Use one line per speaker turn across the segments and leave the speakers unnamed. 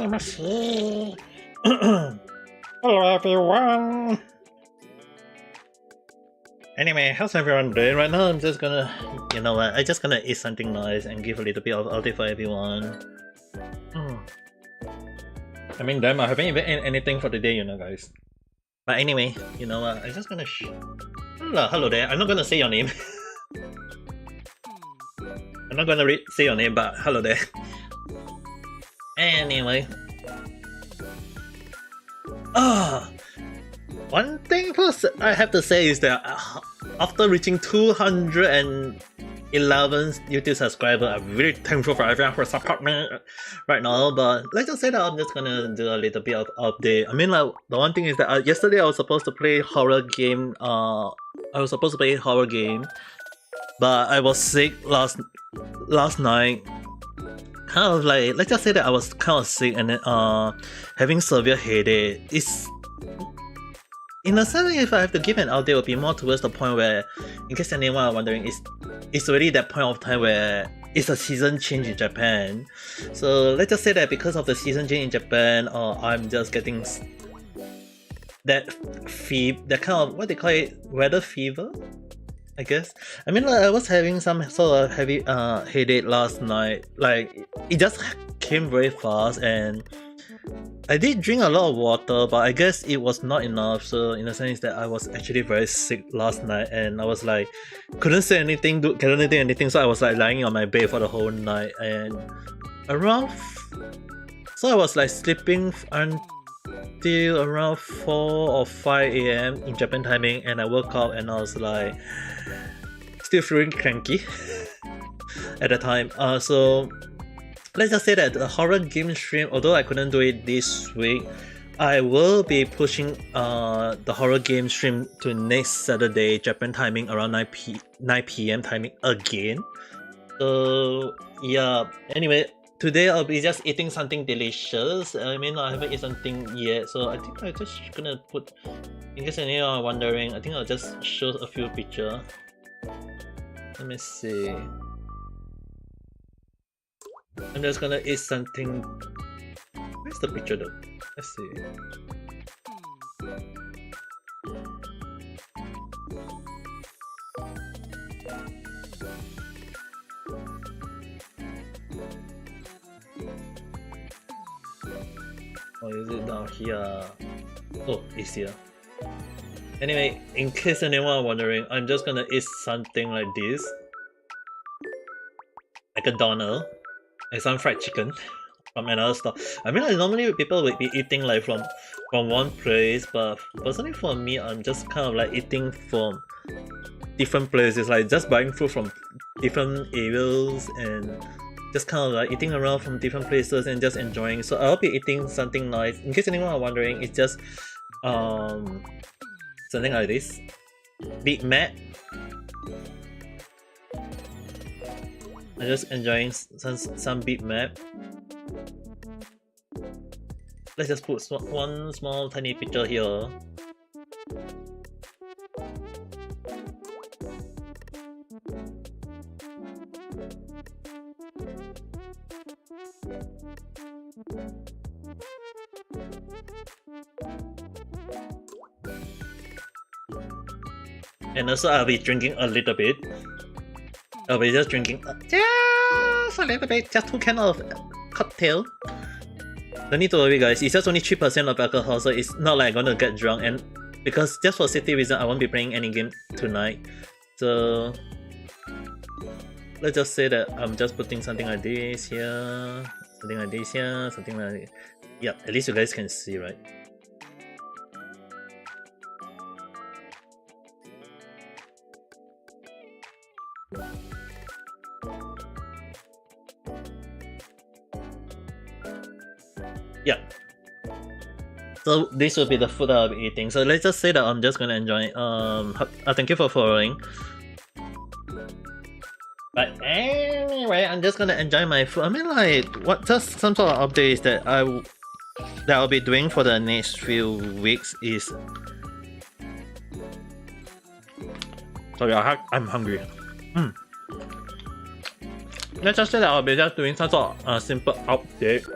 Mercy. Hello everyone. Anyway, how's everyone doing right now? I'm just gonna, you know what, I'm just gonna eat something nice and give a little bit of update for everyone. I mean, damn, I haven't even eaten anything for the day, you know, guys. But anyway, you know what, I'm just gonna hello there, I'm not gonna say your name. I'm not gonna say your name, but hello there. Anyway. One thing first I have to say is that after reaching 211 YouTube subscribers, I'm really thankful for everyone for supporting me right now. But let's just say that I'm just gonna do a little bit of update. I mean, like, the one thing is that yesterday I was supposed to play horror game. But I was sick last night. Kind of like, let's just say that I was kind of sick and then having severe headache. It's, in a sense, if I have to give an update, it would be more towards the point where, in case anyone are wondering, it's already that point of time where it's a season change in Japan. So let's just say that because of the season change in Japan, I'm just getting that kind of, what they call it, weather fever, I guess. I mean, like, I was having some sort of heavy headache last night. Like, it just came very fast, and I did drink a lot of water, but I guess it was not enough. So in a sense that I was actually very sick last night, and I was like, couldn't say anything, couldn't do anything. So I was like lying on my bed for the whole night, and so I was like sleeping until around 4 or 5 AM in Japan timing, and I woke up and I was like still feeling cranky at the time. So let's just say that the horror game stream, although I couldn't do it this week, I will be pushing the horror game stream to next Saturday Japan timing around 9 PM timing again. So yeah, anyway, today I'll be just eating something delicious. I mean, I haven't eaten something yet, so I think I'm just gonna put. In case anyone are wondering, I think I'll just show a few pictures. Let me see. I'm just gonna eat something. Where's the picture though? Let's see. Oh, is it down here? Oh, it's here. Anyway, in case anyone are wondering, I'm just gonna eat something like this. Like a doner. And some fried chicken from another store. I mean, like, normally people would be eating like from one place, but personally for me, I'm just kind of like eating from different places, like just buying food from different areas and just kind of like eating around from different places and just enjoying. So I'll be eating something nice. In case anyone are wondering, it's just something like this. Big Mac. I'm just enjoying some Big Mac. Let's just put one small tiny picture here. And also I'll be drinking a little bit. I'll be just drinking just a little bit, just 2 cans of cocktail. Don't need to worry guys, it's just only 3% of alcohol, so it's not like I'm gonna get drunk. And because just for safety reason, I won't be playing any game tonight. So let's just say that I'm just putting something like this here, something like this here, something like this. Yeah, at least you guys can see, right? Yeah. So this will be the food I'll be eating. So let's just say that I'm just gonna enjoy. Thank you for following. But anyway, I'm just gonna enjoy my food. I mean, like, what? Just some sort of updates that I'll be doing for the next few weeks is. Sorry, I'm hungry. Let's just say that I'll be just doing some sort of simple update.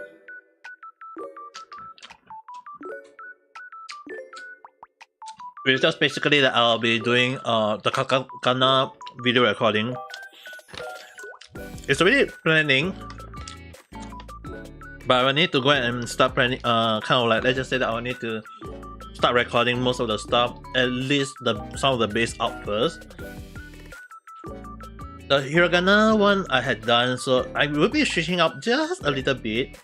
It's just basically that I'll be doing the Katakana video recording. It's already planning, but I need to go and start planning. Kind of like, let's just say that I need to start recording most of the stuff, at least some of the base out first. The Hiragana one I had done, so I will be switching up just a little bit.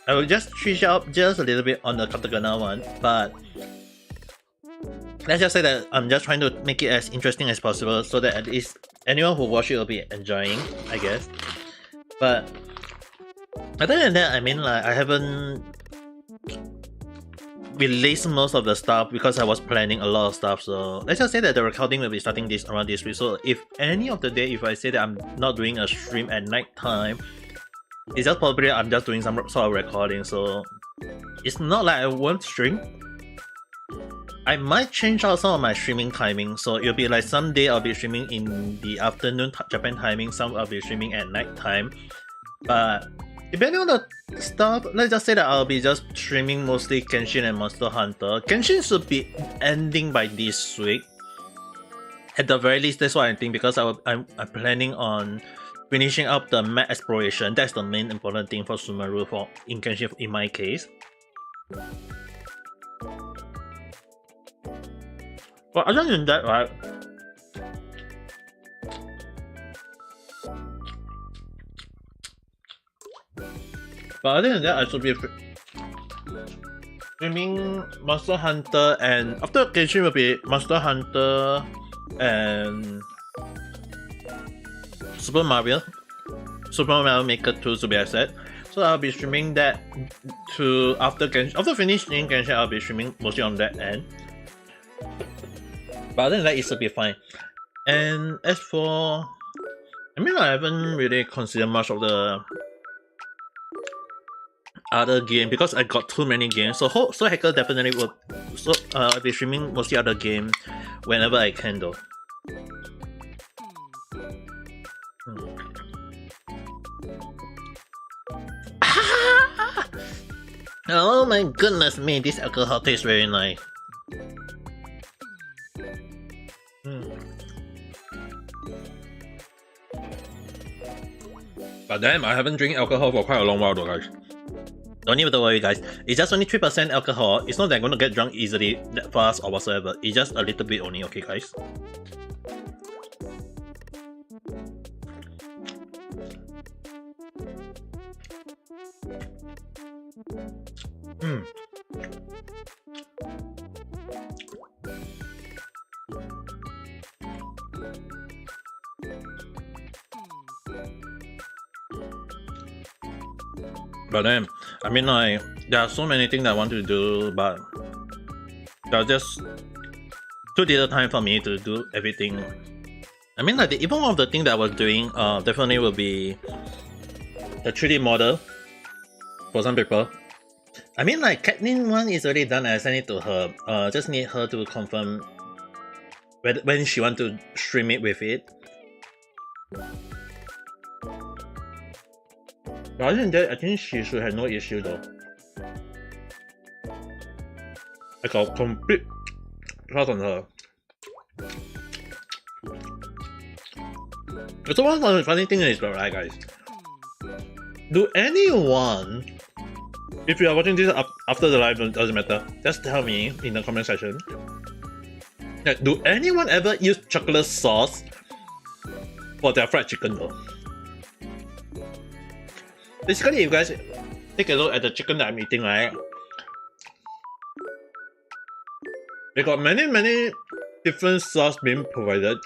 I will just switch up just a little bit on the Katakana one, but let's just say that I'm just trying to make it as interesting as possible so that at least anyone who watch it will be enjoying, I guess. But other than that, I mean, like, I haven't released most of the stuff because I was planning a lot of stuff. So let's just say that the recording will be starting around this week. So if any of the day, if I say that I'm not doing a stream at night time, it's just probably I'm just doing some sort of recording. So it's not like I won't stream. I might change out some of my streaming timing, so it'll be like some day I'll be streaming in the afternoon Japan timing, some I'll be streaming at night time. But depending on the stuff, let's just say that I'll be just streaming mostly Genshin and Monster Hunter. Genshin should be ending by this week. At the very least, that's what I think, because I'm planning on finishing up the map exploration. That's the main important thing for Sumeru in Genshin in my case. But other than that, right? But other than that, I should be streaming Monster Hunter, and after Genshin will be Monster Hunter and Super Mario Maker 2 to be exact. So I'll be streaming that to after finishing Genshin, I'll be streaming mostly on that end. But other than that, it should be fine. And as for I mean, I haven't really considered much of the other game because I got too many games. So Hacker definitely will. So I'll be streaming mostly other game whenever I can though. Oh my goodness me, this alcohol tastes very nice. But damn, I haven't drank alcohol for quite a long while though, guys. Don't even worry, guys. It's just only 3% alcohol. It's not that I'm gonna get drunk easily, that fast or whatsoever. It's just a little bit only, okay, guys? But then, I mean, like, there are so many things I want to do, but there's just too little time for me to do everything. I mean, like, even one of the things that I was doing, definitely will be the 3D model for some people. I mean, like, Caitlyn one is already done. I sent it to her. Just need her to confirm when she want to stream it with it. But other than that, I think she should have no issue though. I got complete trust on her. So one of the funny thing is, right, guys? Do anyone, if you are watching this after the live, doesn't matter, just tell me in the comment section. Do anyone ever use chocolate sauce for their fried chicken though? Basically, if you guys take a look at the chicken that I'm eating, right? They got many different sauce being provided.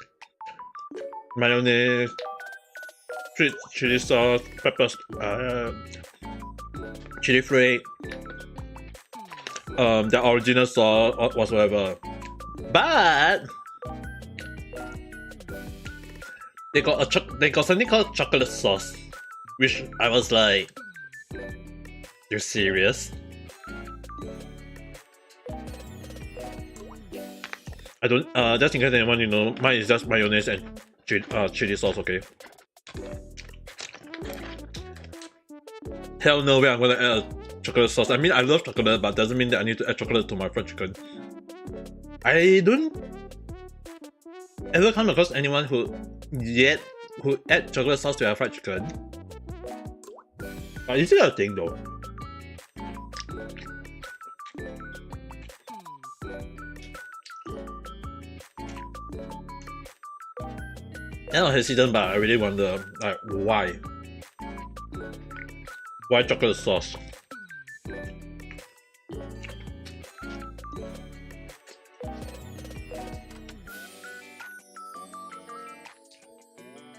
Mayonnaise, sweet chili sauce, peppers, chili flake, the original sauce or whatsoever. But they got something called chocolate sauce, which I was like, "You're serious?" I don't. Just in case anyone you know, mine is just mayonnaise and chili sauce. Okay. Hell no way I'm gonna add chocolate sauce. I mean, I love chocolate, but doesn't mean that I need to add chocolate to my fried chicken. I don't ever come across anyone who add chocolate sauce to their fried chicken. But is it a thing though? I'm not hesitant, but I really wonder, like, why? Why chocolate sauce?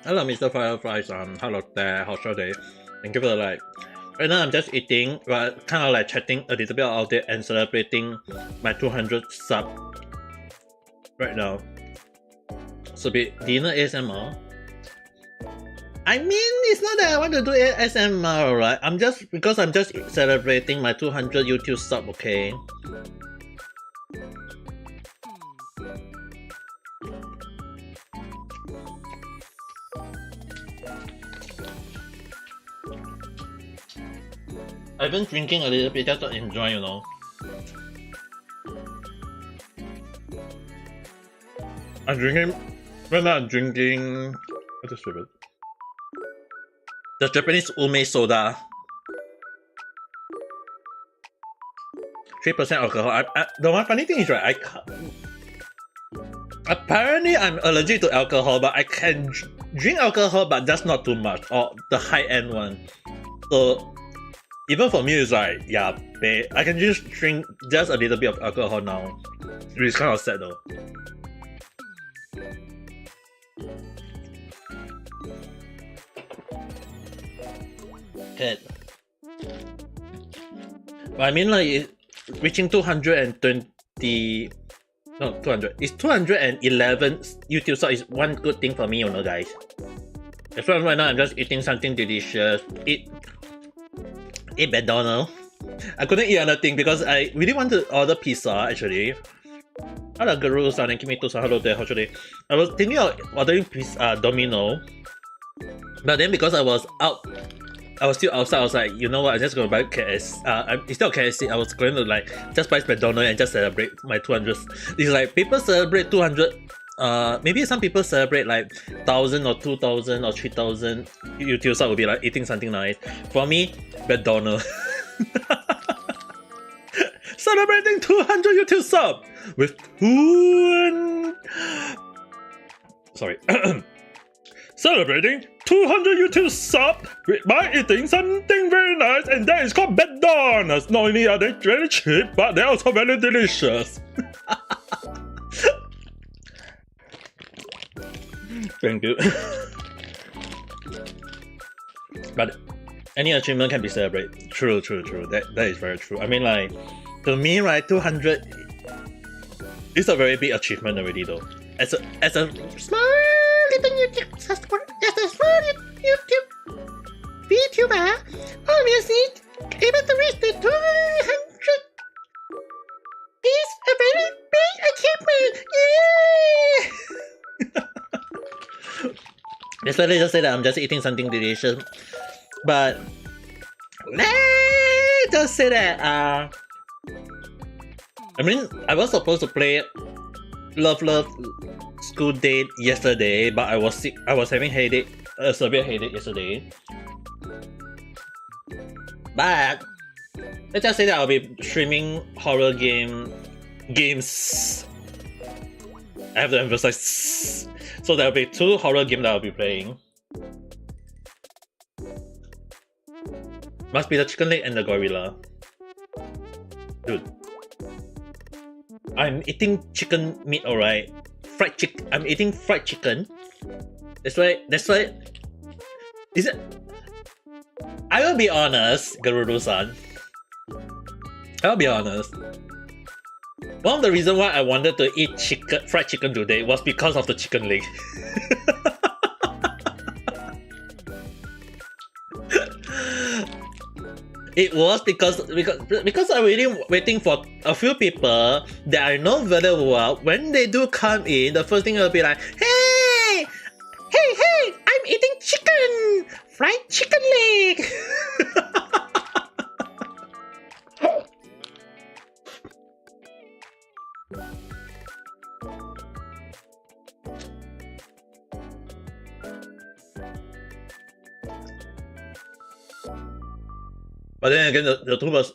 Hello, Mr. Fireflies. Hello there. How's your day? Thank you for the like. Right now, I'm just eating, but kind of like chatting a little bit out there and celebrating my 200 sub right now. So be dinner ASMR. I mean, it's not that I want to do ASMR, right? I'm just celebrating my 200 YouTube sub, okay? I've been drinking a little bit just to enjoy, you know. Right now I'm drinking, what is it? The Japanese ume soda. 3% alcohol. The one funny thing is, right, apparently I'm allergic to alcohol, but I can drink alcohol, but just not too much, or the high-end one. So even for me, it's like, yeah, I can just drink just a little bit of alcohol now. It's kind of sad though. Good. But I mean, like, reaching 220, no, 200. It's 211 YouTube subs is one good thing for me, you know, guys. As well, right now I'm just eating something delicious. Eat McDonald's. I couldn't eat anything because I really want to order pizza actually. Hello, Guru-san and Kimito-san. Hello there, actually. I was thinking of ordering pizza, Domino. But then because I was still outside, I was like, you know what, I'm just gonna buy KFC. Instead of KFC, I was going to like just buy McDonald's and just celebrate my 200. It's like people celebrate 200. Maybe some people celebrate like 1,000 or 2,000 or 3,000 YouTube subs will be like eating something nice. For me, McDonald's. Celebrating 200 YouTube subs with sorry. Celebrating 200 YouTube subs by eating something very nice, and that is called McDonald's. Not only are they very cheap, but they're also very delicious. Thank you. But any achievement can be celebrated. True. That is very true. I mean, like, to me, right, 200 is a very big achievement already, though. As a small little YouTube subscriber, as a small YouTube VTuber, obviously able to reach the 200 is a very big achievement. Yeah. That's why they just say that I'm just eating something delicious. But let's just say that I mean, I was supposed to play Love School Day yesterday, but I was sick. I was having headache, severe headache yesterday. But let's just say that I'll be streaming horror games. I have to emphasize. So there'll be 2 horror games that I'll be playing. Must be the chicken leg and the gorilla. Dude. I'm eating chicken meat, alright. I'm eating fried chicken. That's why is it? I will be honest, Garuru-san. I'll be honest. One of the reasons why I wanted to eat fried chicken today was because of the chicken leg. It was because I'm really waiting for a few people that I know very well. When they do come in, the first thing will be like, hey, I'm eating chicken, fried chicken leg. But then again, the two was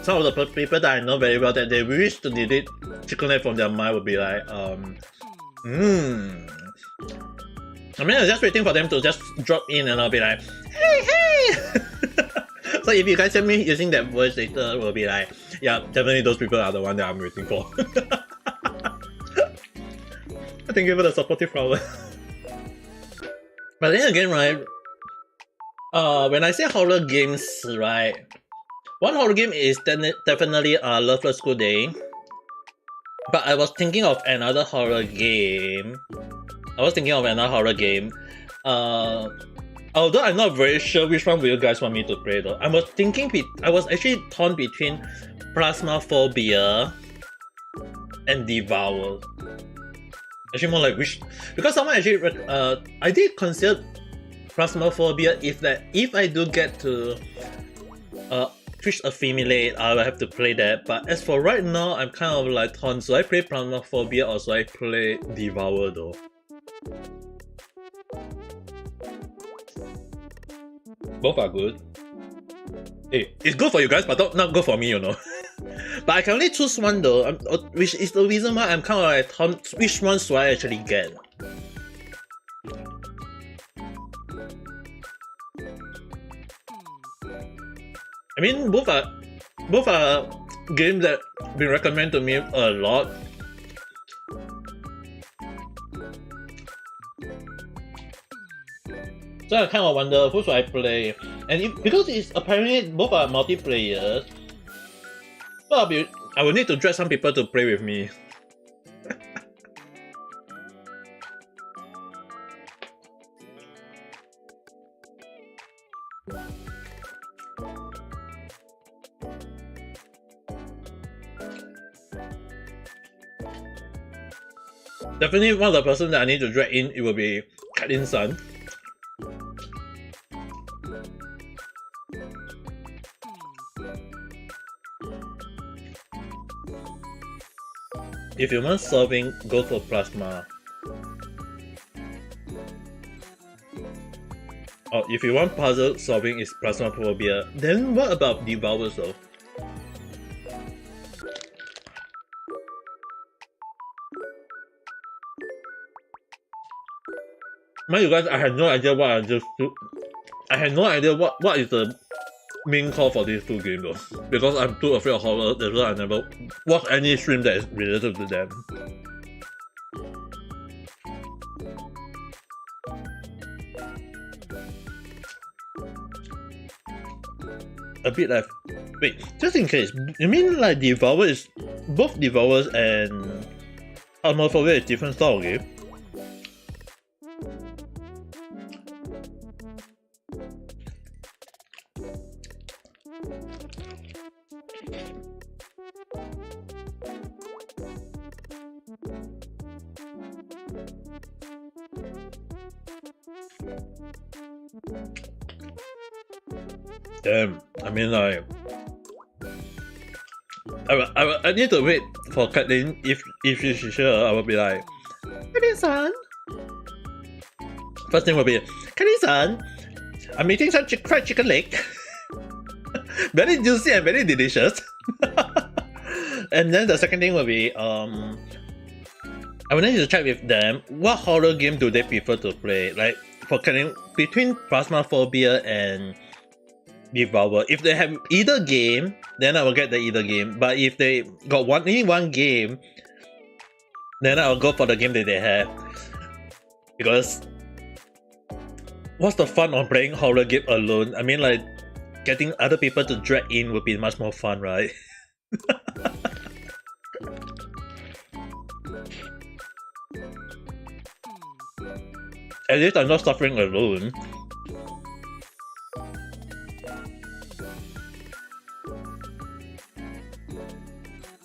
some of the people that I know very well that they wish to delete chicken leg from their mind would be like, I mean, I'm just waiting for them to just drop in and I'll be like, hey! So if you guys send me using that voice later, we'll be like, yeah, definitely those people are the one that I'm waiting for. Thank you for the supportive flower. But then again, right, when I say horror games, right, one horror game is definitely Love School Day. But I was thinking of another horror game. Although I'm not very sure which one will you guys want me to play though. I was actually torn between Plasmaphobia and Devour. Actually more like which, because someone actually I did consider Plasmaphobia if I do get to Twitch Affiliate, I will have to play that. But as for right now, I'm kind of like torn. So I play Plasmaphobia or so I play Devour though. Both are good. Hey, it's good for you guys, but not good for me, you know. But I can only choose one though, which is the reason why I'm kind of like torn. Which one should I actually get? I mean, both are games that been recommended to me a lot. So I kind of wonder who should I play, and because it's apparently both are multiplayer, so I will need to drag some people to play with me. Definitely one of the person that I need to drag in, it will be Caitlin's son. If you want solving, go for Plasma. Or if you want puzzle solving is Plasmaphobia, then what about Devourers though? Man, you guys, I had no idea what I just do. I had no idea what is the main call for these two games though. Because I'm too afraid of horror, that's why I never watch any stream that is related to them. A bit like, wait, just in case, you mean like Devourer is, both Devourers and Phasmophobia is different style of game? Damn, I mean like, I need to wait for Caitlin. If she's sure, I will be like, Caitlin-san. First thing will be, Caitlin-san, I'm eating some fried chicken leg. Very juicy and very delicious. And then the second thing will be, I will need to check with them what horror game do they prefer to play. Like for Caitlin, between Phasmophobia and Devourer. If they have either game, then I will get the either game. But if they got only one game, then I'll go for the game that they have. Because what's the fun of playing horror game alone? I mean, like getting other people to drag in would be much more fun, right? At least I'm not suffering alone.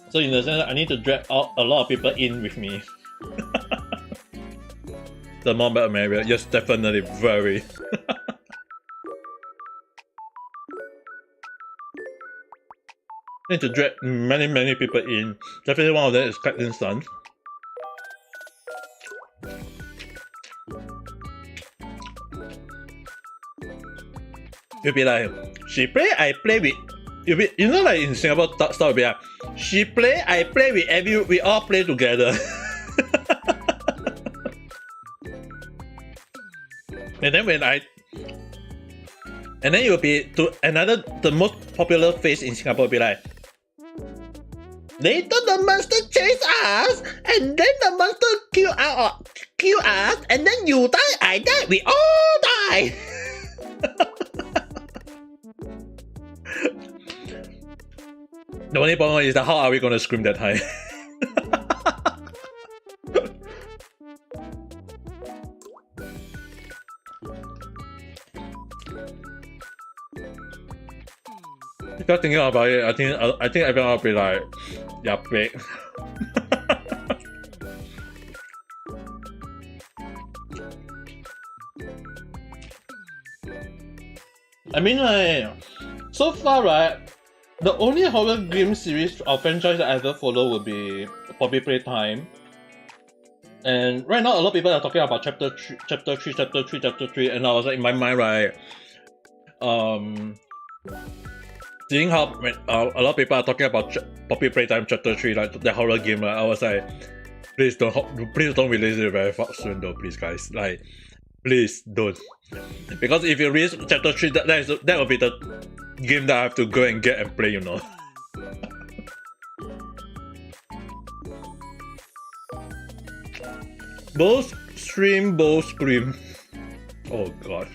So in the sense, I need to drag out a lot of people in with me. The more better merrier. Yes, definitely, very. Need to drag many people in. Definitely one of them is Caitlin's son. You'll be like, she play, I play with. You know, like in Singapore style, be like, she play, I play with we all play together. And then and then it will be to another, the most popular face in Singapore be like, later the monster chase us, and then the monster kill us, and then you die, I die, we all die. The only problem is that how are we gonna scream that high? Just thinking about it, I think everyone will be like, yeah, big. I mean, like, so far, right? The only horror game series or franchise that I ever follow would be Poppy Playtime. And right now, a lot of people are talking about chapter 3, and I was like, in my mind, right? Seeing how a lot of people are talking about Poppy Playtime chapter 3, like the horror game, right? I was like, please don't release it very soon, though, please, guys. Like, please don't. Because if you release chapter 3, that will be the game that I have to go and get and play, you know. Both stream, both scream. Oh god.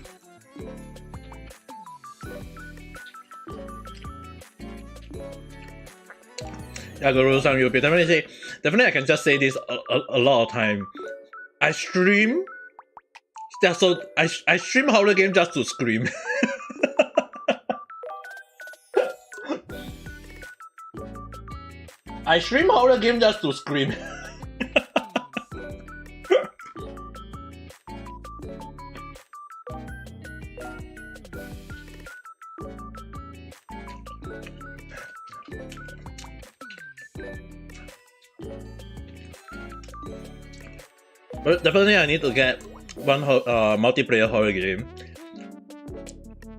Yeah, Guru-san, you'll be definitely I can just say this a lot of time. I stream. Yeah, so I stream horror game just to scream. I stream horror game just to scream. But definitely I need to get one multiplayer horror game.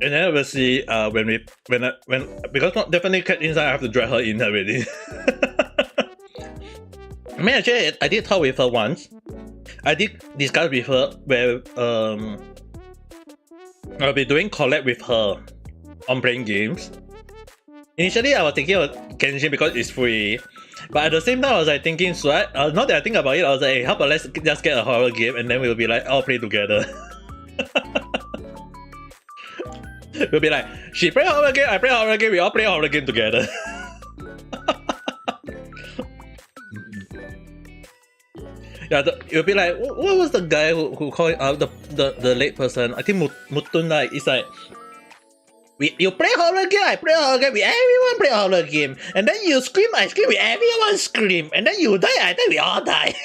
And then we'll see because definitely Cat Inside I have to drag her in already. I mean actually I did talk with her once. I did discuss with her where I'll be doing collab with her on playing games. Initially I was thinking of Genshin because it's free. But at the same time I was like thinking, so now that I think about it, I was like, hey, how about let's just get a horror game and then we'll be like all play together. We'll be like, she play horror game, I play horror game, we all play horror game together. Yeah, it'll be like, what was the guy who called the late person? I think Mutun, like, it's like, you play horror game, I play horror game, everyone play horror game. And then you scream, I scream, everyone scream. And then you die, I think we all die.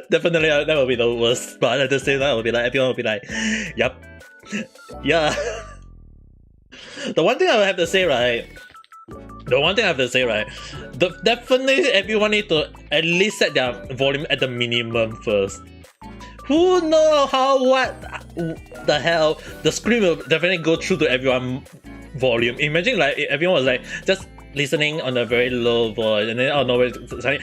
Definitely that will be the worst, but at the same time, it will be like, everyone will be like, yep, yeah. The one thing I have to say, right? Definitely everyone need to at least set their volume at the minimum first. Who knows what the hell, the scream will definitely go through to everyone's volume. Imagine like everyone was like just listening on a very low voice and then out of nowhere suddenly,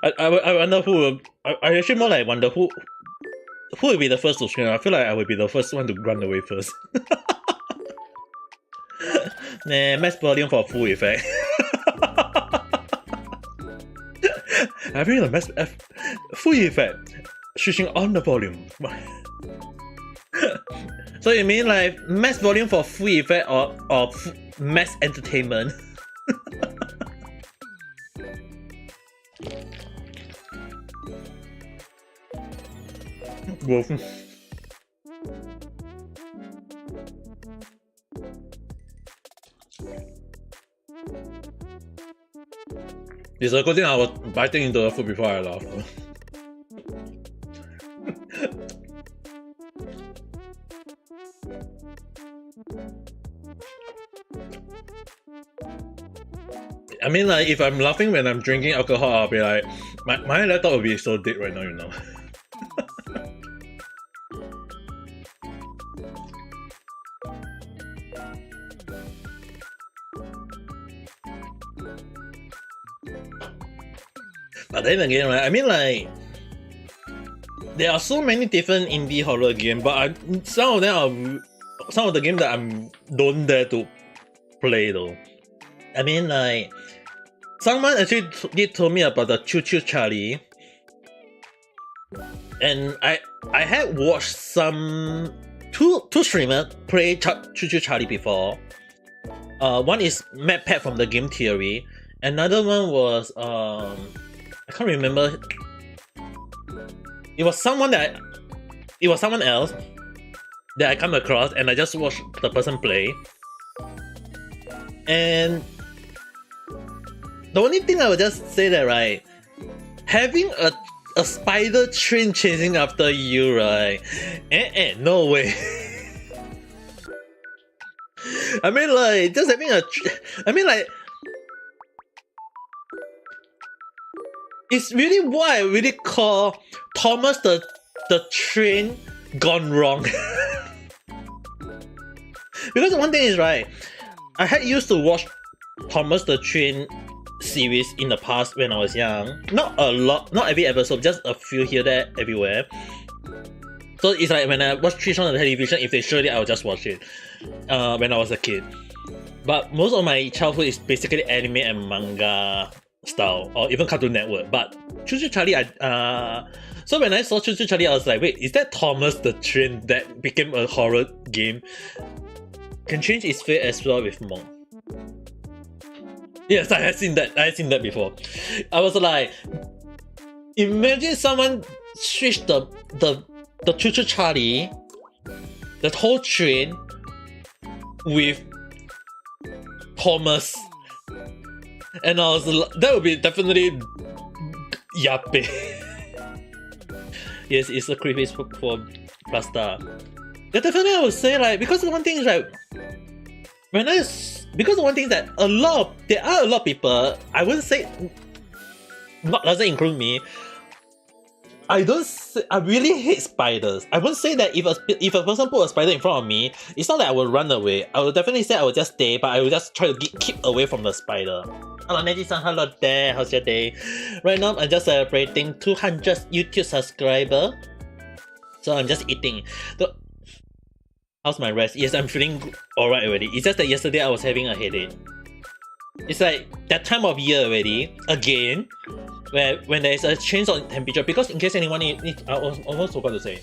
I wonder who will, I actually more like wonder who will be the first to scream. I feel like I will be the first one to run away first. Nah, max volume for full effect. I bring the max full effect, switching on the volume. So you mean like max volume for full effect or max entertainment? Wolf. It's a good thing I was biting into the food before I laughed. I mean, like, if I'm laughing when I'm drinking alcohol, I'll be like, my laptop will be so dead right now, you know. But then again, right, I mean, like, there are so many different indie horror games, but some of them are some of the games that I don't dare to play though. I mean, like, someone actually did told me about the Choo Choo Charlie, and I had watched two streamers play Choo Choo Charlie before. One is Matt Pat from the Game Theory. Another one was I can't remember. It was someone else that I come across, and I just watched the person play. And the only thing I would just say that, right, having a spider train chasing after you, right? No way. I mean, like, just having like, it's really what I really call Thomas the Train gone wrong. Because one thing is, right, I had used to watch Thomas the Train series in the past when I was young. Not a lot, not every episode, just a few here, there, everywhere. So it's like when I watch Trish on the television, if they show it, I will just watch it when I was a kid. But most of my childhood is basically anime and manga style, or even Cartoon Network. But Choo Choo Charlie, so when I saw Choo Choo Charlie, I was like, wait, is that Thomas the Train that became a horror game? Can change its fate as well with Monk. Yes, I had seen that before. I was like, imagine someone switched the Choo Choo Charlie, the whole train, with Thomas. And I was like, that would be definitely yappe. Yes, it's a creepy for Plasta. Yeah, definitely I would say, like, because one thing is like, because one thing that there are a lot of people, I wouldn't say, not doesn't include me. I really hate spiders. I wouldn't say that if a person put a spider in front of me, it's not that I will run away. I will definitely say I will just stay, but I will just try to keep away from the spider. Hello Neji-san, hello there, how's your day? Right now I'm just celebrating 200 YouTube subscriber. So I'm just eating. How's my rest? Yes, I'm feeling alright already. It's just that yesterday I was having a headache. It's like that time of year already, again, when there is a change on temperature, because in case anyone I almost forgot to say,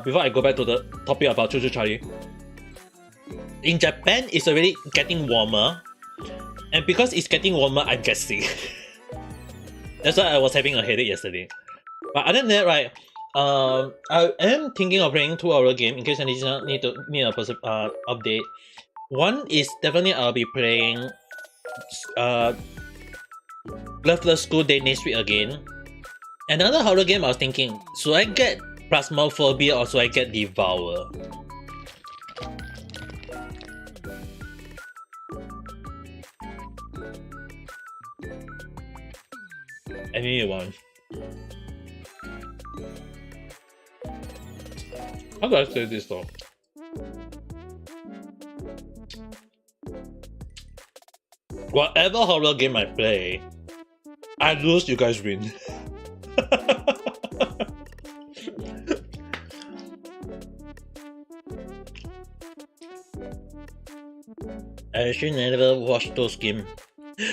before I go back to the topic about Choo Choo Charlie, in Japan it's already getting warmer, and because it's getting warmer I get sick. That's why I was having a headache yesterday. But other than that, right, I am thinking of playing 2-hour game in case I need a update. One is definitely I'll be playing Loveless School Day next week again. Another horror game I was thinking, should I get Plasmophobia or should I get Devour? Anyone? How do I say this though? Whatever horror game I play, I lose, you guys win. I actually never watched those games.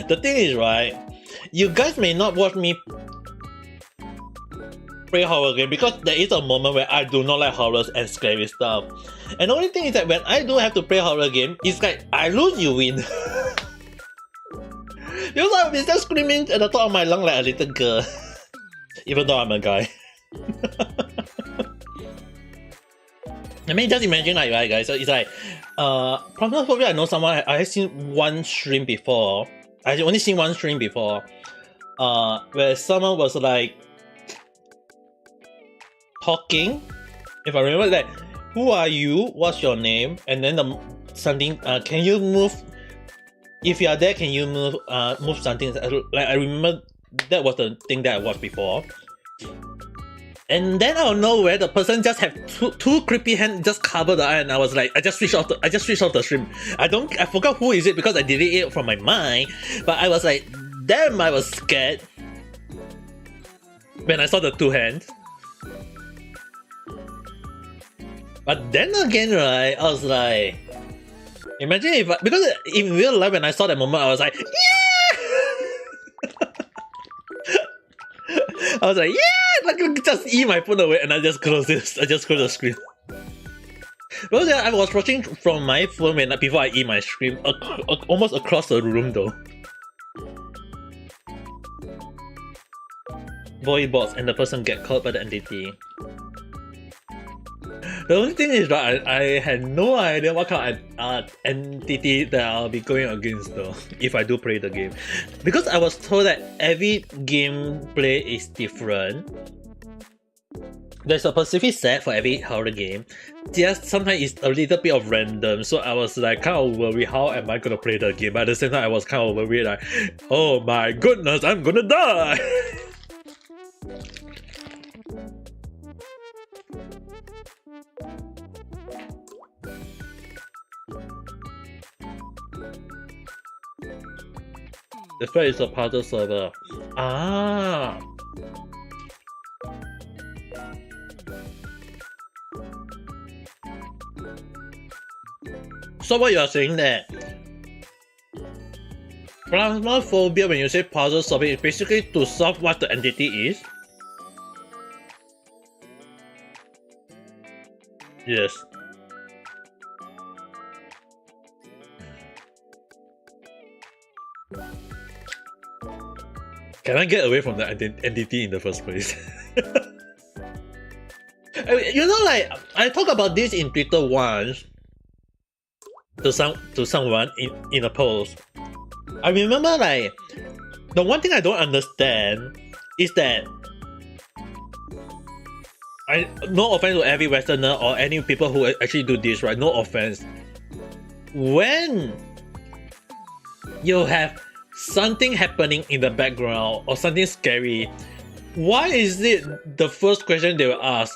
The thing is, right, you guys may not watch me play horror game because there is a moment where I do not like horrors and scary stuff. And the only thing is that when I do have to play horror game, it's like I lose, you win. Because I've been just screaming at the top of my lung like a little girl. Even though I'm a guy. I mean, just imagine, like, right, guys, so it's like, probably I know someone, I have seen one stream before, I've only seen one stream before, where someone was like, talking, if I remember, like, who are you, what's your name, and then something, can you move, if you are there, can you move something, like, I remember that was the thing that I watched before. And then out of nowhere, the person just had two creepy hands just cover the eye, and I was like, I just switched off the stream. I forgot who is it because I deleted it from my mind, but I was like, damn, I was scared when I saw the two hands. But then again, right, I was like, imagine if because in real life when I saw that moment, I was like, yeah. I was like, yeah, like just eat my phone away, and I just closed this. I just closed the screen. Because I was watching from my phone before I eat my screen, almost across the room though. Void box and the person get caught by the entity. The only thing is that I had no idea what kind of entity that I'll be going against though, if I do play the game. Because I was told that every gameplay is different. There's a specific set for every horror game. Just sometimes it's a little bit of random, so I was like kind of worried how am I gonna play the game. But at the same time I was kind of worried like, oh my goodness, I'm gonna die! That's why it's a puzzle server. Ah! So what you are saying that Plasmophobia, when you say puzzle solving, is basically to solve what the entity is? Yes. Can I get away from the entity in the first place? You know, like, I talked about this in Twitter once to someone in a post. I remember, like, the one thing I don't understand is that no offense to every Westerner or any people who actually do this, right? No offense. when you have something happening in the background or something scary, why is it the first question they will ask,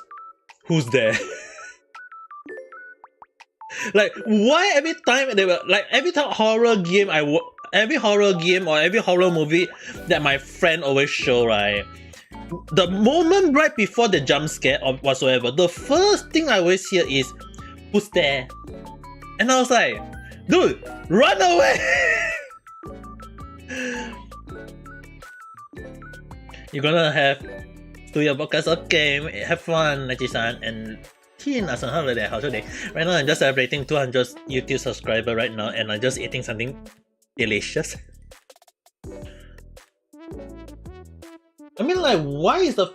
who's there? Like, why every time they were like, every time horror game every horror game or every horror movie that my friend always show, right, the moment right before the jump scare or whatsoever, the first thing I always hear is, who's there? And I was like, dude, run away! You're gonna have do your podcast, okay, have fun, Nachi-san, and Teen as a holiday, holiday. Right now I'm just celebrating 200 YouTube subscriber right now, and I'm just eating something delicious. I mean, like, why is the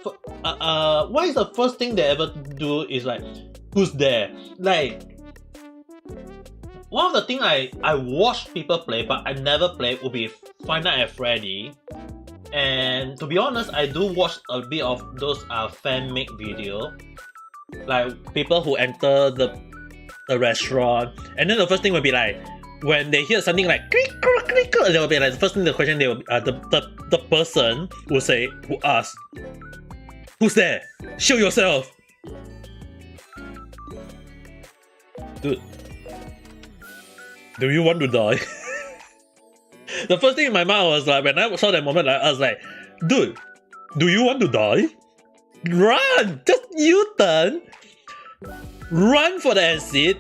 first thing they ever do is like, who's there? Like, one of the things I watch people play but I never play would be Five Nights at Freddy. And to be honest, I do watch a bit of those fan-made video, like people who enter the restaurant, and then the first thing will be like, when they hear something like click click click, they will be like, the first thing, the question they will the person will say, who asks, who's there? Show yourself. Dude, do you want to die? The first thing in my mind was like, when I saw that moment, I was like, dude, do you want to die? Run! Just U-turn! Run for the exit!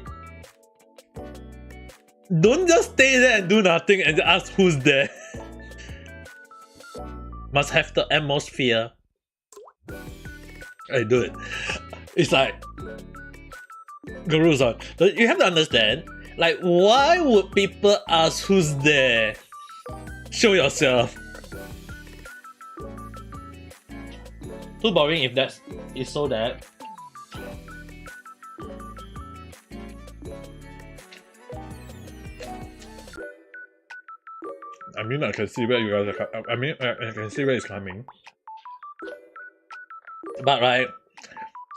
Don't just stay there and do nothing and ask who's there. Must have the atmosphere. I do it. It's like, Guru-san, you have to understand, like, why would people ask who's there? Show yourself. Too boring if that is so that. I mean, I can see where you guys are. I mean, I can see where it's coming. But right,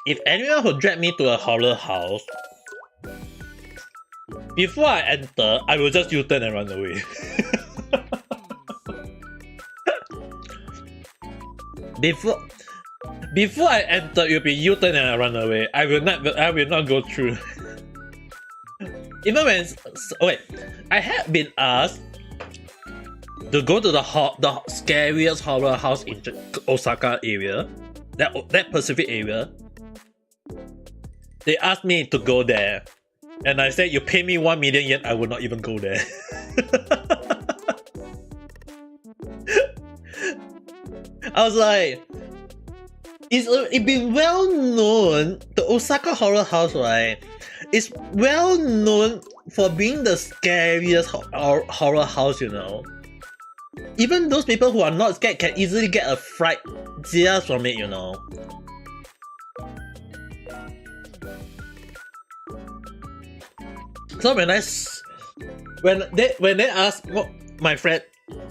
if anyone who drag me to a horror house, before I enter, I will just U-turn and run away. Before I enter, it will be U-turn and I run away. I will not go through. Even when I had been asked to go to the scariest horror house in Osaka area, that Pacific area. They asked me to go there, and I said, you pay me 1 million yen, I will not even go there. I was like, it's been well known, the Osaka Horror House, right? It's well known for being the scariest horror house, you know. Even those people who are not scared can easily get a fright just from it, you know. So when they asked, my friend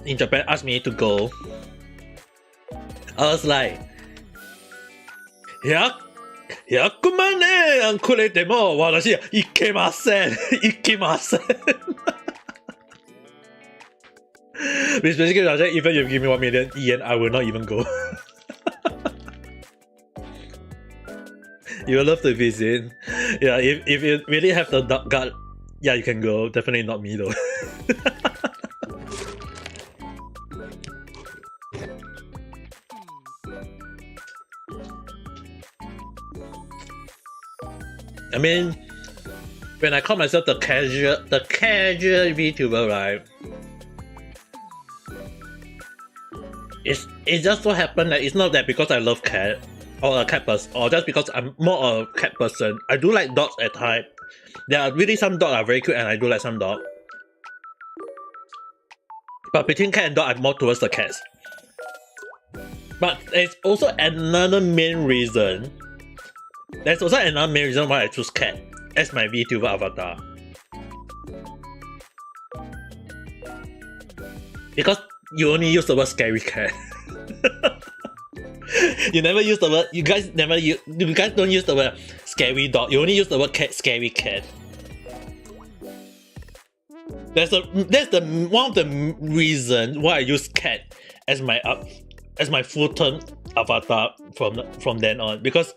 in Japan asked me to go, I was like, 100万円くれても私行けません。行けません。Which basically I said, even if you give me 1 million yen, I will not even go. You will love to visit. Yeah, if you really have the gut, yeah, you can go. Definitely not me though. I mean, when I call myself the casual VTuber, right? It just so happened that it's not that because I love cat or a cat person, or just because I'm more a cat person. I do like dogs at times. There are really some dogs are very cute, and I do like some dogs. But between cat and dog, I'm more towards the cats. But there's also another main reason. There's also another main reason why I choose cat as my VTuber avatar. Because you only use the word scary cat. You never use the word. You guys don't use the word scary dog. You only use the word cat, scary cat. That's the one of the reasons why I use cat as my full term avatar from then on, because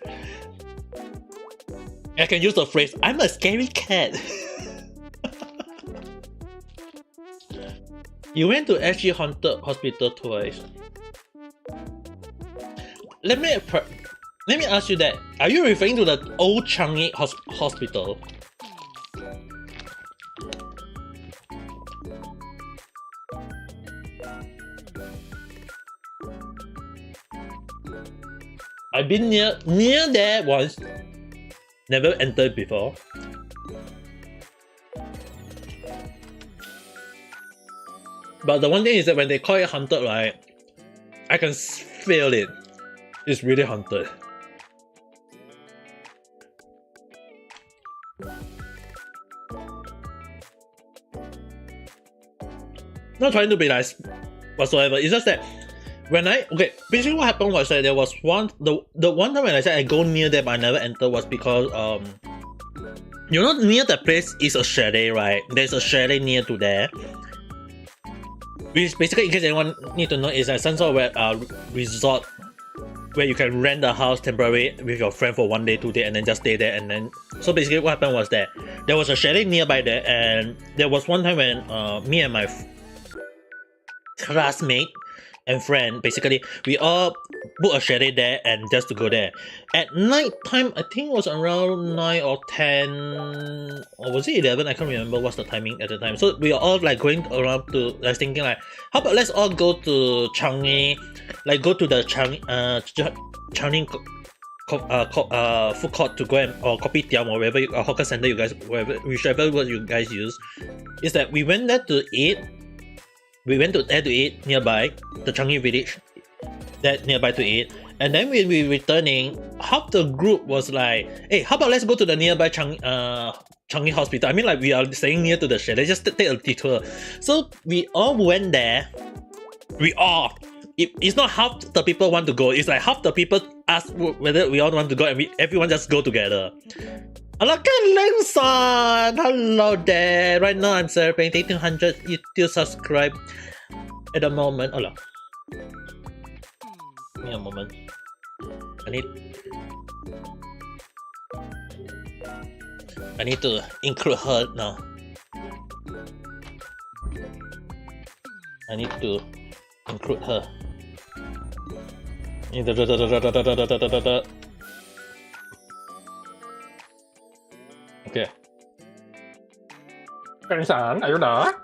I can use the phrase "I'm a scary cat." You went to SG Haunted Hospital twice. Let me ask you that. Are you referring to the old Changi Hospital? I've been near there once. Never entered before. But the one thing is that when they call it haunted, right, I can feel it. It's really haunted. Not trying to be nice whatsoever. It's just that when basically what happened was that there was the one time when I said I go near there but I never enter was because you know, near the place is a chalet, right? There's a chalet near to there, which basically, in case anyone need to know, is some sort of resort where you can rent a house temporarily with your friend for 1 day, 2 days, and then just stay there. And then so basically what happened was that there was a chalet nearby there, and there was one time when me and my classmate and friend, basically we all booked a chalet there and just to go there. At night time, I think it was around 9 or 10, or was it 11? I can't remember what's the timing at the time. So we are all like going around to like thinking like, how about let's all go to Changi, like go to the Changi food court to go and, or kopitiam or wherever hawker center you guys, whichever word you guys use. Is that we went there to eat. We went to there to eat nearby the Changi village, that nearby to eat, and then when we returning, half the group was like, "Hey, how about let's go to the nearby Changi hospital?" I mean, like we are staying near to the chalet, just take a detour. So we all went there. It's not half the people want to go. It's like half the people ask whether we all want to go, and everyone just go together. Hello there. Right now I'm celebrating 1800 YouTube subscribe at the moment. Give me a moment. I need to include her now. I need to include her. Okay. Karen-san, are you there?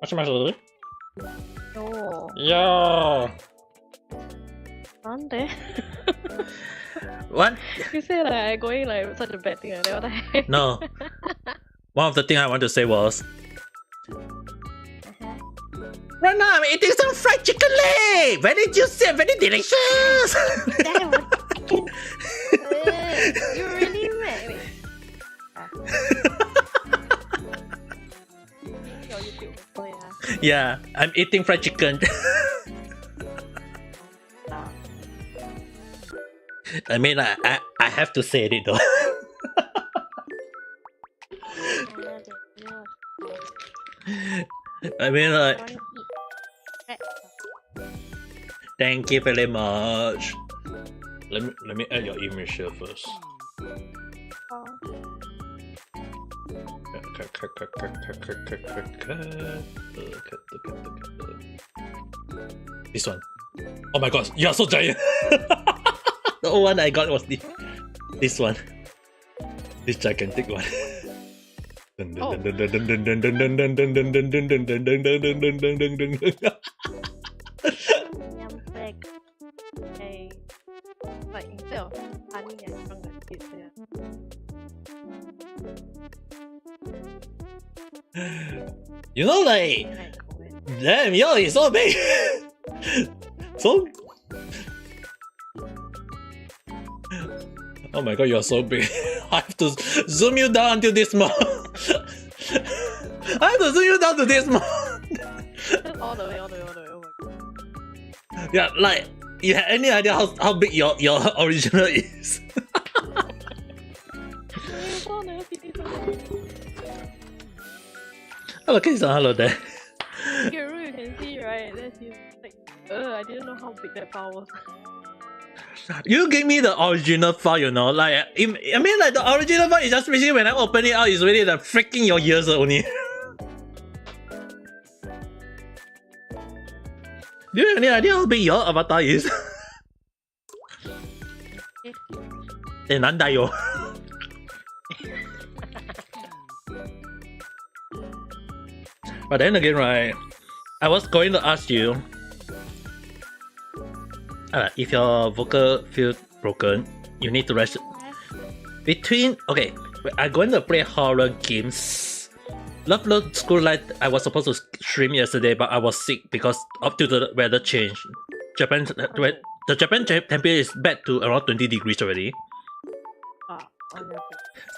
Moshimashi?
No.
Yo. What?
You say like I'm going like such a bad thing. What the heck?
No. One of the things I want to say was, right now I'm eating some fried chicken leg. Very juicy and very delicious.
Damn, you really mad. Your YouTube. Oh, yeah.
Yeah, I'm eating fried chicken. I mean, I have to say it though. I mean, like, thank you very much. Let me add your image here first. This one. Oh my god, you are so giant. The old one I got was this one. This gigantic one.
Like instead of honey and strong like this,
You know, like, damn, yo, it's so big. So, oh my god, you're so big. I have to zoom you down until this small. I have to zoom you down to this small.
all the way. Oh my god.
Yeah, like, you have any idea how big your original is?
Oh, never see this
Hello, Kisa. Hello there.
Guru, you can see, right? That's him. Like, I didn't know how big that file was.
You gave me the original file, you know. Like, I mean, like the original file is just basically when I open it out, it's really the freaking your ears only. Do you have any idea how big your avatar is? 难打哟。But then again, right, I was going to ask you, if your vocal feels broken, you need to rest. Between, okay, I'm going to play horror games. Love School Light, I was supposed to stream yesterday, but I was sick because up to the weather change. The Japan temperature is back to around 20 degrees already.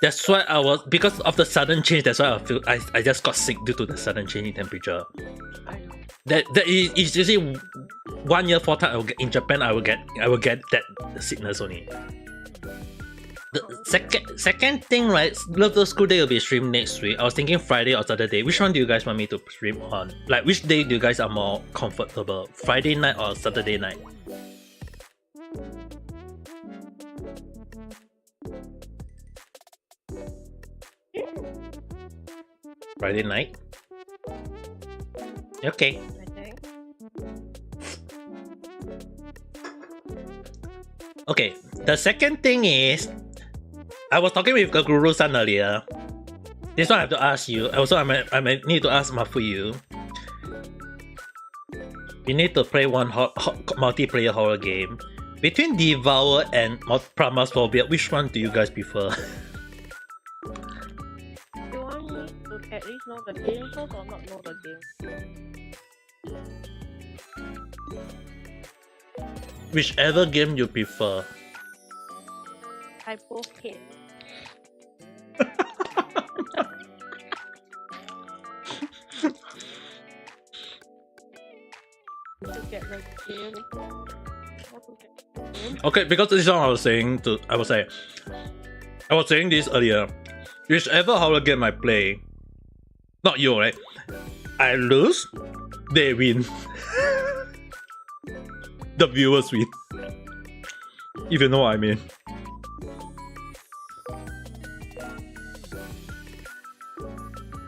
That's why I was, because of the sudden change, that's why I just got sick due to the sudden change in temperature. That is usually 1 year 4 times in Japan I will get that sickness only. The second thing, right, Love the School Day will be streamed next week. I was thinking Friday or Saturday. Which one do you guys want me to stream on? Like, which day do you guys are more comfortable? Friday night or Saturday night? Friday night? Okay. Okay, the second thing is, I was talking with Guru-san earlier. This one I have to ask you. Also, I might need to ask Mafuyu. We need to play one multiplayer horror game. Between Devour and Pramasphobia, which one do you guys prefer?
You want me to at least know the game first or not know the game?
Whichever game you prefer.
I both hate. To get the game.
Okay, because this one I was saying this earlier. Whichever horror game I play, not you, right? I lose, they win. The viewers win. If you know what I mean.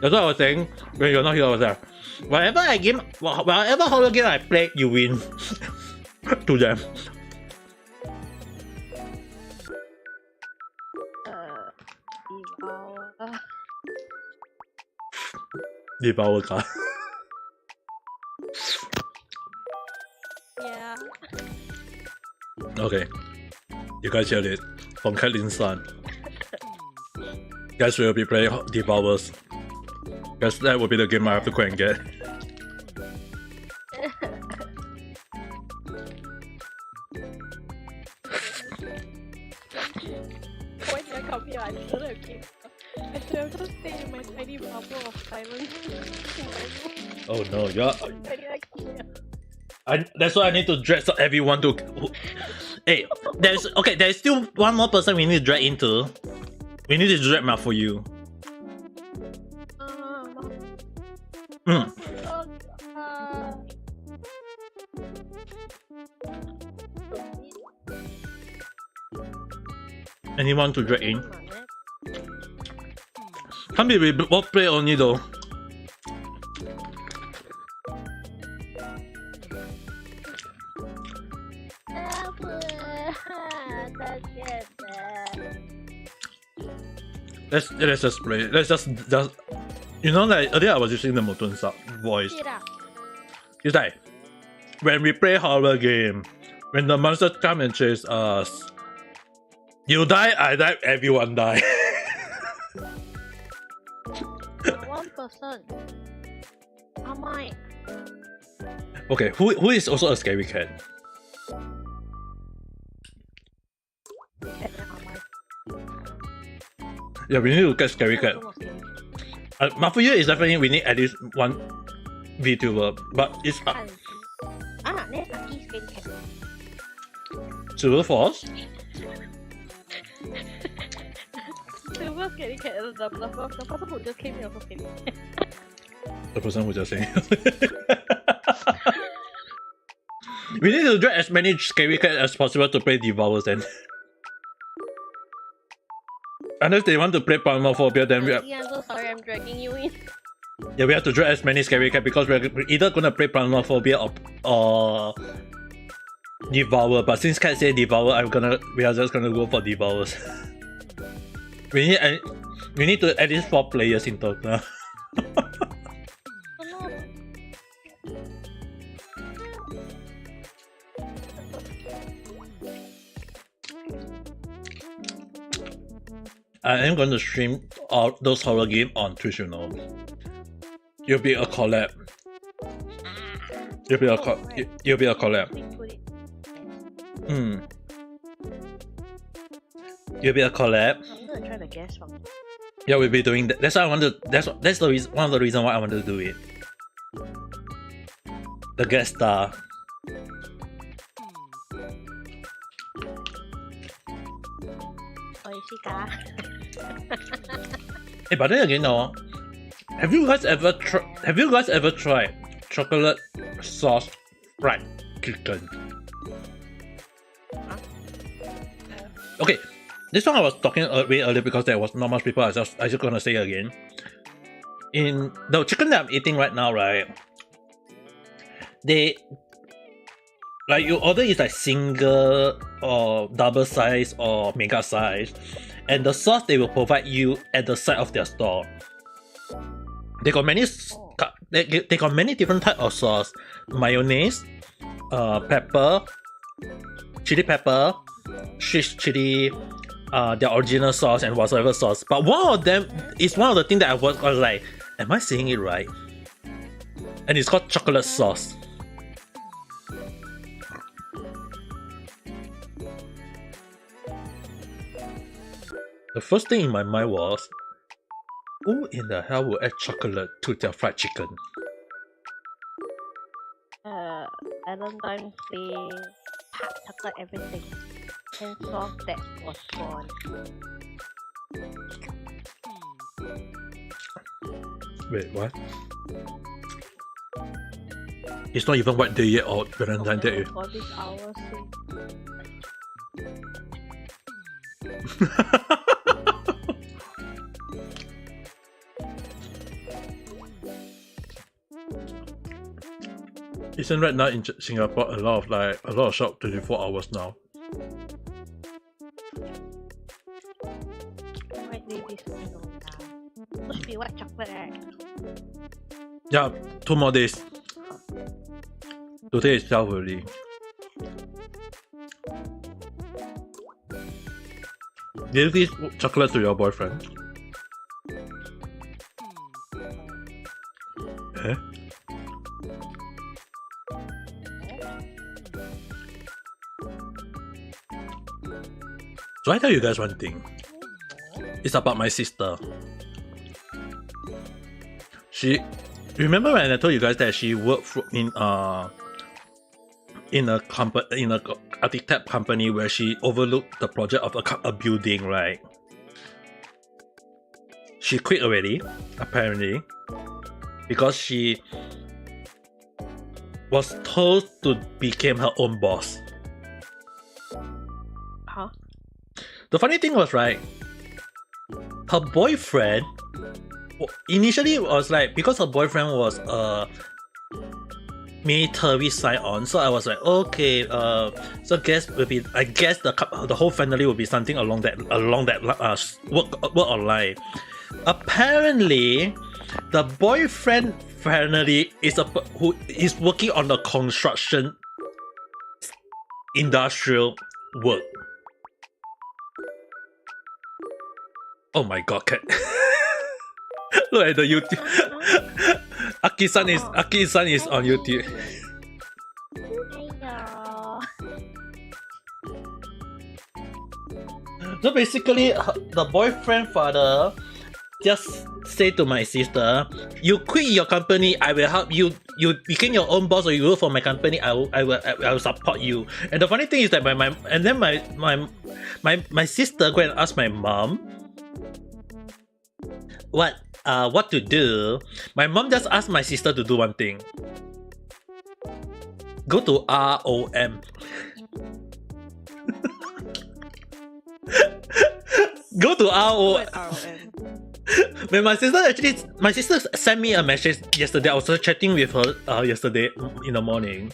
That's what I was saying when you're not here. I was like, whatever horror game I play, you win. To them. Devour card.
Yeah.
Okay. You guys heard it from Caitlin's son. Guys will be playing Devours. Guess that will be the game I have to go and get.
When I come here, I should have kept. I should have just stayed in my tiny bubble of silence.
Oh no, you're. That's why I need to drag everyone to. Hey, there's still one more person we need to drag into. We need to drag map for you. Anyone to drag in? Can't be we both play only though. Let's just play. Let's just you know, like earlier I was using the Motun's voice. It's like when we play horror game, when the monsters come and chase us, you die, I die, everyone die.
One person. How am I?
Okay, who is also a scary cat? Yeah, we need to get scary cat. Mafuyu is definitely we need at least one VTuber, but it's Silver Force.
Silver scaredy cat. The person who just came here was scaredy cat.
The person who just saying. We need to drag as many scary cats as possible to play Devours then. Unless they want to play Palmophobia, then we have,
Yeah, I'm so sorry I'm dragging you in.
yeah, we have to drag as many scary cats because we're either gonna play Palmophobia or Devour. But since Cat say Devour, we are just gonna go for Devours. we need to at least 4 players in total. I am going to stream all those horror games on Twitch, you know. You'll be a collab. You'll be a collab. You'll be a collab.
I'm gonna try the guest one.
Yeah, we'll be doing that. That's why I want to. That's the reason. One of the reasons why I wanted to do it. The guest star.
Oh, you see, Ka?
Hey, but then again, no. Have you guys ever tried chocolate sauce fried chicken? Okay, this one I was talking way earlier because there was not much people. I just gonna say again. In the chicken that I'm eating right now, right? They like you order is like single or double size or mega size, and the sauce they will provide you at the side of their store. They got many they got many different types of sauce: mayonnaise, pepper, chili pepper, Swiss chili, their original sauce and whatsoever sauce. But one of them is one of the things that I was like, am I saying it right? And it's called chocolate sauce. The first thing in my mind was, who in the hell will add chocolate to their fried chicken?
Valentine's Day, hot chocolate, everything. And sauce that was gone.
Wait, what? It's not even White Day yet or Valentine's Day.
For this hour,
Isn't right now in Singapore a lot of shop 24 hours now?
White Day this week now. Must be white chocolate, right?
Yeah, 2 more days. Today is 12 already. Did you give chocolate to your boyfriend? Eh? So I tell you guys one thing. It's about my sister. Remember when I told you guys that she worked in a architect company where she overlooked the project of a building, right? She quit already, apparently, because she was told to become her own boss.
Huh?
The funny thing was, right, her boyfriend initially was like, because her boyfriend was a military sign-on, so I was like, okay, so I guess the whole family will be something along that work online. Apparently, the boyfriend finally who is working on the construction industrial work. Oh my god, cat. Look at the YouTube. Aki-san is on YouTube. So basically, the boyfriend father just say to my sister, "You quit your company, I will help you. You become your own boss, or you work for my company. I will support you." And the funny thing is that my sister go and ask my mom, what to do, my mom just asked my sister to do one thing. Go to ROM. Go to ROM.
What ROM?
When my sister sent me a message yesterday. I was chatting with her yesterday in the morning,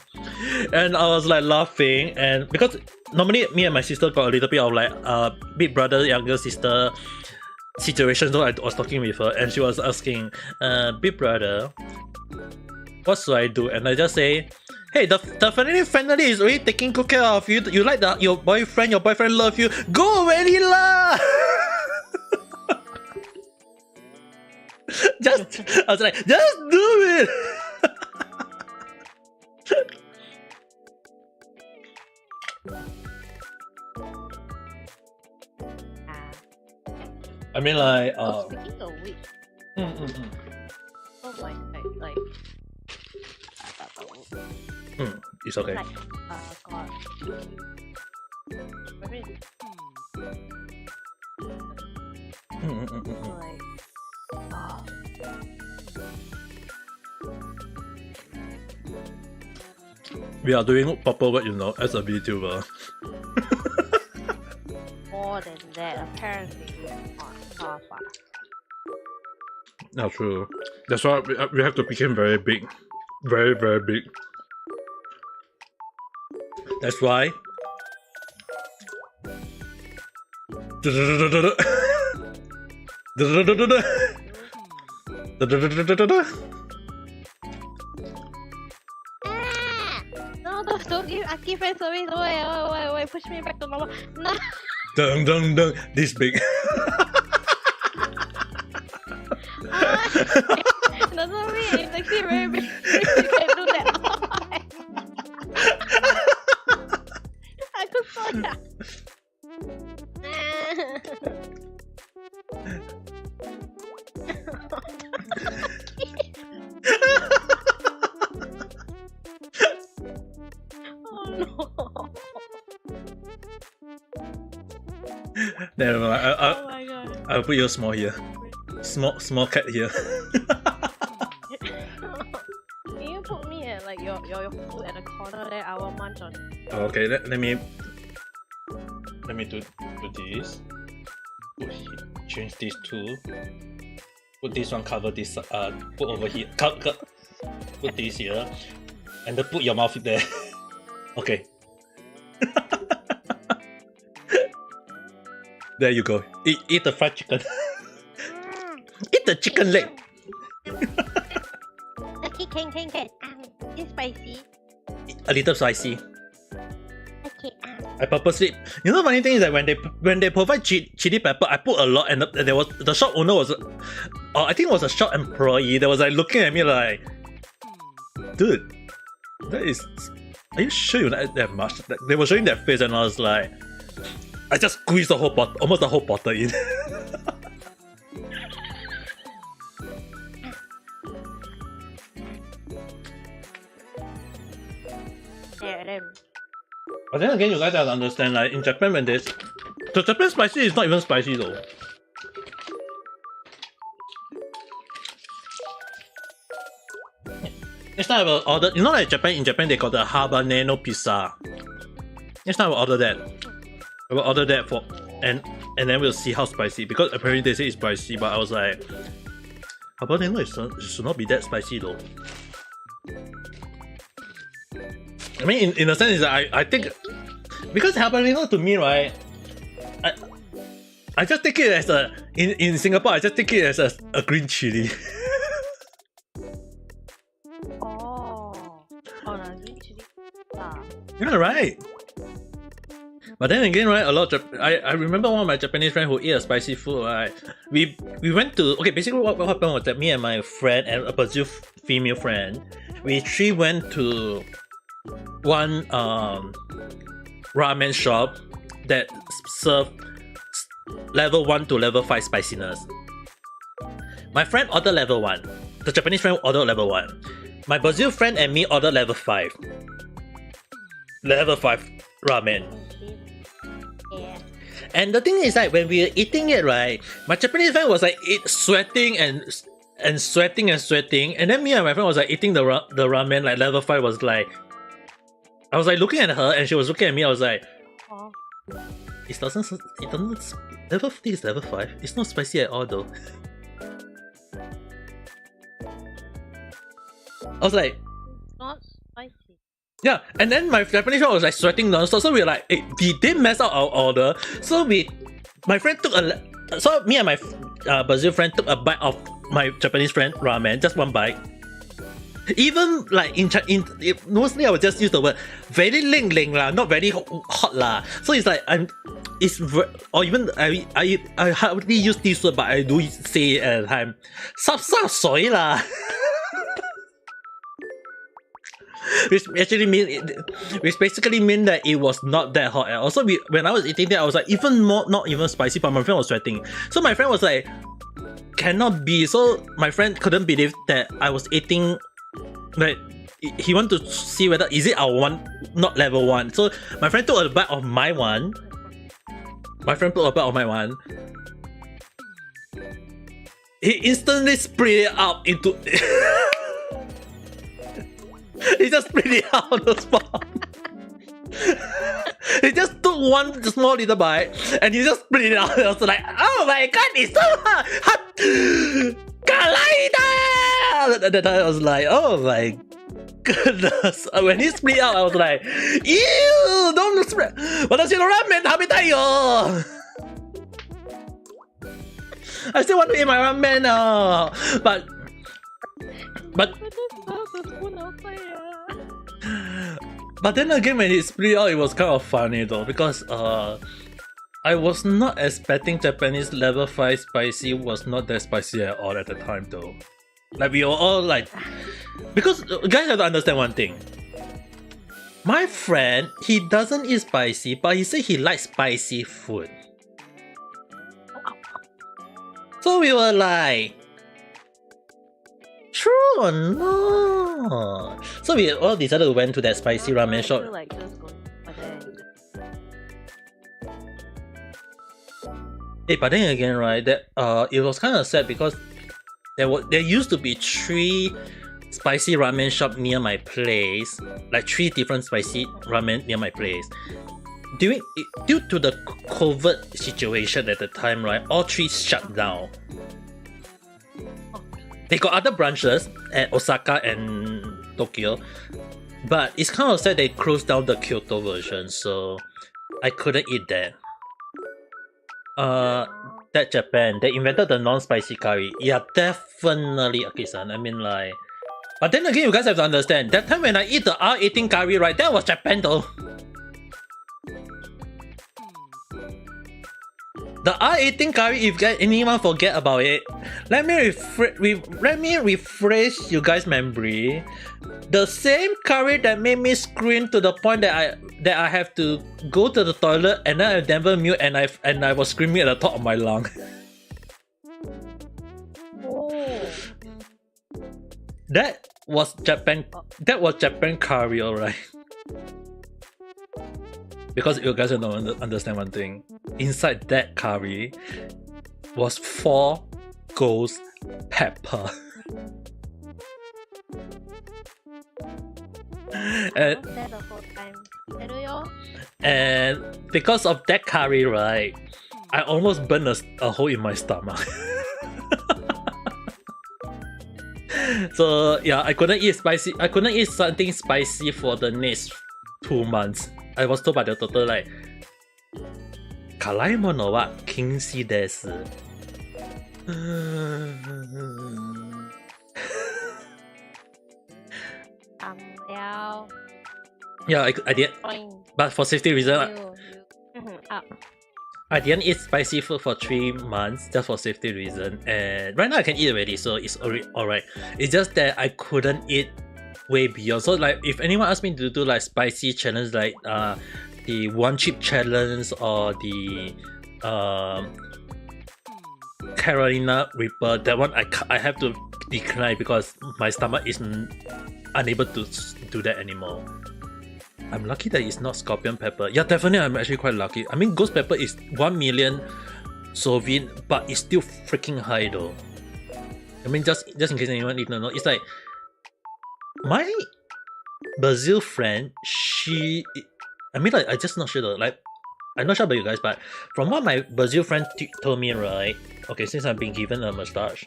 and I was like laughing, and because normally me and my sister got a little bit of like big brother younger sister situation, so I was talking with her, and she was asking, big brother, what should I do? And I just say, hey, the family is already taking good care of you. You like your boyfriend love you. Go already lah. I was like, just do it. I mean, like,
Speaking of which, oh my, like,
it's okay.
like, God. Maybe, like,
We are doing proper work, as a VTuber.
more than that, apparently, on Java.
Not true. That's why we have to become very big. Very, very big. That's why.
No, don't give active friend service. Wait, push me back to normal. No.
Dung, this big.
Doesn't mean it's actually very big. You can do that. Aku soya. Oh no.
Never mind.
Oh my god.
I'll put you small here. Small cat here.
Can you put me at like your foot at the corner there? I will munch on it.
Okay, let me do this. Change these two. Put this one, cover this. Put over here. Put this here, and then put your mouth there. Okay. There you go. Eat the fried chicken. Eat the chicken leg.
Okay, can. It's spicy.
A little spicy.
Okay.
I purposely. Funny thing is that when they provide chili pepper, I put a lot, and there was the shop owner was, I think it was a shop employee that was like looking at me like, dude, that is. Are you sure you like that much? They were showing their face, and I was like, I just squeezed the whole bottle, almost the whole bottle in. But then again, you guys have to understand, like in Japan, when the Japan spicy is not even spicy though. Next time I will order, like in Japan they got the habanero pizza. Next time I will order that. I will order that and then we'll see how spicy, because apparently they say it's spicy, but I was like, habanero should not be that spicy though. I mean, in a sense, is that I think, because habanero to me, right, I just take it as in Singapore, I just take it as a green chili.
Green chili.
Yeah, right. But then again, right, a lot of I remember one of my Japanese friends who ate a spicy food, right? We went to, okay, basically what happened was that me and my friend and a Brazil female friend, we three went to one ramen shop that served level 1 to level 5 spiciness. My friend ordered level 1. The Japanese friend ordered level 1. My Brazil friend and me ordered level 5. Level 5 ramen.
Yeah.
And the thing is like when we were eating it, right, my Japanese friend was like sweating and sweating and sweating, and then me and my friend was like eating the ramen like level 5 was like, I was like looking at her and she was looking at me. I was like,
Oh.
it doesn't level 50 is level 5. It's not spicy at all though. I was like,
Not spicy.
yeah, and then my Japanese friend was like sweating non-stop, so we were like, hey, we did mess up our order. So my friend took so me and my Brazil friend took a bite of my Japanese friend ramen, just one bite. Even like mostly I would just use the word very ling lah, not very hot lah. So it's like or even I hardly use this word, but I do say it at the time. Sap sui lah. Which basically mean that it was not that hot at all. So when I was eating that, I was like even more, not even spicy, but my friend was sweating. So my friend was like, cannot be. So my friend couldn't believe that I was eating, like he wanted to see whether is it our one, not level 1. So my friend took a bite of my one. He instantly split it up into he just split it out on the spot. He just took one small little bite and he just split it out. I was like, oh my god, it's so hot! Kalaida! I was like, oh my goodness. When he split out, I was like, ew! Don't split! 私のラーメン食べたいよ! I still want to eat my ramen now! But then again, when it split out, it was kind of funny though, because I was not expecting Japanese level 5 spicy was not that spicy at all at the time though. Like we were all like, because guys have to understand one thing. My friend, he doesn't eat spicy, but he said he likes spicy food. So we were like, true or not? So we all decided to went to that spicy ramen shop.
Like just going for
Hey, but then again, right, that it was kind of sad because there used to be 3 spicy ramen shop near my place, like 3 different spicy ramen near my place. Due to the COVID situation at the time, right, all 3 shut down. They got other branches at Osaka and Tokyo, but it's kind of sad they closed down the Kyoto version, so I couldn't eat that. That Japan, they invented the non-spicy curry. Yeah, definitely Aki-san. I mean, like, but then again, you guys have to understand that time when I eat the R18 curry, right, that was Japan though. The R18 curry, if anyone forget about it, let me refresh you guys' memory. The same curry that made me scream to the point that I have to go to the toilet and then I never mute and I was screaming at the top of my lung.
Oh.
That was Japan curry, alright. Because you guys don't understand one thing. Inside that curry was 4 ghost pepper. And because of that curry, right, I almost burned a hole in my stomach. So yeah, I couldn't eat something spicy for the next 2 months. I was told by the doctor like, 辛いものは禁止です。Yeah, I did. But for safety reason, I didn't eat spicy food for 3 months just for safety reason. And right now I can eat already, so it's alright. It's just that I couldn't eat way beyond. So like, if anyone asks me to do like spicy challenge, like the 1 chip challenge or the Carolina Reaper, that one I have to decline because my stomach isn't unable to do that anymore. I'm lucky that it's not scorpion pepper. Yeah, definitely I'm actually quite lucky. I mean, ghost pepper is 1 million Soviet, but it's still freaking high though. I mean, just in case anyone didn't know, it's like my Brazil friend. I mean, like, I just not sure though. Like, I'm not sure about you guys, but from what my Brazil friend told me, right? Okay, since I've been given a mustache,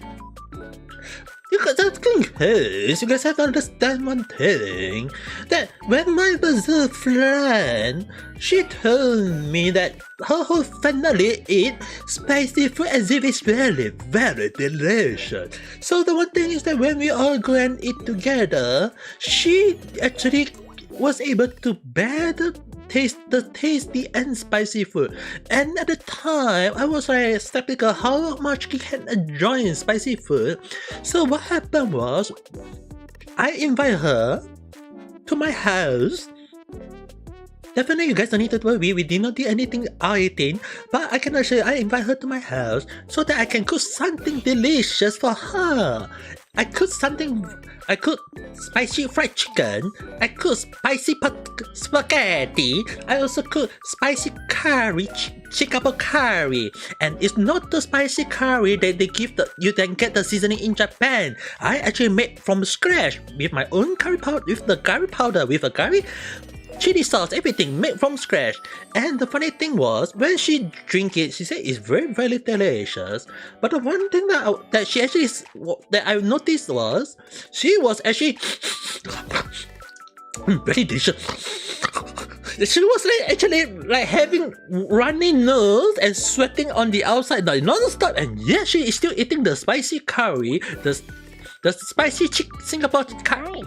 you guys have to understand one thing, that when my Brazil friend, she told me that her whole family eat spicy food as if it's very, very delicious. So the one thing is that when we all go and eat together, she actually was able to bear the tasty and spicy food. And at the time, I was like skeptical how much she can enjoy spicy food. So what happened was, I invited her to my house. Definitely, you guys don't need to worry. We did not do anything eating, but I can assure you, I invite her to my house so that I can cook something delicious for her. I cooked spicy fried chicken. I cooked spicy spaghetti. I also cooked spicy curry, Chicago curry. And it's not the spicy curry that they give you can get the seasoning in Japan. I actually made from scratch with my own curry powder, with the curry powder, with a curry chili sauce, everything made from scratch. And the funny thing was, when she drink it, she said it's very, very delicious. But the one thing that she actually that I noticed was, she was actually very delicious. She was actually having runny nose and sweating on the outside, like non-stop. And yeah, she is still eating the spicy curry, the spicy Singapore curry.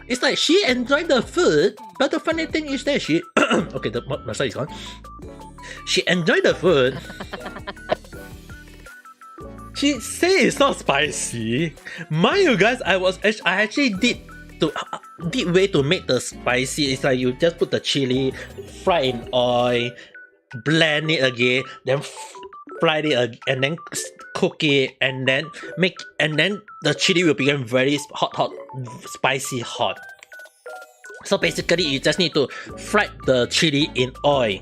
It's like she enjoyed the food, but the funny thing is that she okay, the massage is gone. She enjoyed the food. She said it's not spicy. Mind you guys, I actually did way to make the spicy. It's like you just put the chili, fry in oil, blend it again, then fry it again, and then cook it, and then the chili will become very hot, spicy hot. So basically, you just need to fry the chili in oil,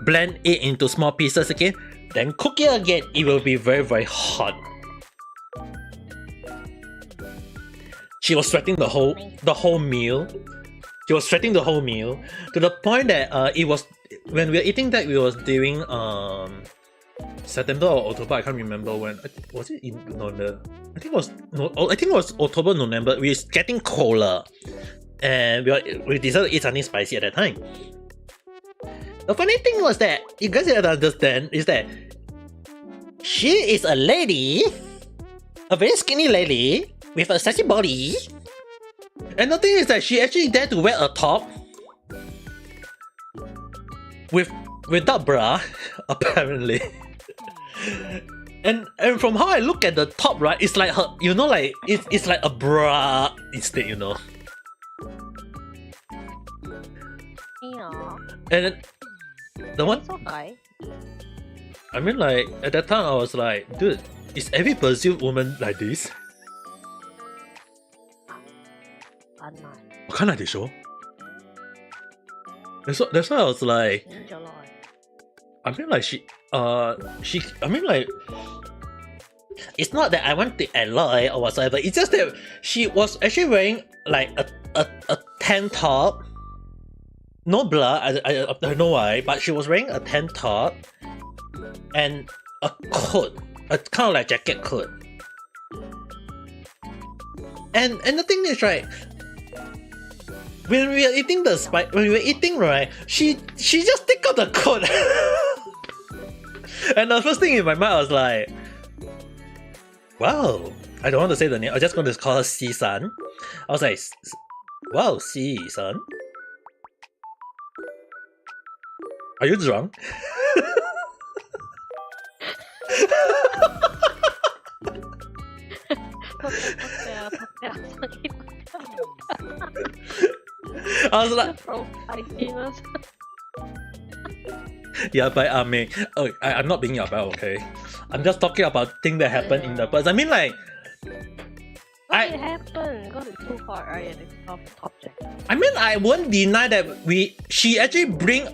blend it into small pieces again, then cook it again. It will be very, very hot. She was sweating the whole meal. She was sweating the whole meal to the point that it was, when we were eating that, we was during September or October, I can't remember when. Was it in November? I think it was October, November. We was getting colder, and we decided to eat something spicy at that time. The funny thing was that you guys have to understand is that she is a lady, a very skinny lady with a sexy body, and the thing is that she actually dared to wear a top without bra, apparently. And from how I look at the top, right, it's like her, you know, like it's like a bra instead, you know.
Yeah.
And the one,
So high.
I mean, like at that time, I was like, dude, is every Brazil woman like this?
I'm not.
我看来的show. That's why I was like, I mean, like I mean, like, it's not that I want to ally or whatsoever. It's just that she was actually wearing like a tank top, no bra. I don't know why, but she was wearing a tank top and a coat, a kind of like jacket coat. And the thing is, right, when we were eating right, she just take out the coat. And the first thing in my mind, I was like, wow, I don't want to say the name, I'm just going to call her C-san. I was like, wow, C-san, are you drunk? I was like, Yabai I'm not being Yabai, okay? I'm just talking about things that happened in the past. I mean, like,
What happened? Because it's too hot, right? And it's off top check.
I mean, I won't deny that she actually bring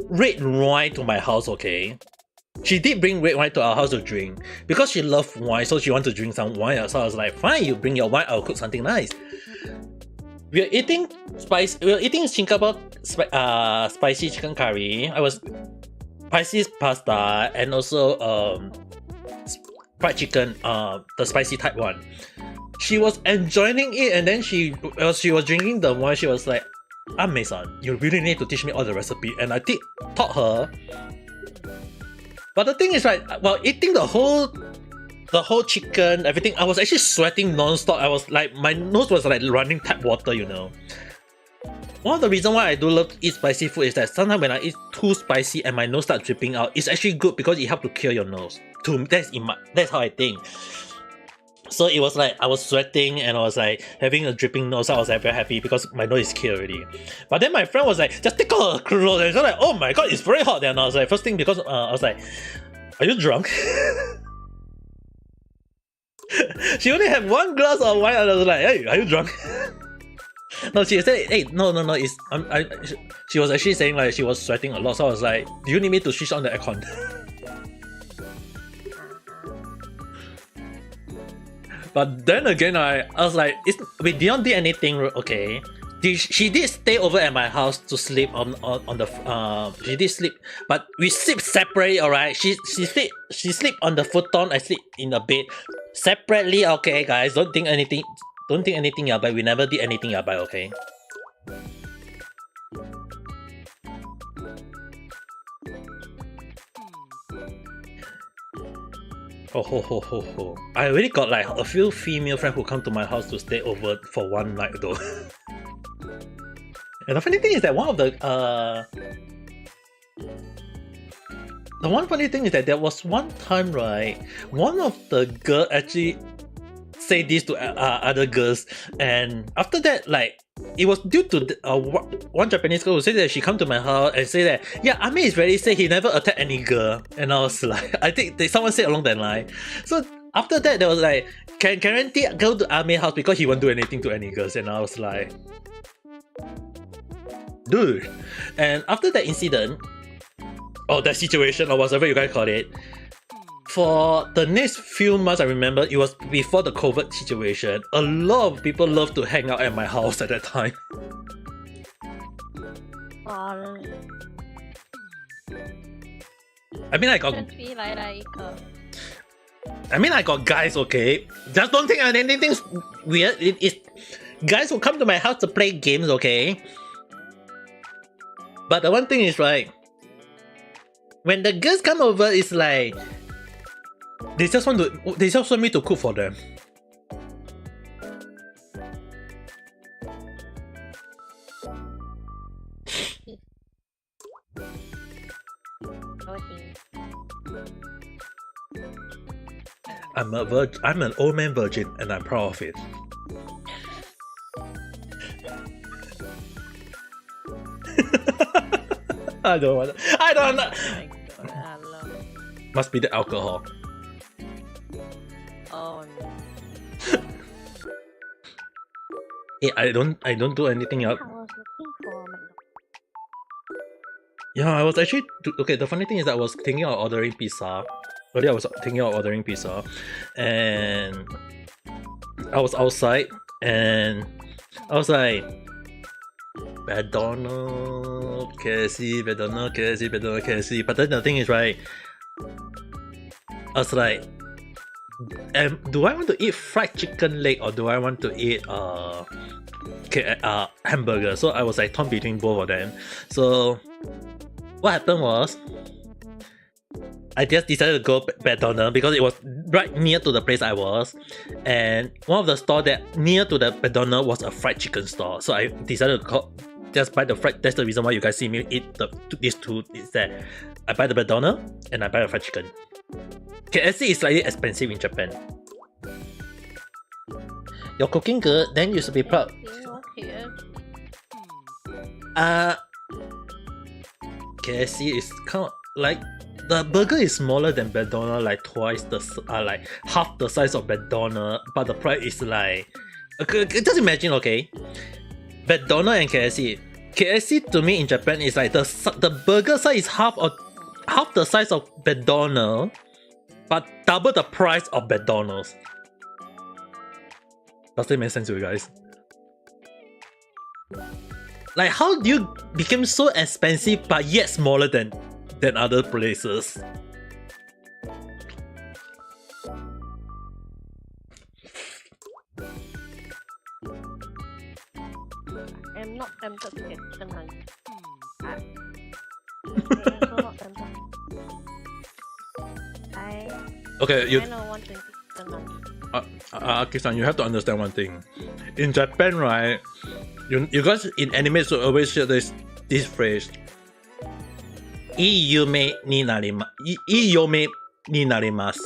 red wine to my house, okay? She did bring red wine to our house to drink because she loved wine, so she wanted to drink some wine. So I was like, fine, you bring your wine, I'll cook something nice. We are eating Singapore spicy chicken curry. I was spicy pasta and also fried chicken, the spicy type one. She was enjoying it, and then she was drinking the wine. She was like, "Mason, you really need to teach me all the recipe." And I taught her. But the thing is, right, while eating the whole chicken, everything, I was actually sweating non-stop. I was like, my nose was like running tap water, you know. One of the reasons why I do love to eat spicy food is that sometimes when I eat too spicy and my nose starts dripping out, it's actually good because it helps to clear your nose. That's how I think. So it was like I was sweating and I was like having a dripping nose. So I was like very happy because my nose is clear already. But then my friend was like, just take off the clothes. And so like, oh my god, it's very hot. Then I was like, first thing because I was like, are you drunk? She only had one glass of wine and I was like, hey, are you drunk? No, she said, hey, no, it's she was actually saying like she was sweating a lot. So I was like, do you need me to switch on the aircon? But then again, I was like, we didn't do anything, okay? She did stay over at my house to sleep on the she did sleep, but we sleep separately, alright? She sleep on the futon, I sleep in the bed separately, okay, guys? Don't think anything yabai. We never did anything yabai, okay? Oh. I already got like a few female friends who come to my house to stay over for one night though. And the funny thing is that one funny thing is that there was one time, right, one of the girls actually say this to other girls, and after that, like, it was due to one Japanese girl who said that she come to my house and say that, yeah, Ami is very safe, he never attacked any girl. And I was like, I think someone said along that line. So after that, there was like, can Randy go to Ami's house because he won't do anything to any girls? And I was like, dude. And after that incident, or that situation, or whatever you guys call it, for the next few months, I remember it was before the COVID situation. A lot of people love to hang out at my house at that time. I mean, I got guys, okay? Just don't think anything's weird. It's guys who come to my house to play games, okay? But the one thing is, right, when the girls come over, it's like they just want me to cook for them. I'm an old man virgin and I'm proud of it. I don't know. Must be the alcohol.
Oh no.
Hey, I don't do anything else.
I was looking for
Yeah, I was actually okay. The funny thing is that I was thinking of ordering pizza. Earlier, I was thinking of ordering pizza, and I was outside, and I was like, McDonald's, KFC, McDonald's, KFC, McDonald's, KFC. But then the thing is, right, I was like, do I want to eat fried chicken leg or do I want to eat hamburger? So I was like torn between both of them. So what happened was, I just decided to go McDonald's because it was right near to the place I was, and one of the store that near to the McDonald's was a fried chicken store. So I decided to just buy the fried. That's the reason why you guys see me eat these two. Is that I buy the McDonald's and I buy the fried chicken. KFC is slightly expensive in Japan. You're cooking good, then you should be proud. KFC is kind of like, the burger is smaller than McDonald's, like twice the like half the size of McDonald's, but the price is like Okay, just imagine, okay, McDonald's and KFC. KFC to me in Japan is like the burger size is half the size of McDonald's, but double the price of McDonald's. Does that make sense to you guys? Like, how do you become so expensive but yet smaller than other places?
I'm not tempted to get chicken nuggets. I'm also not tempted.
Okay, you.
I don't want to eat chicken nuggets.
Aki-san, you have to understand one thing. In Japan, right, you guys in anime so always share this phrase. Iyome ni narimasu.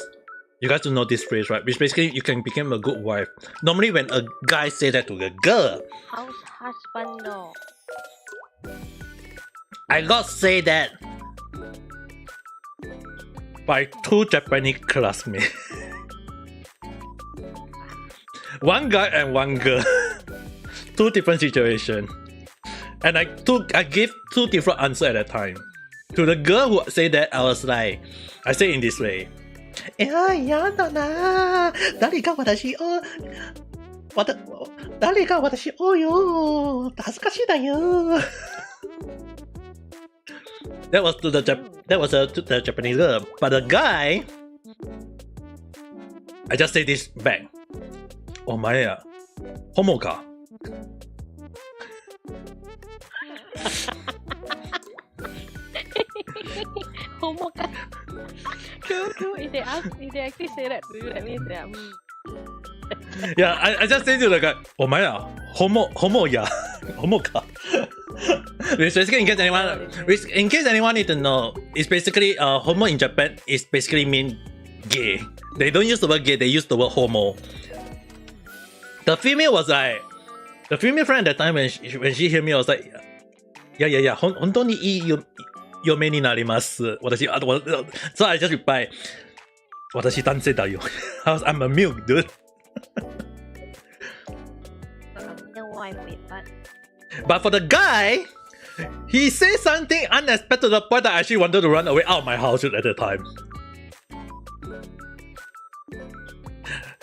You guys don't know this phrase, right? Which basically you can become a good wife. Normally when a guy say that to a girl,
House husband though.
I got say that by two Japanese classmates. One guy and one girl. Two different situations. And I gave two different answers at a time. To the girl who said that, I say in this way. いや、やだな。誰が私をよ。恥ずかしいだよ。That was to the Japanese girl. But the guy, I just say this back. お前や、ホモか。
Homo kan. True. If they actually say that to you, that means they are.
Yeah, I just say to the guy, お前や、ホモや、ホモか。Which basically, in case anyone need to know, it's basically homo in Japan is basically mean gay. They don't use the word gay, they use the word homo. The female friend at the time when she heard me, I was like, yeah, 本当にいい嫁になります。So I just reply, 私男性だよ。I'm a milk, dude. But for the guy, he said something unexpected to the point that I actually wanted to run away out of my house at the time.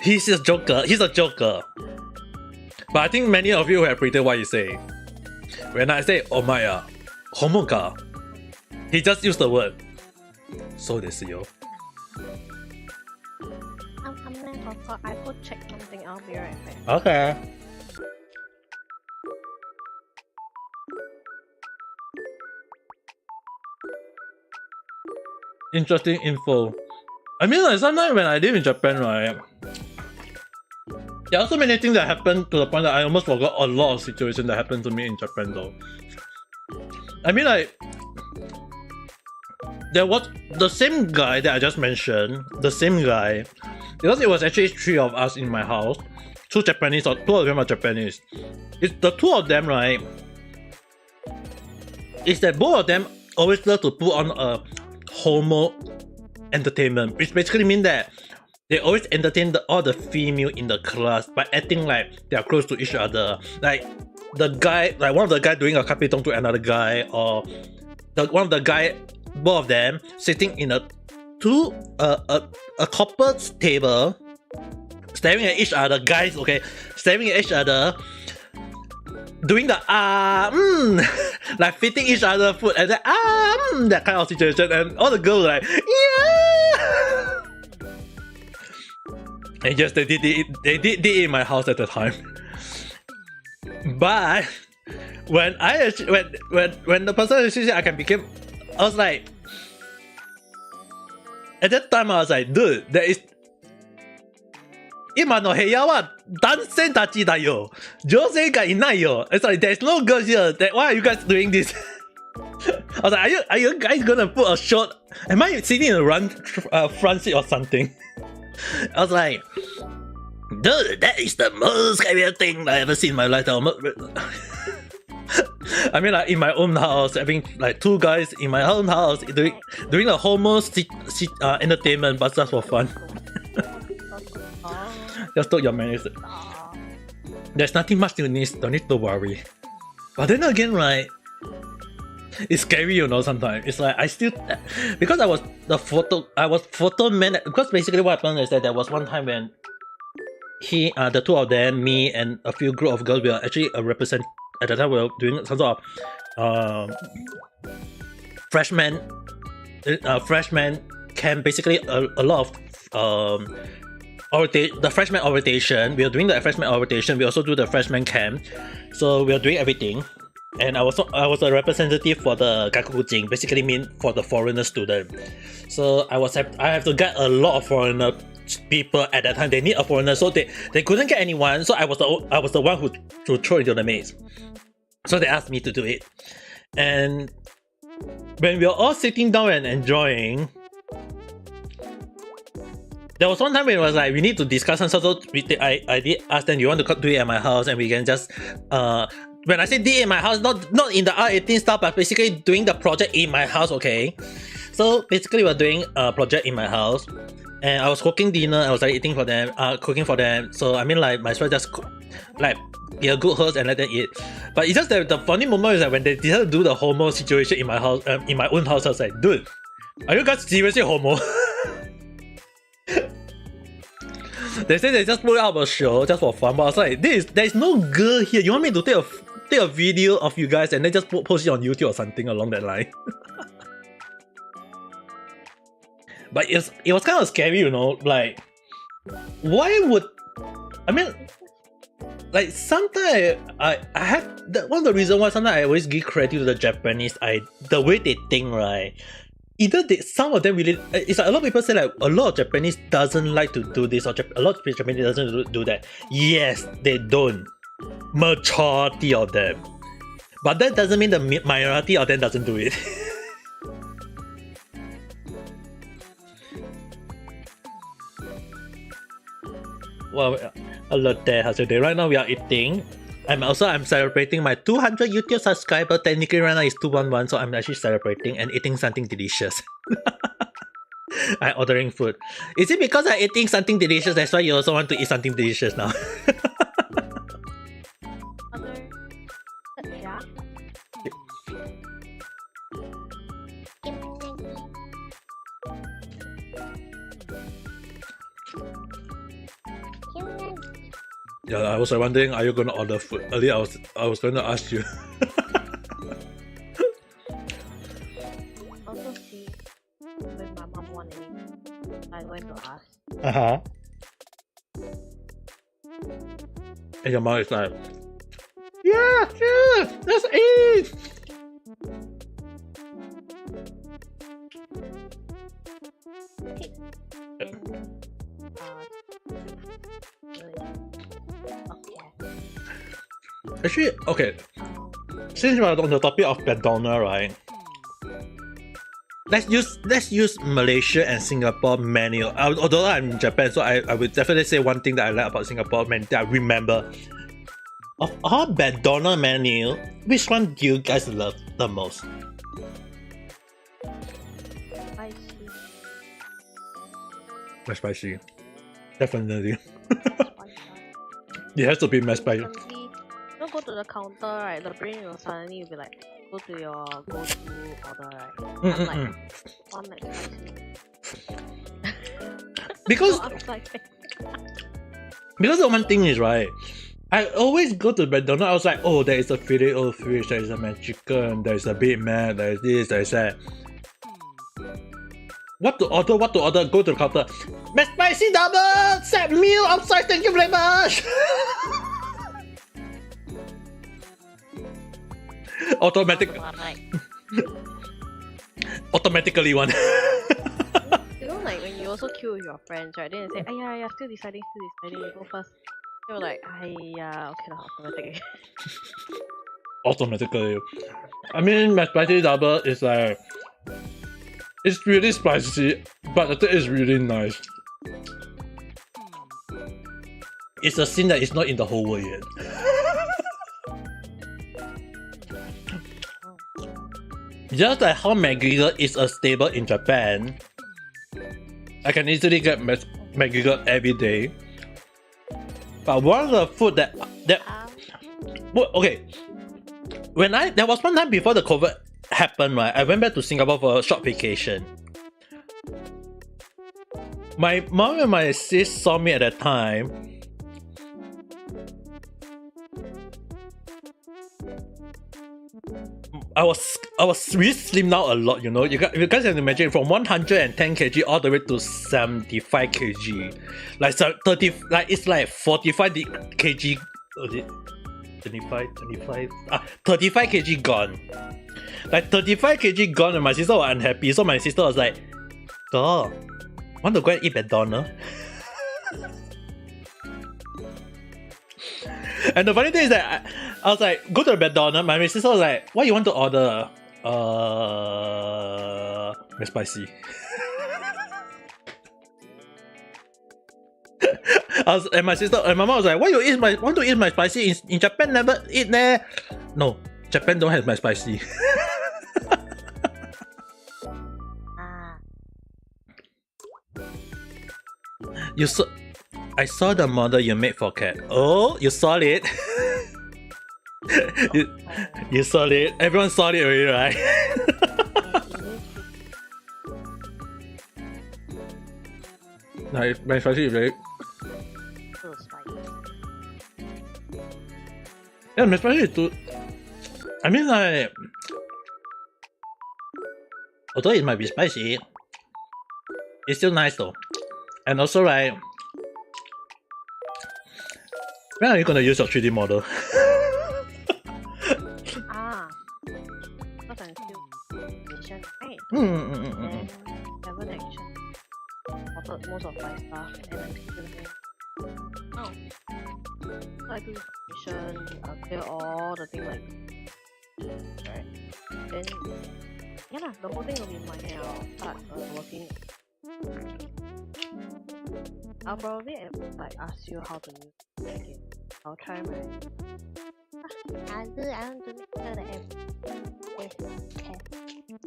He's a joker. But I think many of you have predicted what he say. When I say, お前や、ホモか, he just used the word. そうですよ。
I could check something. I'll be right back.
Okay. Interesting info. I mean, like, sometimes when I live in Japan, right, there are so many things that happen to the point that I almost forgot a lot of situations that happened to me in Japan, though. I mean, like, there was the same guy that I just mentioned, because it was actually 3 of us in my house, 2 Japanese, or 2 of them are Japanese. It's the 2 of them, right, is that both of them always love to put on a homo entertainment, which basically means that they always entertain all the female in the class by acting like they are close to each other. Like one of the guy doing a kapitong to another guy, or one of the guy, both of them sitting in a couple table, staring at each other. Guys, okay, staring at each other, doing the like fitting each other food and then that kind of situation, and all the girls like yeah. And yes, they did it in my house at the time. But when the person actually said I was like, at that time I was like, dude, there is 今の部屋は男性たちだよ。女性がいないよ。It's like there's no girls here. Why are you guys doing this? I was like, are you guys gonna put a short? Am I sitting in a front seat or something? I was like, dude, that is the most scary thing I ever seen in my life. I mean, like in my own house, having like 2 guys in my own house doing a homo entertainment, but just for fun. Just took your manners. there's nothing much don't need to worry. But then again, right, it's scary, you know. Sometimes it's like I still, because I was photo man. Because basically what happened is that there was one time when the two of them, me and a few group of girls, we were actually represent at the time we were doing some sort of freshman camp. Basically a lot of the freshman orientation. We are doing the freshman orientation. We also do the freshman camp. So we are doing everything. And I was a representative for the Gakugujin, basically mean for the foreigner student. So I have to get a lot of foreigner people at that time. They need a foreigner, so they couldn't get anyone. So I was the one who throw into the maze. So they asked me to do it. And when we were all sitting down and enjoying, there was one time when it was like we need to discuss, and so I did ask them, you want to do it at my house, and we can just when I say do it in my house, not in the R18 style, but basically doing the project in my house, okay? So basically we're doing a project in my house, and I was cooking dinner, I was like eating for them, cooking for them. So I mean, like, might as well just like be a good host and let them eat. But it's just that the funny moment is that when they decided to do the homo situation in my house, in my own house, I was like, dude, are you guys seriously homo? They say they just put out a show just for fun, but I was like, there's no girl here. You want me to take a video of you guys and then just post it on YouTube or something along that line? But it was kind of scary, you know. Like, why would I mean? Like, sometimes I have one of the reasons why sometimes I always give credit to the Japanese. The way they think, right? Either some of them really, it's like a lot of people say like a lot of Japanese doesn't like to do this, or a lot of Japanese doesn't do that. Yes, they don't. Majority of them. But that doesn't mean the minority of them doesn't do it. Well, hello there, how's your day? Right now we are eating. I'm celebrating my 200 YouTube subscriber. Technically right now it's 211, so I'm actually celebrating and eating something delicious. I'm ordering food. Is it because I'm eating something delicious that's why you also want to eat something delicious now? Yeah, I was wondering, are you gonna order food? Earlier I was going to ask you.
Also see when my mom wanted it, I went to ask.
Uh-huh. And your mom is like, yeah, let's eat! Actually, okay, since we're on the topic of McDonald's, right? Let's use Malaysia and Singapore menu. Although I'm in Japan, so I would definitely say one thing that I like about Singapore menu that I remember. Of all McDonald's menu, which one do you guys love the most?
Spicy.
McSpicy. Definitely. It has to be McSpicy.
Don't go to the counter, right? The brain will suddenly be like, go to your go-to order, right? I'm like, one McSpicy.
Because
No, I'm like,
because the one thing is, right, I always go to McDonald's, I was like, oh, there is a filet o fish, there is a McChicken, there is a Big Mac, there is this, there is that. What to order, go to the counter. McSpicy double set meal outside, thank you very much. Automatically one.
you know, like when you also queue with your friends, right? Then they say, yeah, still deciding, you go first. You're like, yeah, okay, automatic.
Automatically. I mean, McSpicy double is like, it's really spicy, but the taste is really nice. It's a scene that is not in the whole world yet. Just like how McGregor is a staple in Japan, I can easily get McGregor every day. But one of the food that That well, okay. There was one time before the COVID happened, right? I went back to Singapore for a short vacation. My mom and my sis saw me at that time. I was really slimmed down a lot, you know. You guys have to imagine from 110 kg all the way to 75 kg. Like 30, like it's like 45 kg. Was it 25? 35 kg gone. Like 35 kg gone, and my sister was unhappy. So my sister was like, "Girl, want to go and eat McDonald's?" And the funny thing is that I was like, go to the McDonald's. My sister was like, what you want to order? McSpicy. And my sister and my mom was like, why you want to eat McSpicy? In Japan never eat there. No, Japan don't have McSpicy. I saw the model you made for Cat. Oh, you saw it. you saw it. Everyone saw it already, right? My spicy is very.
So spicy.
Yeah, my spicy is too. I mean, like, although it might be spicy, it's still nice though. And also, like, when are you gonna use your 3D model?
Because I'm still mission, right?
Mm.
Haven't actually ordered most of my stuff, and I'm still here. Oh. So I do mission, clear all the things like right? Then, yeah lah, the whole thing will be mine and I'll start working. I'll probably like ask you how to use it again. I'll try my. I want to make sure that everything is okay.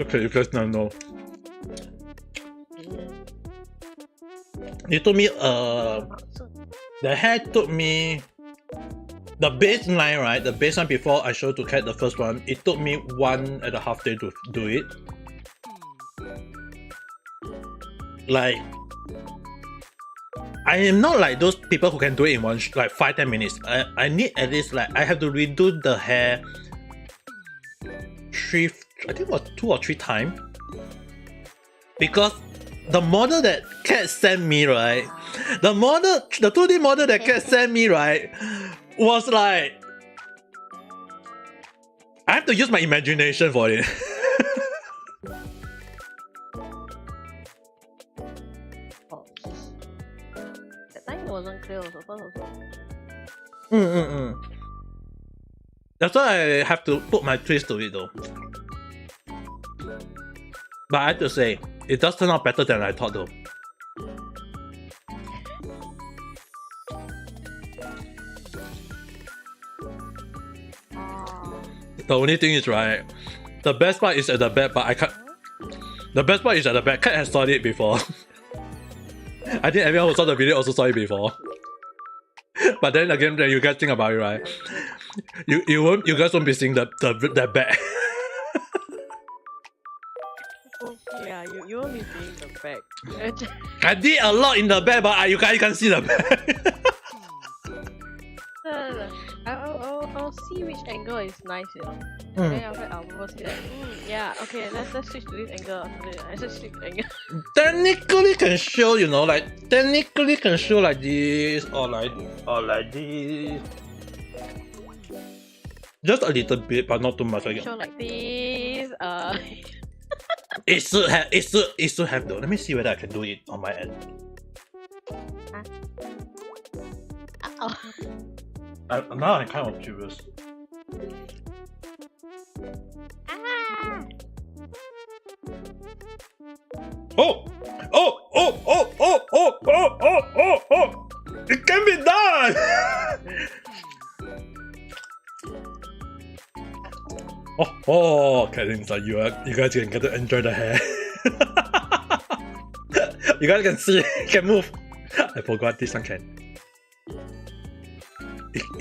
Okay, you guys now know. You told me the hair took me the baseline, right? The baseline before I showed to Cat the first one, it took me 1.5 days to do it. Like, I am not like those people who can do it in like 5-10 minutes. I need at least like I have to redo the hair I think it was 2 or 3 times. Because the model that Cat sent me, right? The 2D model that Cat sent me, right, was like I have to use my imagination for it.
Wasn't clear also.
That's why I have to put my twist to it though. But I have to say, it does turn out better than I thought though. The only thing is, right, the best part is at the back, but I can't. The best part is at the back. Cat has saw it before. I think everyone who saw the video also saw it before. But then again, when you guys think about it, right? You guys won't be seeing the back.
Yeah, you won't be seeing the back.
I did a lot in the back, but you guys can't see the back.
I'll see which angle is nice, you know. Then after I'll see like, yeah, okay, let's switch to this angle. I just switch angle.
Technically can show, you know, like technically can show like this or like this. Just a little bit, but not too much.
Show like this.
It should have though. Let me see whether I can do it on my end. Now I'm kind of curious. Oh! It can be done! Okay, things like you guys can get to enjoy the hair. You guys can see, can move. I forgot this one can.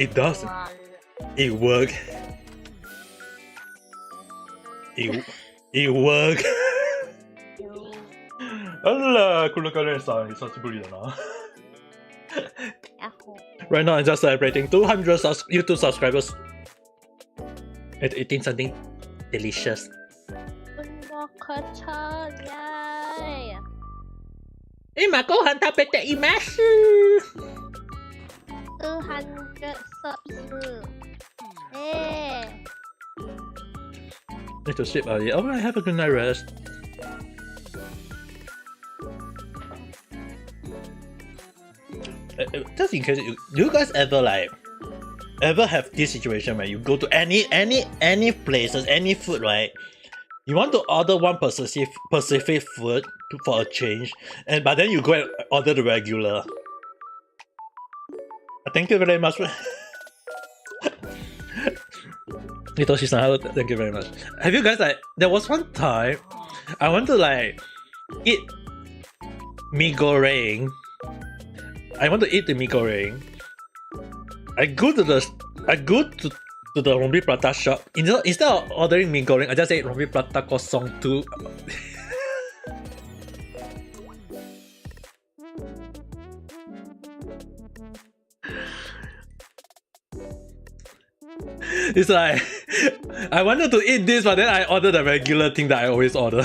It does. It work. It work. Allah, Kulukaren-san, Hisashi-buri-da-na. Right now, I'm just celebrating 200 YouTube subscribers. At eating something delicious.
Yay!
今ご飯食べています。
200 subs. Hey.
Need to sleep early. Alright, have a good night rest. Just in case, do you guys ever have this situation where you go to any places, any food, right? You want to order one specific food for a change, but then you go and order the regular. Thank you very much. Hitoshi-san, thank you very much. Have you guys there was one time I want to eat mee goreng. I want to eat the mee goreng. I go to the Rombi Prata shop. Instead of ordering mee goreng, I just say Rombi Prata kosong 2. It's like I wanted to eat this, but then I ordered the regular thing that I always order.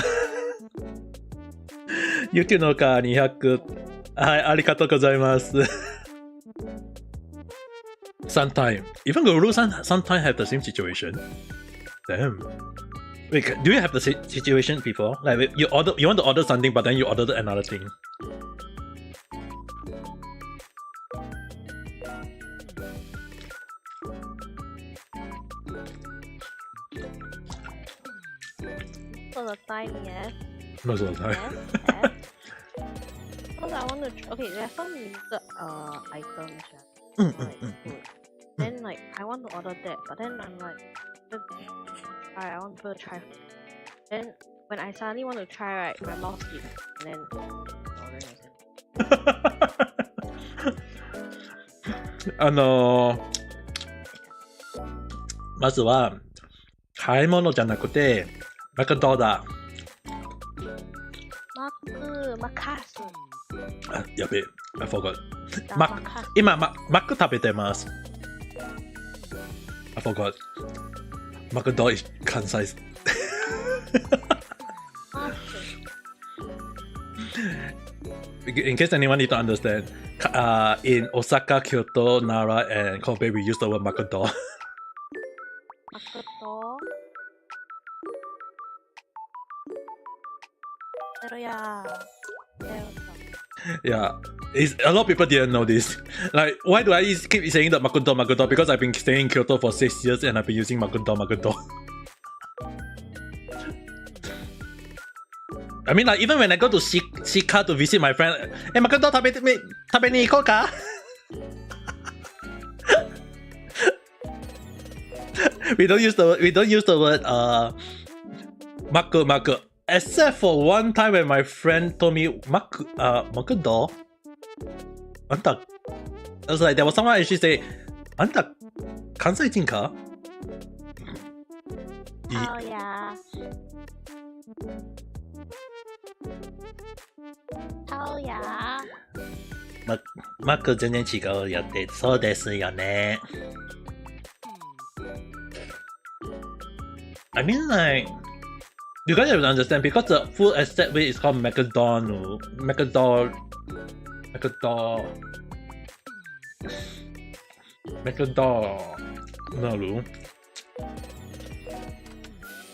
YouTube のか200。はい、ありがとうございます。Sometimes, even Guru sometimes have the same situation. Damn. Wait, do you have the situation before? Like you want to order something, but then you ordered another thing.
Most of the time, yes.
Most of the time.
Yes. Because I want to. Okay, there's some limited items. Food. Then I want to order that, but then I'm like, I want to try. Then when I suddenly want to try, right, my mouth skips, and then order
まずは買い物じゃなくてマクドだ。
マカス。
あ、やべえ、I forgot。今マック食べてます。I forgot。マクド関西。In case anyone need to understand, in Osaka, Kyoto, Nara, and Kobe, we use the word Makoto.
Makoto? Pero
yeah, a lot of people didn't know this. Like, why do I keep saying the Makoto? Because I've been staying in Kyoto for 6 years and I've been using Makoto. I mean, like, even when I go to Shika to visit my friend, hey, Makoto, 食べに行こうか? we don't use the word maku, except for one time when my friend told me Makoto. Anta, I was like, there was someone actually say, Anta, Kansai人か?
Oh yeah. Oh yeah.
マック全然違うよって、そうですよね。I mean, like, you guys have to understand because the full estate way is called McDonald.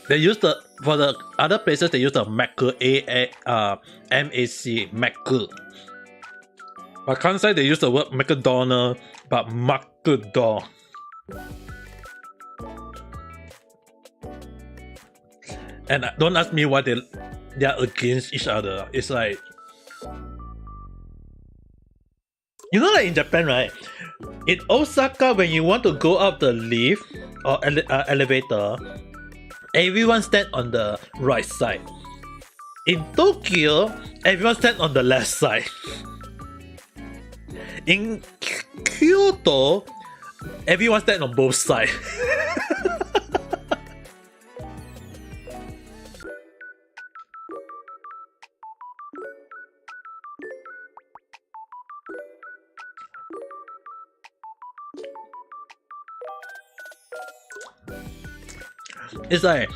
They use for the other places they use the Mac MAC Mac. But Kansai they use the word McDonald but Makudo. And don't ask me why they are against each other. It's like, you know, like in Japan, right? In Osaka, when you want to go up the lift or elevator, everyone stand on the right side. In Tokyo, everyone stand on the left side. In Kyoto, everyone stand on both sides. It's like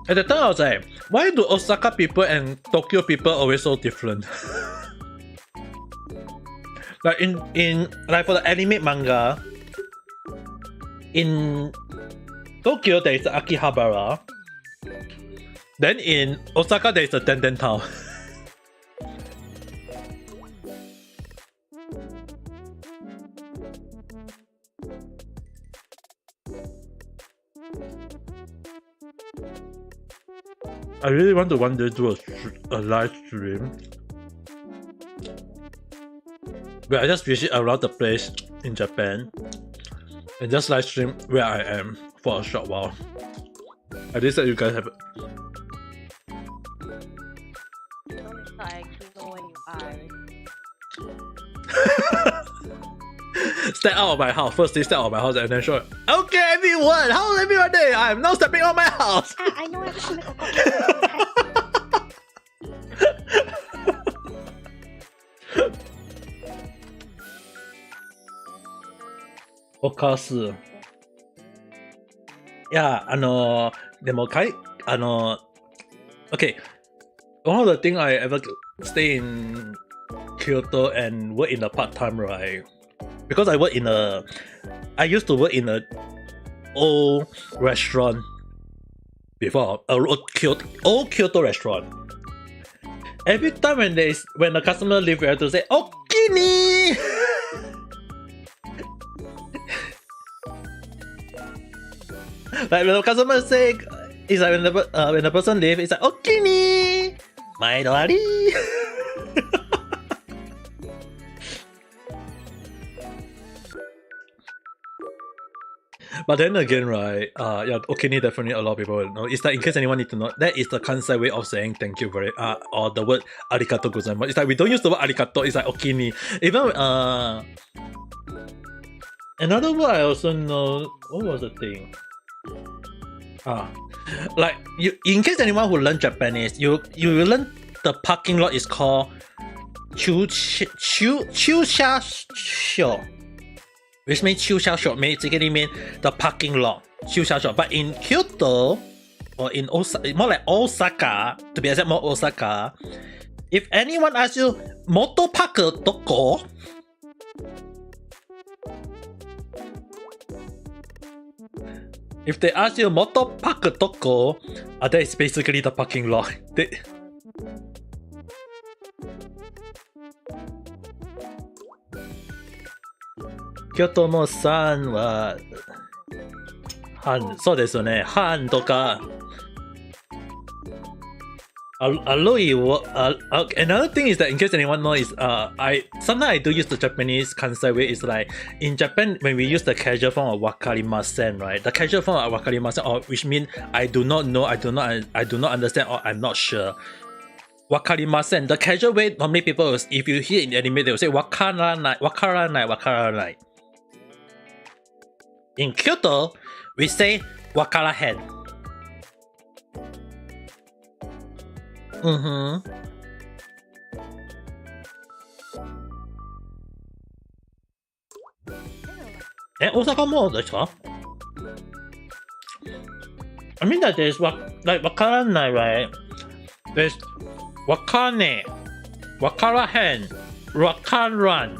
at the time I was like, why do Osaka people and Tokyo people always so different? Like in like for the anime manga, in Tokyo there is the Akihabara. Then in Osaka there is the Tenten Town. I really want to one day do a live stream where I just visit around the place in Japan and just live stream where I am for a short while. At least that you guys have.
I actually know where you are.
Step out of my house. First they step out of my house and then show. Okay, everyone, how's everyone day? I'm now stepping out of my house.
I know everything.
Okasu. Yeah, でもokay, one of the things I ever stay in Kyoto and work in a part-time, right? Because I used to work in a old restaurant before, old Kyoto restaurant. Every time when the customer leave, we have to say "Okini." Like when the customer say, it's like when the person leave, it's like "Okini, my daddy." But then again, right? Yeah, Okini definitely a lot of people will know. It's like in case anyone need to know, that is the Kansai way of saying thank you very or the word arigato gozaimasu. It's like we don't use the word arigato. It's like Okini. Even another word I also know. What was the thing? Like you, in case anyone who learn Japanese, you will learn the parking lot is called Chūshasho, which means Chūshasho basically mean the parking lot. Chūshasho. But in Kyoto or in Osaka, more like Osaka, to be exact, more Osaka. If anyone asks you moto park doko, if they ask you moto park doko, that is basically the parking lot. Kyoto no san wa han, そうですよね。han とか another thing is that in case anyone knows is sometimes I do use the Japanese Kansai way. Is like in Japan when we use the casual form of wakarimasen, right? The casual form of wakarimasen, or which means I do not know, I do not understand, or I'm not sure. Wakarimasen. The casual way normally people will, if you hear in anime, they will say wakaranai. In Kyoto, we say wakarahen. Osaka moreですか? I mean that there's like wakaranai, right? There's wakane, wakarahen, wakaran,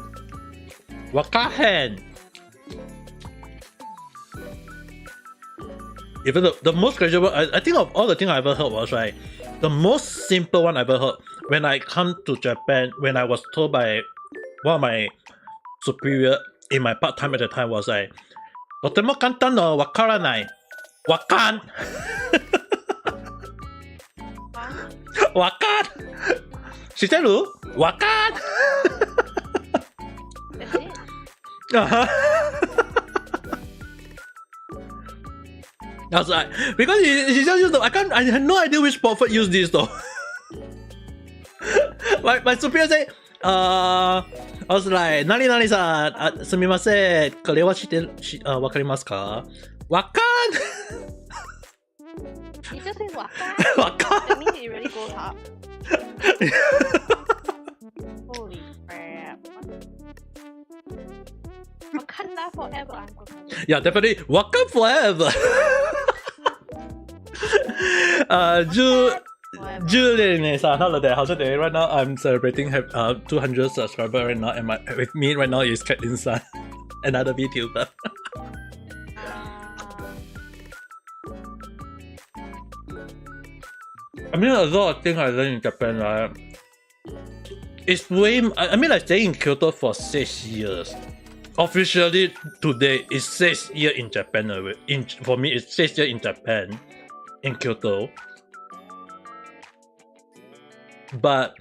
wakahen. Even the most casual one, I think of all the things I ever heard was, right, the most simple one I ever heard when I come to Japan, when I was told by one of my superior in my part-time at the time was like, とても簡単のわからない。わかん。わかん。知ってる？わかん。I was like, because she just used the, I have no idea which prophet used this though. My superior say, I was like 何々さん、すみません。これはわかりますか？わかん
He just says waka.
わかん
That means it really goes up. Holy crap. Wakanda forever, Uncle.
Yeah, definitely Wakanda forever. 10年さ、なので、好像で right now I'm celebrating 200 subscribers right now, and with me right now is Caitlin San, another VTuber. I mean, a lot of things I learned in Japan, right? It's way. I mean, I stayed in Kyoto for 6 years. Officially, today is 6 years in Japan. For me, it's 6 years in Japan, in Kyoto. But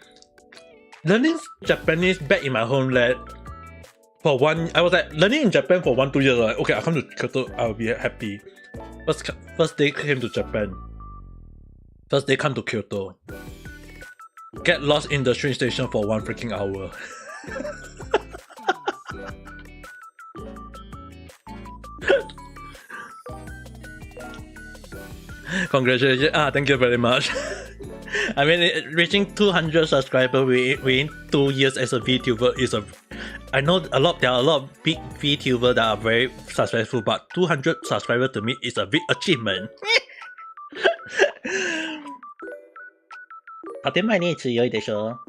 learning Japanese back in my homeland for I was like learning in Japan for 1-2 years. Like, okay, I come to Kyoto, I'll be happy. First day came to Japan. First day come to Kyoto. Get lost in the train station for 1 freaking hour. Congratulations! Thank you very much. I mean, reaching 200 subscribers within 2 years as a VTuber is a. I know there are a lot of big VTubers that are very successful, but 200 subscribers to me is a big achievement. 建前に強いでしょ。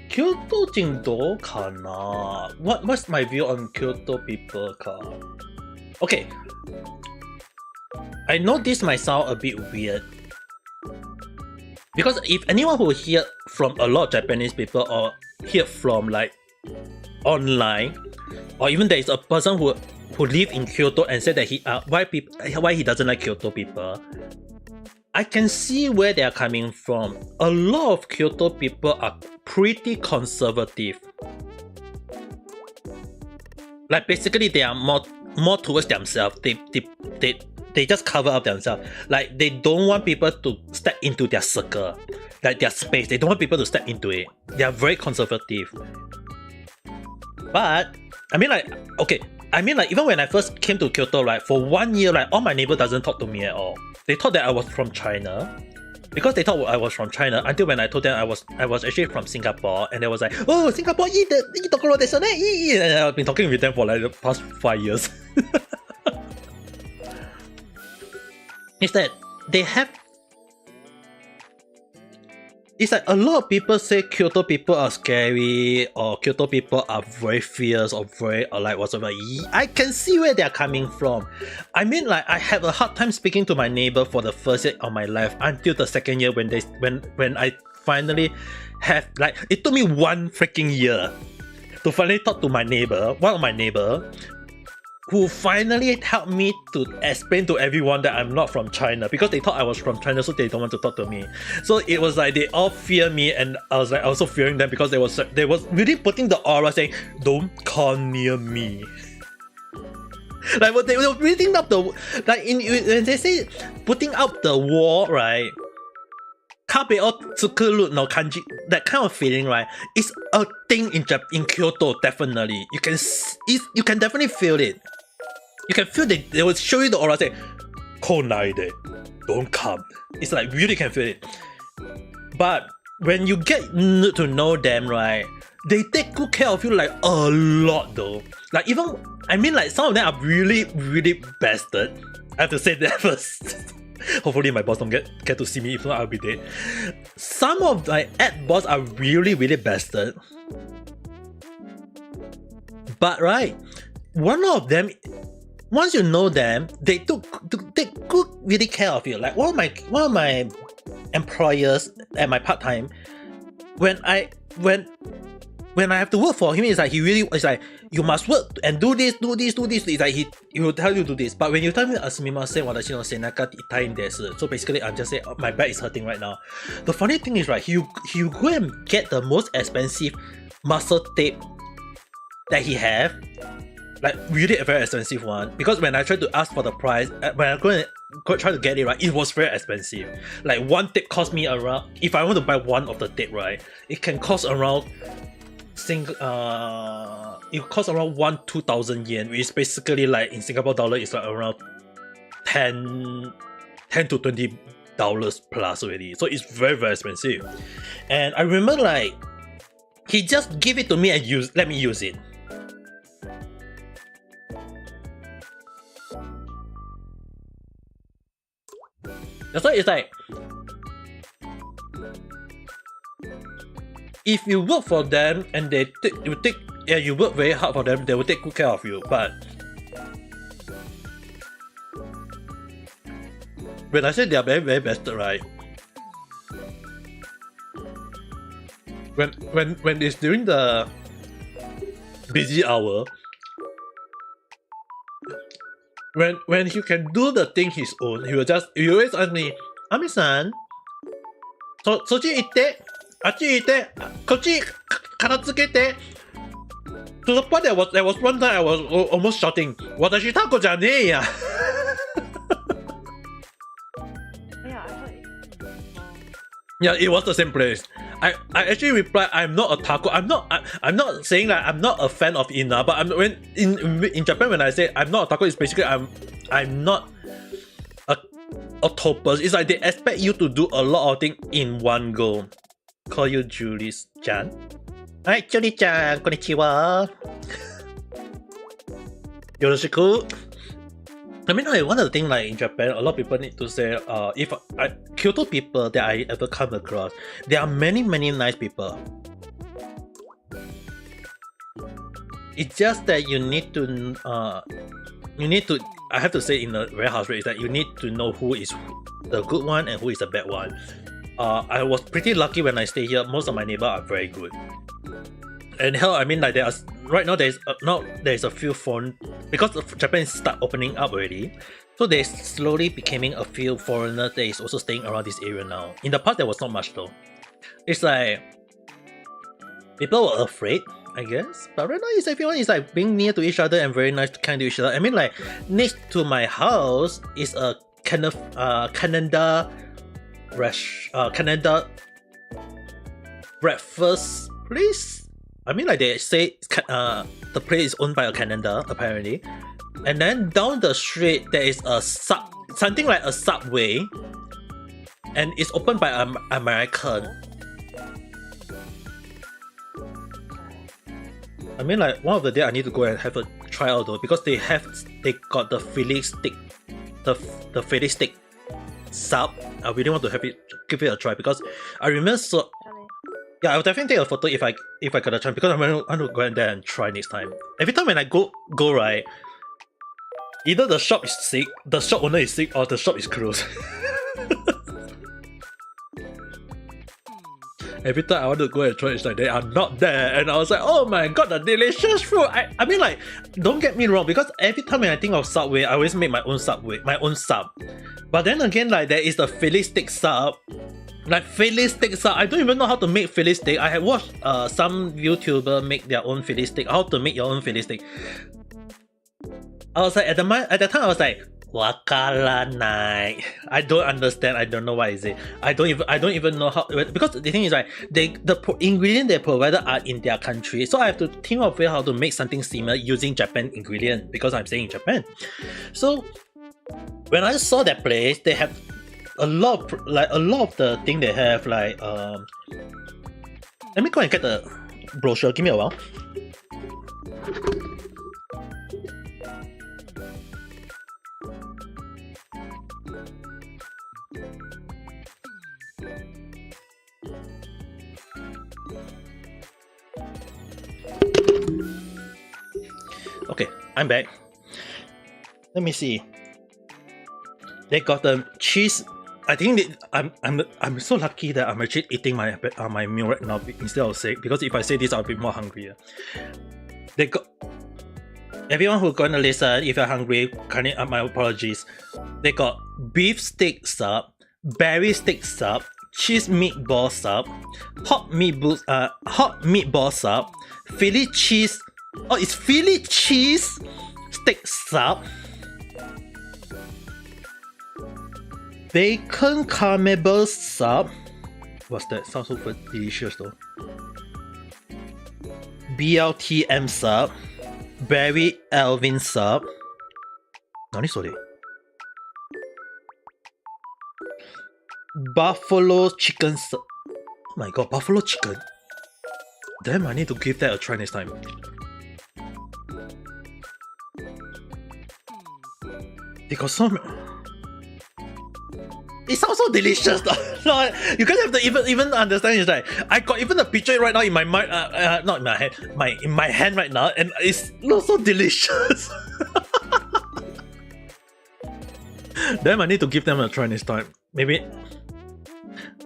京都人どうかな？ What's my view on Kyoto people か？ Okay. I know this might sound a bit weird. Because if anyone who hear from a lot of Japanese people or hear from like online, or even there is a person who live in Kyoto and said that why he doesn't like Kyoto people, I can see where they are coming from. A lot of Kyoto people are pretty conservative. Like basically they are more towards themselves. They just cover up themselves. Like they don't want people to step into their circle, like their space. They don't want people to step into it. They are very conservative. But I mean, like, okay. I mean, like, even when I first came to Kyoto, right, for 1 year, like, all my neighbors doesn't talk to me at all. They thought that I was from China. Because they thought I was from China, until when I told them I was actually from Singapore, and they was like, oh, Singapore, and I've been talking with them for like the past 5 years. It's that they have. It's like a lot of people say Kyoto people are scary, or Kyoto people are very fierce, or like whatever. I can see where they're coming from. I mean, like, I have a hard time speaking to my neighbor for the first year of my life until the second year when I finally have, like, it took me 1 freaking year to finally talk to my neighbor, one of my neighbor, who finally helped me to explain to everyone that I'm not from China, because they thought I was from China, so they don't want to talk to me. So it was like they all fear me, and I was like also fearing them, because they was really putting the aura saying, don't come near me. Like what they were reading up the, like when they say putting up the wall, right? No kanji, that kind of feeling, right? It's a thing in Kyoto, definitely. You can definitely feel it. You can feel they will show you the aura, say, "Konaide, don't come." It's like really can feel it. But when you get to know them, right, they take good care of you like a lot, though. Like even, I mean, like some of them are really, really bastard. I have to say that first. Hopefully my boss don't get to see me, if not I'll be dead. Some of my ad boss are really, really bastard. But right, one of them, once you know them, they take good really care of you. Like one of my employers at my part time, when I have to work for him, it's like it's like, you must work and do this. It's like he will tell you to do this. But when you tell me, so basically I'm just saying, my back is hurting right now. The funny thing is, right, he go and get the most expensive muscle tape that he have, like really a very expensive one. Because when I try to ask for the price, when I go and try to get it right, it was very expensive. Like one tape cost me around, if I want to buy one of the tape, right, it can cost around it costs around 2,000 yen, which is basically like in Singapore dollar is like around 10 to $20 plus already. So it's very expensive. And I remember like he just give it to me and let me use it. That's why it's like, if you work for them and you work very hard for them, they will take good care of you. But when I say they are very vested, right? When it's during the busy hour, when he can do the thing his own, he always ask me, Ami-san, soji itte, achi itte, kochi karatsuke. To the point that there was one time I was almost shouting, "Watashi tako janee ya." Yeah, it was the same place. I actually replied, I'm not a taco. I'm not saying that I'm not a fan of Ina, but in Japan when I say I'm not a taco, it's basically I'm not a octopus. It's like they expect you to do a lot of things in one go. Call you Julie-chan. Hi, Julie-chan, konnichiwa. Yoroshiku. I mean, like, one of the things like in Japan, a lot of people need to say, Kyoto people that I ever come across, there are many nice people. It's just that you need to, I have to say in a very harsh way, is that you need to know who is the good one and who is the bad one. I was pretty lucky when I stay here. Most of my neighbors are very good. And hell, I mean, like right now there's a few foreign, because Japan start opening up already, so there's slowly becoming a few foreigners that is also staying around this area now. In the past there was not much though. It's like people were afraid, I guess, but right now it's everyone is like being near to each other and very nice to kind to each other. I mean, like next to my house is a Canada breakfast place. I mean, like they say the place is owned by a Canada apparently, and then down the street there is a something like a Subway, and it's opened by an American. I mean, like one of the day I need to go and have a try out though, because they got the Philly stick, the Philly stick sub. I really want to give it a try because I remember so. Yeah, I'll definitely take a photo if I get a chance, because I'm going to go in there and try next time. Every time when I go right, either the shop is sick, the shop owner is sick, or the shop is closed. Every time I want to go and try, it's like they are not there, and I was like, oh my god, the delicious food. I mean, like, don't get me wrong, because every time when I think of Subway, I always make my own sub. But then again, like there is the Philly stick sub. Like Philly stick sub, I don't even know how to make Philly stick. I have watched some YouTuber make their own Philly stick. How to make your own Philly stick? I was like at the time I was like, wakaranai. I don't understand. I don't know what is it. I don't even know how, because the thing is like the ingredient they provided are in their country, so I have to think of how to make something similar using Japan ingredient because I'm staying in Japan. So when I saw that place, they have a lot of the thing they have, like let me go and get the brochure. Give me a while. Okay, I'm back. Let me see. They got the cheese. I think I'm so lucky that I'm actually eating my meal right now instead of saying, because if I say this I'll be more hungrier. They got, everyone who's gonna listen, if you're hungry, my apologies. They got beef steak sub, berry steak sub, cheese meatball sub, hot meatball sub, Philly cheese. Oh, it's Philly cheese steak sub. bacon caramel sub. What's that? Sounds so delicious though. BLTM sub. Barry Alvin sub. Nani sore? Buffalo chicken sub. Oh my god, buffalo chicken. Damn, I need to give that a try next time. They got some. It sounds so delicious. No, you guys have to even understand is like I got even a picture right now in my mind, not in my head, in my hand right now, and it looks so delicious. Damn, I need to give them a try next time. Maybe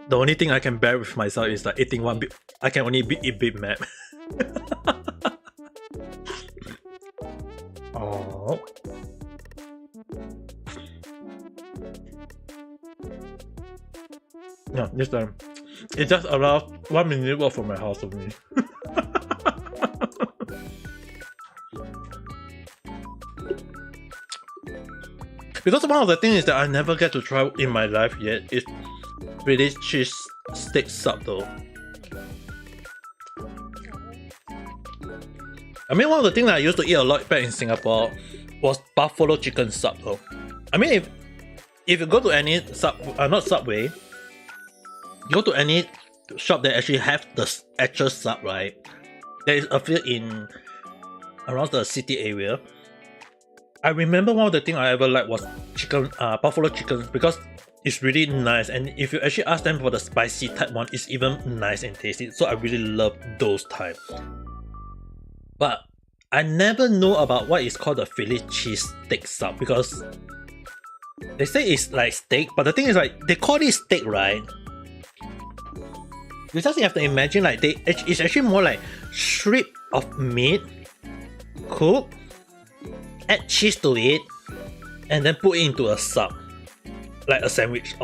the only thing I can bear with myself is like eating one bit. I can only eat Big Mac. Oh. No, this time. It just around 1 minute walk from my house for me. Because one of the things that I never get to try in my life yet is British cheese steak sub though. I mean, one of the things that I used to eat a lot back in Singapore was buffalo chicken sub though. I mean, if you go to any not Subway, you go to any shop that actually have the actual sub, right? There is a few in around the city area. I remember one of the things I ever liked was chicken, buffalo chicken, because it's really nice, and if you actually ask them for the spicy type one, it's even nice and tasty. So I really love those type. But I never know about what is called the Philly cheese steak sub, because they say it's like steak, but the thing is like they call it steak, right? You just have to imagine like it's actually more like strip of meat, cook, add cheese to it, and then put it into a sub, like a sandwich.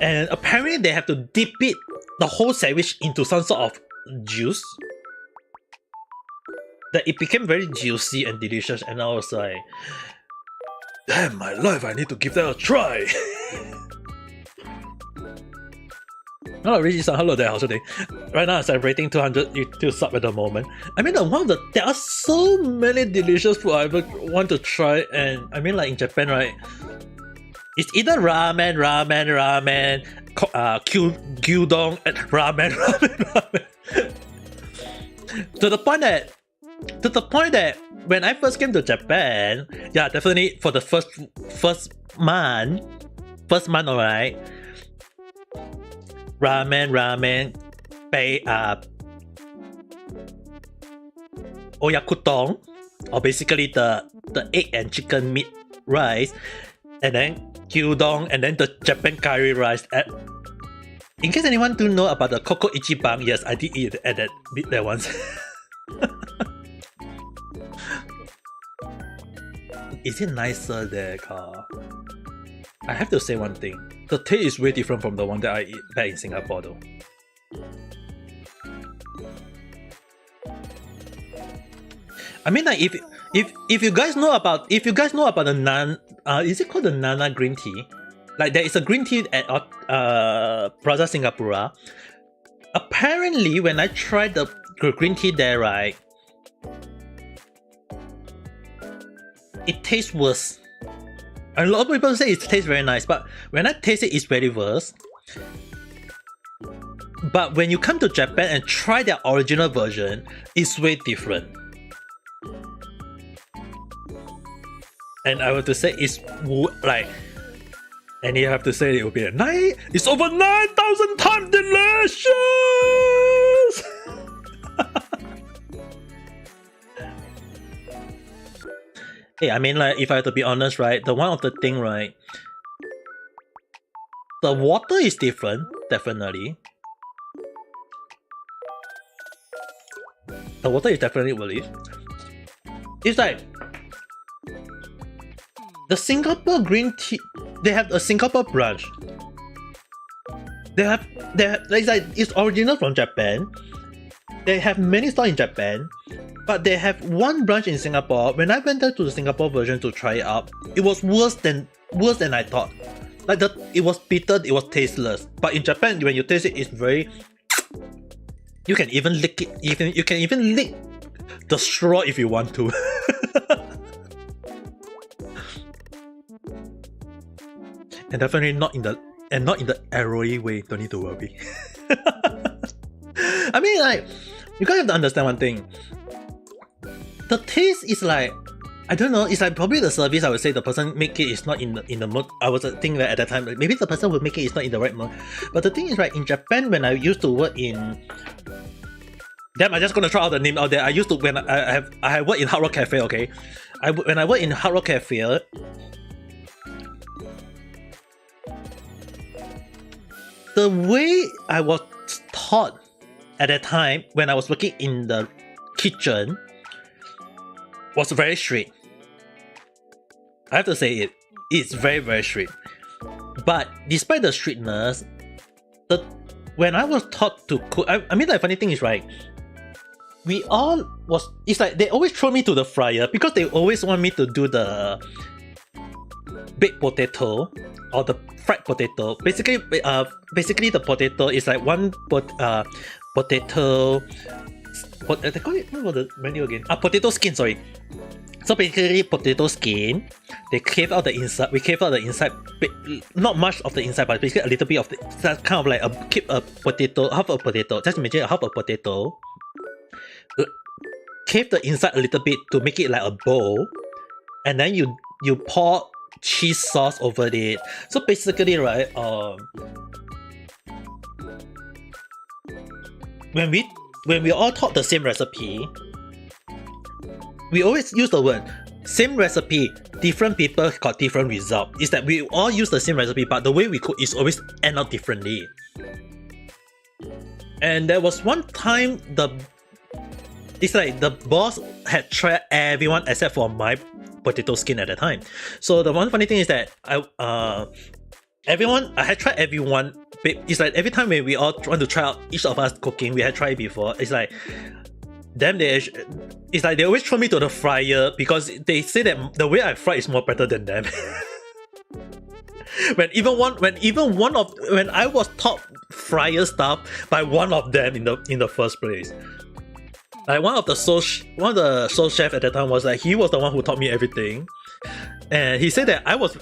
And apparently they have to dip it, the whole sandwich, into some sort of juice. That it became very juicy and delicious, and I was like, damn, my life, I need to give that a try. Hello, Reggie-san. Hello there, how's your day? Right now I'm celebrating 200 YouTube sub at the moment. I mean, there are so many delicious food I ever want to try, and I mean, like in Japan, right? It's either ramen, gyudon, and ramen. To the point that when I first came to Japan, yeah, definitely for the first month, alright. Ramen, oyakudon, or basically the egg and chicken meat rice, and then gyudon, and then the Japan curry rice. In case anyone do know about the Koko Ichiban, yes, I did eat at that once. Is it nicer there, Carl? I have to say one thing. The taste is way different from the one that I eat back in Singapore though. I mean, like if you guys know about the Nan, is it called the Nana green tea? Like there is a green tea at Plaza Singapura. Apparently, when I tried the green tea there, right, it tastes worse. A lot of people say it tastes very nice, but when I taste it, it's very worse. But when you come to Japan and try their original version, it's way different. And I have to say it's like, and you have to say it will be it's over 9,000 times delicious! Hey, I mean, like, if I have to be honest, right, the one of the thing, right, the water is different, definitely. The water is definitely really. It's like the Singapore green tea. They have a Singapore branch. They have it's original from Japan. They have many stores in Japan, but they have one branch in Singapore. When I went there to the Singapore version to try it out, it was worse than I thought. like it was bitter, it was tasteless. But in Japan, when you taste it, it's very. You can even lick it. You can even lick the straw if you want to. And definitely not in the arrowy way. Don't need to worry. I mean, like, you gotta have to understand one thing. The taste is like, I don't know. It's like probably the service. I would say the person make it is not in the mood. I was thinking that at that time, maybe the person would make it is not in the right mood. But the thing is, right, in Japan, when I used to work in, damn, I'm just gonna try out the name out there. I used to when I have worked in Hard Rock Cafe. Okay, when I worked in Hard Rock Cafe. The way I was taught at that time when I was working in the kitchen was very strict. I have to say it's very, very strict. But despite the strictness, when I was taught to cook, I mean, the funny thing is, right, it's like they always throw me to the fryer because they always want me to do the baked potato or the fried potato. Basically the potato is like one potato. What they call it? What was the menu again? Potato skin. Sorry. So basically, potato skin. They cave out the inside. We cave out the inside. Not much of the inside, but basically a little bit of the. That's kind of like keep a potato, half a potato. Just imagine half a potato. Cave the inside a little bit to make it like a bowl, and then you pour cheese sauce over it. So basically, right, when we all taught the same recipe, we always use the word same recipe, different people got different result. It's that we all use the same recipe, but the way we cook is always end up differently. And there was one time it's like the boss had tried everyone except for my potato skin at the time. So the one funny thing is that I had tried everyone. It's like every time when we all want to try out each of us cooking, we had tried it before. It's like it's like they always throw me to the fryer because they say that the way I fry is more better than them. when I was taught fryer stuff by one of them in the first place. Like one of the sous chef at that time was like, he was the one who taught me everything, and he said that I was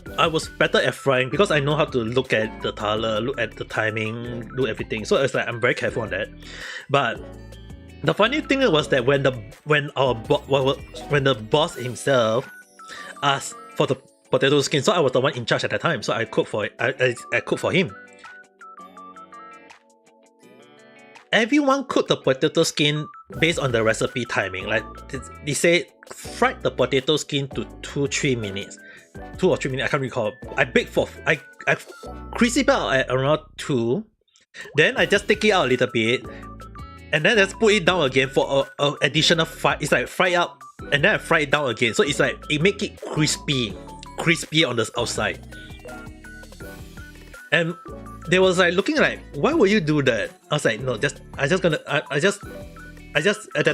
better at frying because I know how to look at the color, look at the timing, do everything. So it's like I'm very careful on that. But the funny thing was that when the boss himself asked for the potato skin, so I was the one in charge at that time. So I cooked for it. I cooked for him. Everyone cooked the potato skin based on the recipe timing. Like they say, fried the potato skin to 2-3 minutes. 2 or 3 minutes, I can't recall. I crisp it out at around 2. Then I just take it out a little bit, and then just put it down again for a additional 5. It's like fry up, and then I fry it down again. So it's like it make it crispy on the outside. And they was like looking like, why would you do that? I was like, no, at that time I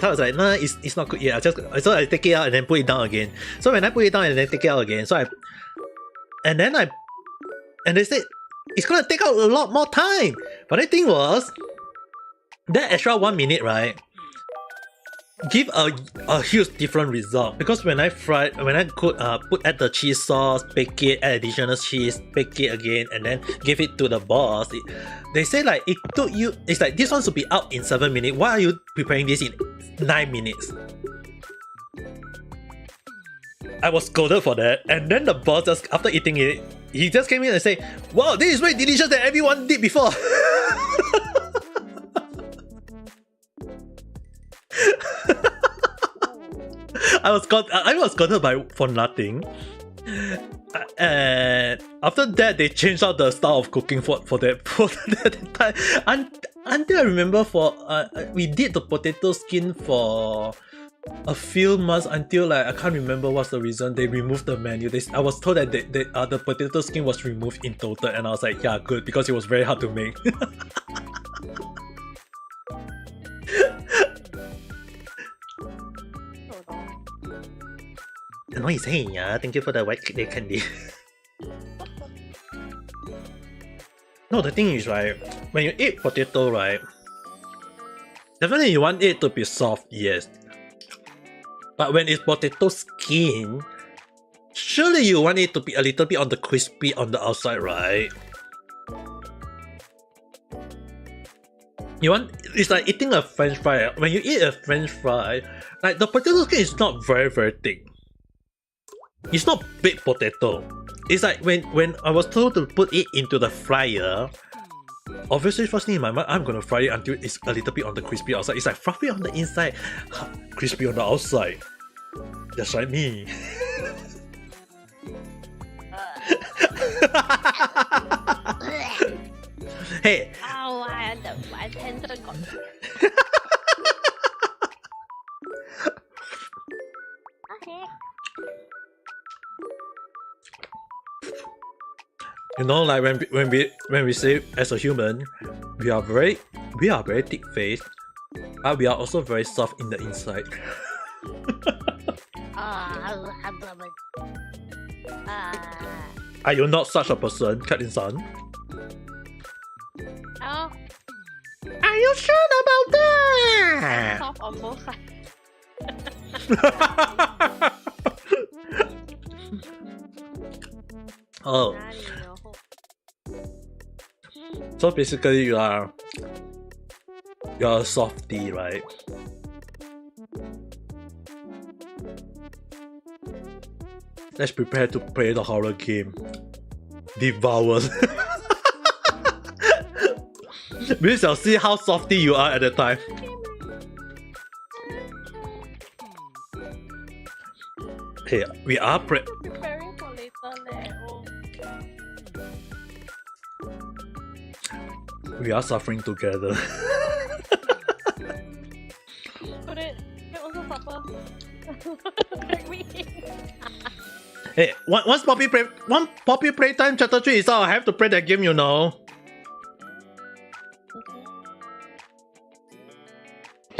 was like, nah, it's not good yet. So I take it out and then put it down again. So when I put it down and then take it out again, and they said it's gonna take out a lot more time. But the thing was, that extra 1 minute, right, give a huge different result, because when I could add the cheese sauce, bake it, add additional cheese, bake it again, and then give it to the boss, they say like it took you, it's like this one should be out in 7 minutes. Why are you preparing this in 9 minutes? I was scolded for that, and then the boss just after eating it, he just came in and say, "Wow, this is way delicious than everyone did before." I was scolded for nothing. And after that, they changed out the style of cooking for that time. Until I remember, we did the potato skin for a few months, until like I can't remember what's the reason they removed the menu. I was told that the potato skin was removed in total, and I was like, yeah, good, because it was very hard to make. Nói gì thế nhỉ? Thank you for the white cake candy. No, the thing is, right, when you eat potato, right, definitely you want it to be soft, yes. But when it's potato skin, surely you want it to be a little bit on the crispy on the outside, right? You want, it's like eating a french fry. When you eat a french fry, like the potato skin is not very thick. It's not big potato. It's like when I was told to put it into the fryer, obviously first thing in my mind, I'm gonna fry it until it's a little bit on the crispy outside. It's like fluffy on the inside, crispy on the outside. Just like me. Hey.
Ow, my tender got. Okay.
You know, like when we say as a human, we are very thick faced, but we are also very soft in the inside. Are you not such a person, Cat-in-san?
Oh,
Are you sure about that?
soft on both sides.
Oh, so basically you are a softie, right? Let's prepare to play the horror game. Devour. We shall see how softy you are at the time. Hey, we are
Preparing for later leh. Oh.
we are suffering together.
Put it. You also suffer. Drag me in.
Hey, once Poppy Playtime Chapter 3 is out, I have to play that game, you know.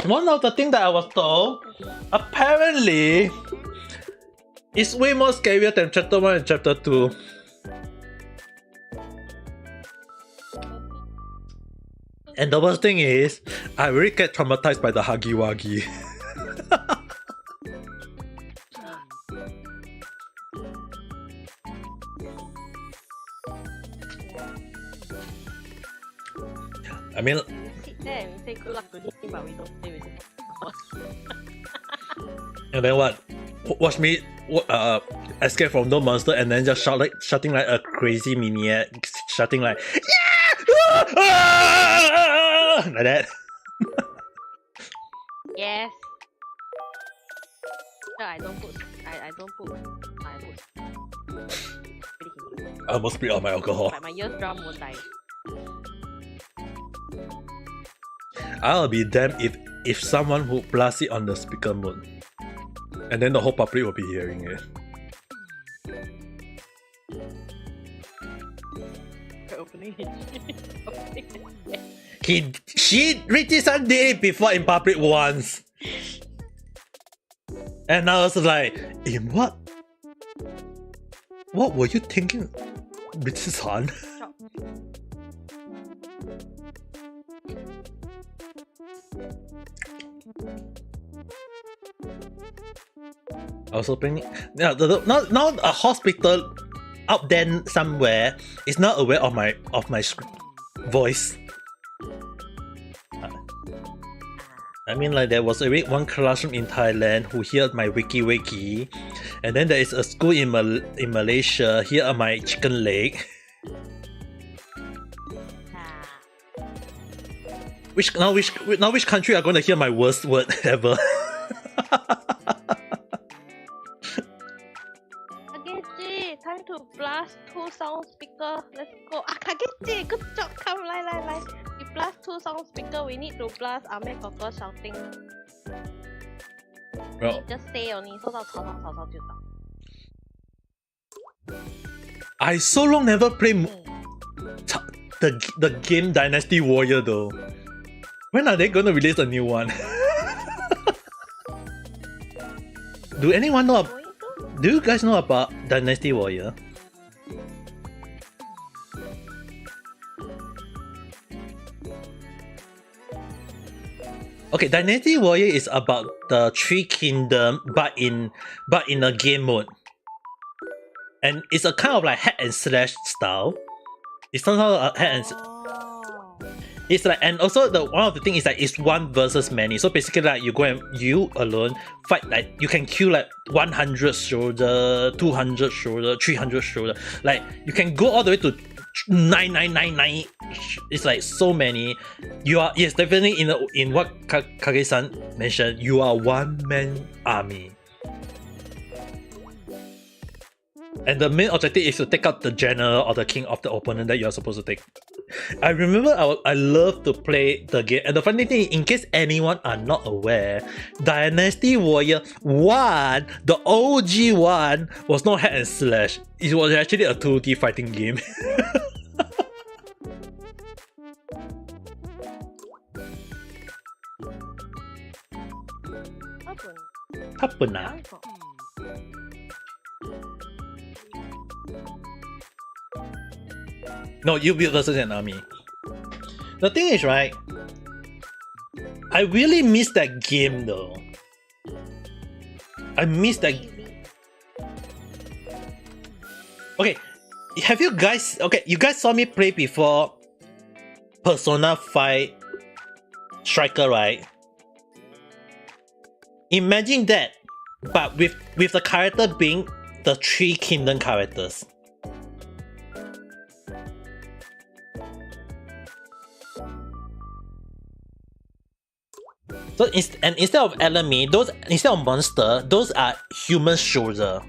One of the things that I was told, apparently, it's way more scarier than Chapter 1 and Chapter 2. And the worst thing is, I really get traumatized by the Huggy Wuggy. I mean,
We sit there and we say good luck to him, but we don't say with him.
and then what? Watch me escape from the monster and then just shouting like a crazy maniac, shouting like yeah! Like that.
Yes. No, I don't put. I put.
I almost spit out my alcohol.
But my eardrum won't die.
I'll be damned if someone who blasts it on the speaker mode, and then the whole public will be hearing it.
Opening
She Richie-san did it before in public once, and I was like, in what? What were you thinking, Richie-san? I was hoping, yeah, now a hospital out there somewhere is not aware of my voice. I mean, like, there was one classroom in Thailand who heard my wiki, and then there is a school in Malaysia here my chicken leg. Which country are gonna hear my worst word ever?
Kagechi, time to blast 2 sound speaker. Let's go. Kagechi, good job. Come, lie. We blast 2 sound speaker. We need to blast Ame Koko shouting.
Well,
Just say only. 收到吵就到。
I so long never play the game Dynasty Warrior though. When are they gonna release a new one? Do anyone know?
Going to?
Do you guys know about Dynasty Warrior? Okay, Dynasty Warrior is about the Three Kingdom, but in a game mode, and it's a kind of like hack and slash style. It's somehow a hack and it's like, and also the one of the thing is like it's one versus many. So basically, like you go and you alone fight, like you can kill like 100 shoulder, 200 shoulder, 300 shoulder. Like you can go all the way to 9999. It's like so many. You are, yes, definitely in what Kage-san mentioned. You are one man army. And the main objective is to take out the general or the king of the opponent that you are supposed to take. I remember I love to play the game, and the funny thing, in case anyone are not aware, Dynasty Warrior 1, the OG one, was not hack and slash. It was actually a 2D fighting game. Apa na? No, you build versus an army. The thing is, right, I really miss that game though. I miss that. Okay, have you guys, okay, you guys saw me play before Persona 5 Striker, right? Imagine that, but with the character being the Three Kingdom characters. So instead of enemy, instead of monster, those are human shoulder.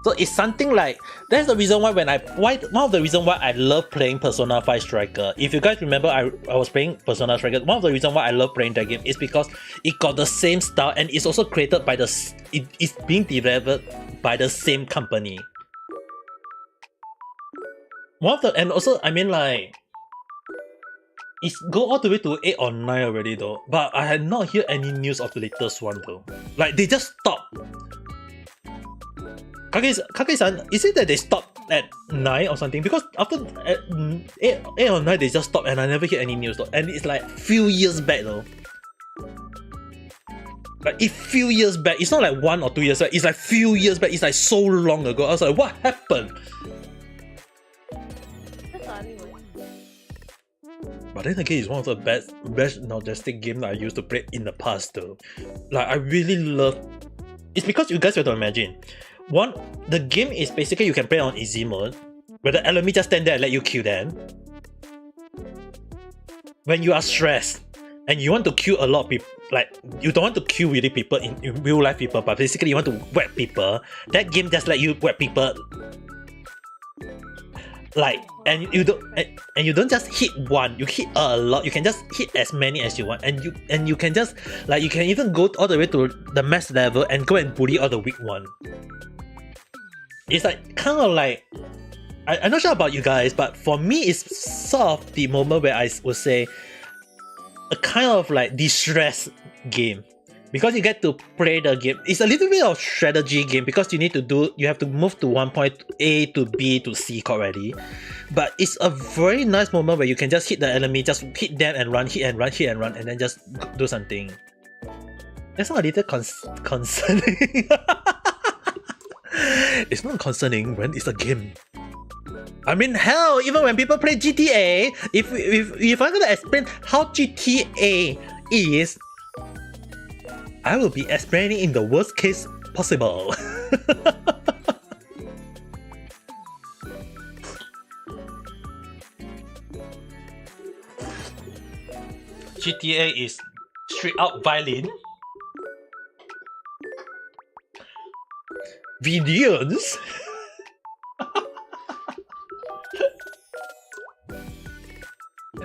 So it's something like, that's the reason why one of the reasons why I love playing Persona 5 Striker. If you guys remember, I was playing Persona Striker. One of the reasons why I love playing that game is because it got the same style, and it's also created by it's being developed by the same company. And also, I mean, like, it's go all the way to 8 or 9 already though, but I had not heard any news of the latest one though. Like, they just stopped. Kage-san, is it that they stopped at 9 or something? Because after 8 or 9 they just stopped, and I never hear any news though. And it's like few years back though. Like, it's few years back. It's not like 1 or 2 years back. It's like few years back. It's like so long ago. I was like, what happened? But then again, it's one of the best nostalgic games that I used to play in the past though. Like, I really love. It's because you guys have to imagine. The game is basically you can play on easy mode, where the enemy just stand there and let you kill them. When you are stressed and you want to kill a lot of people, like you don't want to kill really people in real life people, but basically you want to whack people, that game just let you whack people. Like, and you don't just hit one, you hit a lot. You can just hit as many as you want, and you can just, like, you can even go all the way to the max level and go and bully all the weak one. It's like kind of like, I'm not sure about you guys, but for me it's sort of the moment where I would say a kind of like distress game. Because you get to play the game, it's a little bit of strategy game because you have to move to one point A to B to C already. But it's a very nice moment where you can just hit the enemy, just hit them and run, hit and run, hit and run, and then just do something. That's not a little concerning. It's not concerning when it's a game. I mean, hell, even when people play GTA, if I'm gonna explain how GTA is, I will be explaining in the worst case possible. GTA is straight out violent. Videos.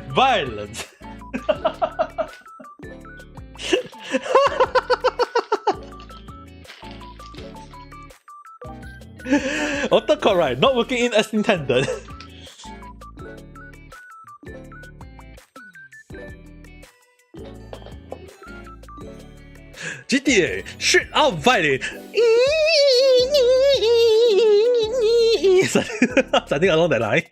Violence. Autocorrect, right? Not working in as intended. GTA, straight out violent. Something along that line.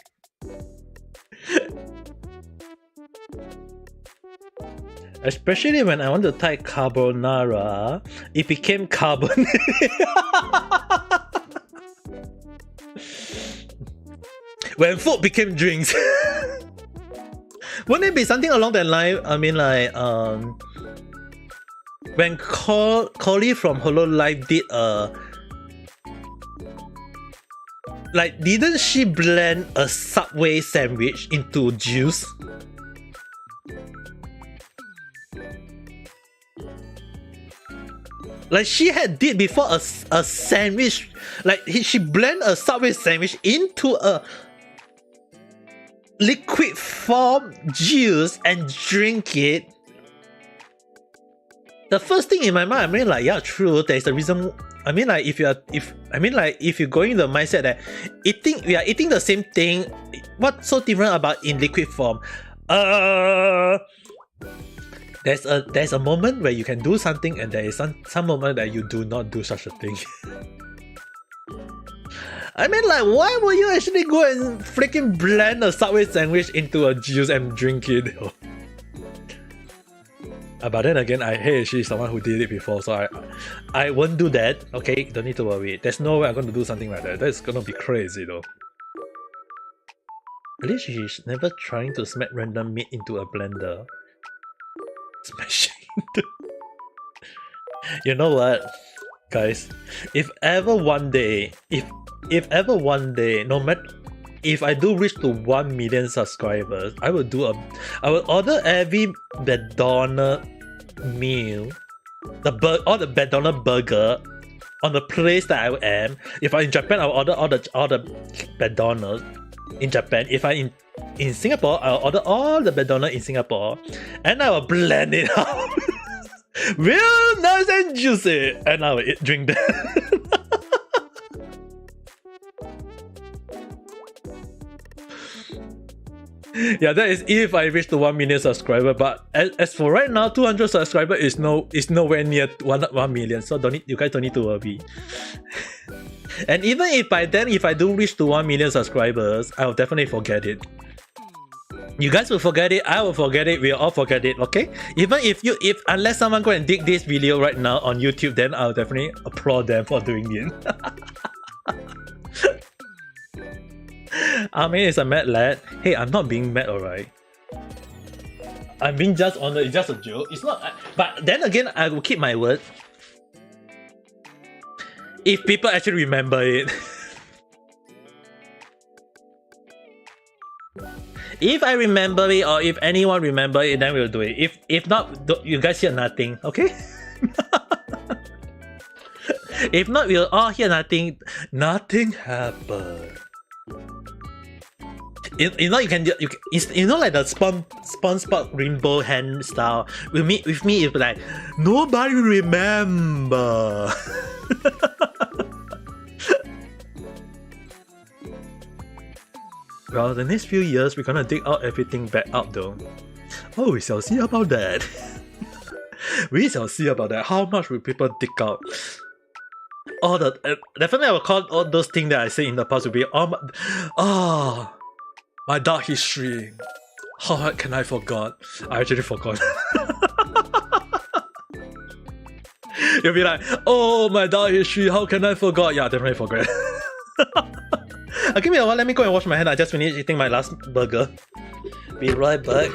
Especially when I want to type carbonara, it became carbon. When food became drinks. Wouldn't it be something along that line? I mean, like, when Collie from Hololive did like, didn't she blend a Subway sandwich into juice? Like, she did before a sandwich. Like, she blend a Subway sandwich into a liquid form juice and drink it. The first thing in my mind, I mean, like, yeah, true. There's a reason. I mean, like, if you're going the mindset that we are eating the same thing, what's so different about in liquid form? There's a moment where you can do something, and there is some moment that you do not do such a thing. I mean, like, why would you actually go and freaking blend a Subway sandwich into a juice and drink it? But then again, she's someone who did it before, so I won't do that. Okay, don't need to worry. There's no way I'm going to do something like that. That's gonna be crazy though. At least she's never trying to smack random meat into a blender. Smashing into... You know what, guys? If ever one day, no matter if I do reach to 1 million subscribers, I will order every McDonald's meal, all the McDonald's burger on the place that I am. If I'm in Japan, I'll order all the McDonald's in Japan. If I'm in Singapore, I'll order all the McDonald's in Singapore, and I will blend it out real nice and juicy, and I will drink that. Yeah, that is if I reach to 1 million subscriber. But as for right now, 200 subscribers is nowhere near 1 million. So you guys don't need to worry. And even if by then, if I do reach to 1 million subscribers, I'll definitely forget it. You guys will forget it. I will forget it. We'll all forget it. Okay. Even unless someone go and dig this video right now on YouTube, then I'll definitely applaud them for doing it. I mean, it's a mad lad. Hey, I'm not being mad, alright? I'm being just honest. It's just a joke. It's not. But then again, I will keep my word. If people actually remember it. If I remember it, or if anyone remember it, then we'll do it. If not, you guys hear nothing, okay? If not, we'll all hear nothing. Nothing happened. You know, you know, like the SpongeBob Rainbow Hand style. With me, it's like nobody remember. Well, the next few years we're gonna dig out everything back out though. Oh, we shall see about that. We shall see about that. How much will people dig out? All the definitely I will call all those things that I say in the past will be my dark history. How can I forgot? I actually forgot. You'll be like, oh, my dark history, how can I forgot? Yeah, definitely forgot. Give me a while, let me go and wash my hand. I just finished eating my last burger. Be right back.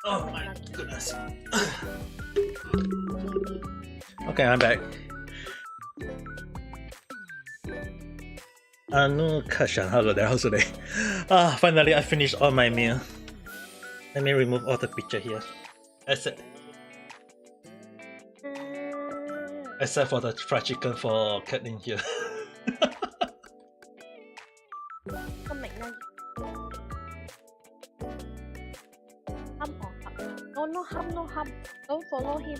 Oh my goodness. Okay, I'm back. No, finally I finished all my meal. Let me remove all the picture here. That's it. Except for the fried chicken for Caitlyn here.
Con McNugget. Hum or hum? No, no hum, no hum. Don't follow him.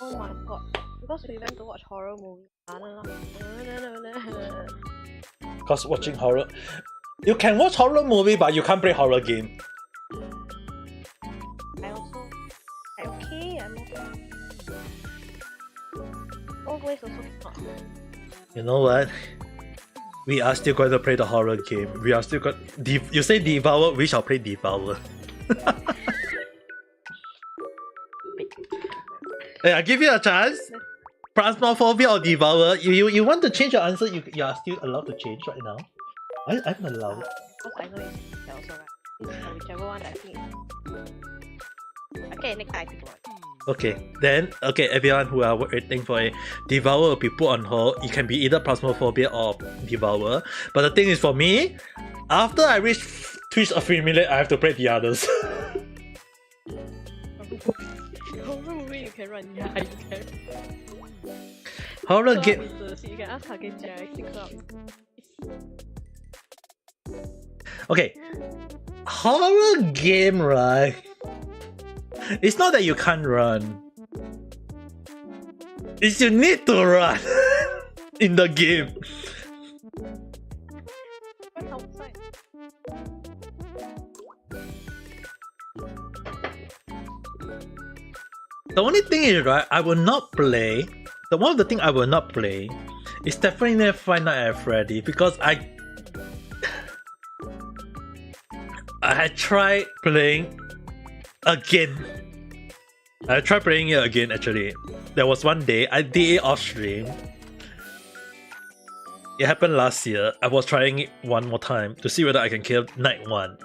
Oh my god. Because we went to watch horror movie.
Because watching horror, you can watch horror movie, but you can't play horror game.
I'm okay. Always also not.
You know what? We are still going to play the horror game. We are still going. You say Devour, we shall play Devour. Hey, I give you a chance. Phasmophobia or Devour. You want to change your answer? You are still allowed to change right now. I'm allowed.
Because I know it's also right. So whichever one I think. Okay, next time I pick one.
Okay, then, everyone who are waiting for a Devour will be put on hold. It can be either Phasmophobia or Devour. But the thing is, for me, after I reach Twitch a free minute, I have to play the others.
Horror movie you can run, yeah, you can.
Horror game.
You can ask Kage Jerry to club.
Okay, horror game, right? It's not that you can't run. It's you need to run in the game.
What's outside?
The only thing is, right, I will not play. One of the things I will not play is definitely Five Nights at Freddy because I had tried playing again. I tried playing it again actually. There was one day I did it off stream. It happened last year. I was trying it one more time to see whether I can kill Night 1.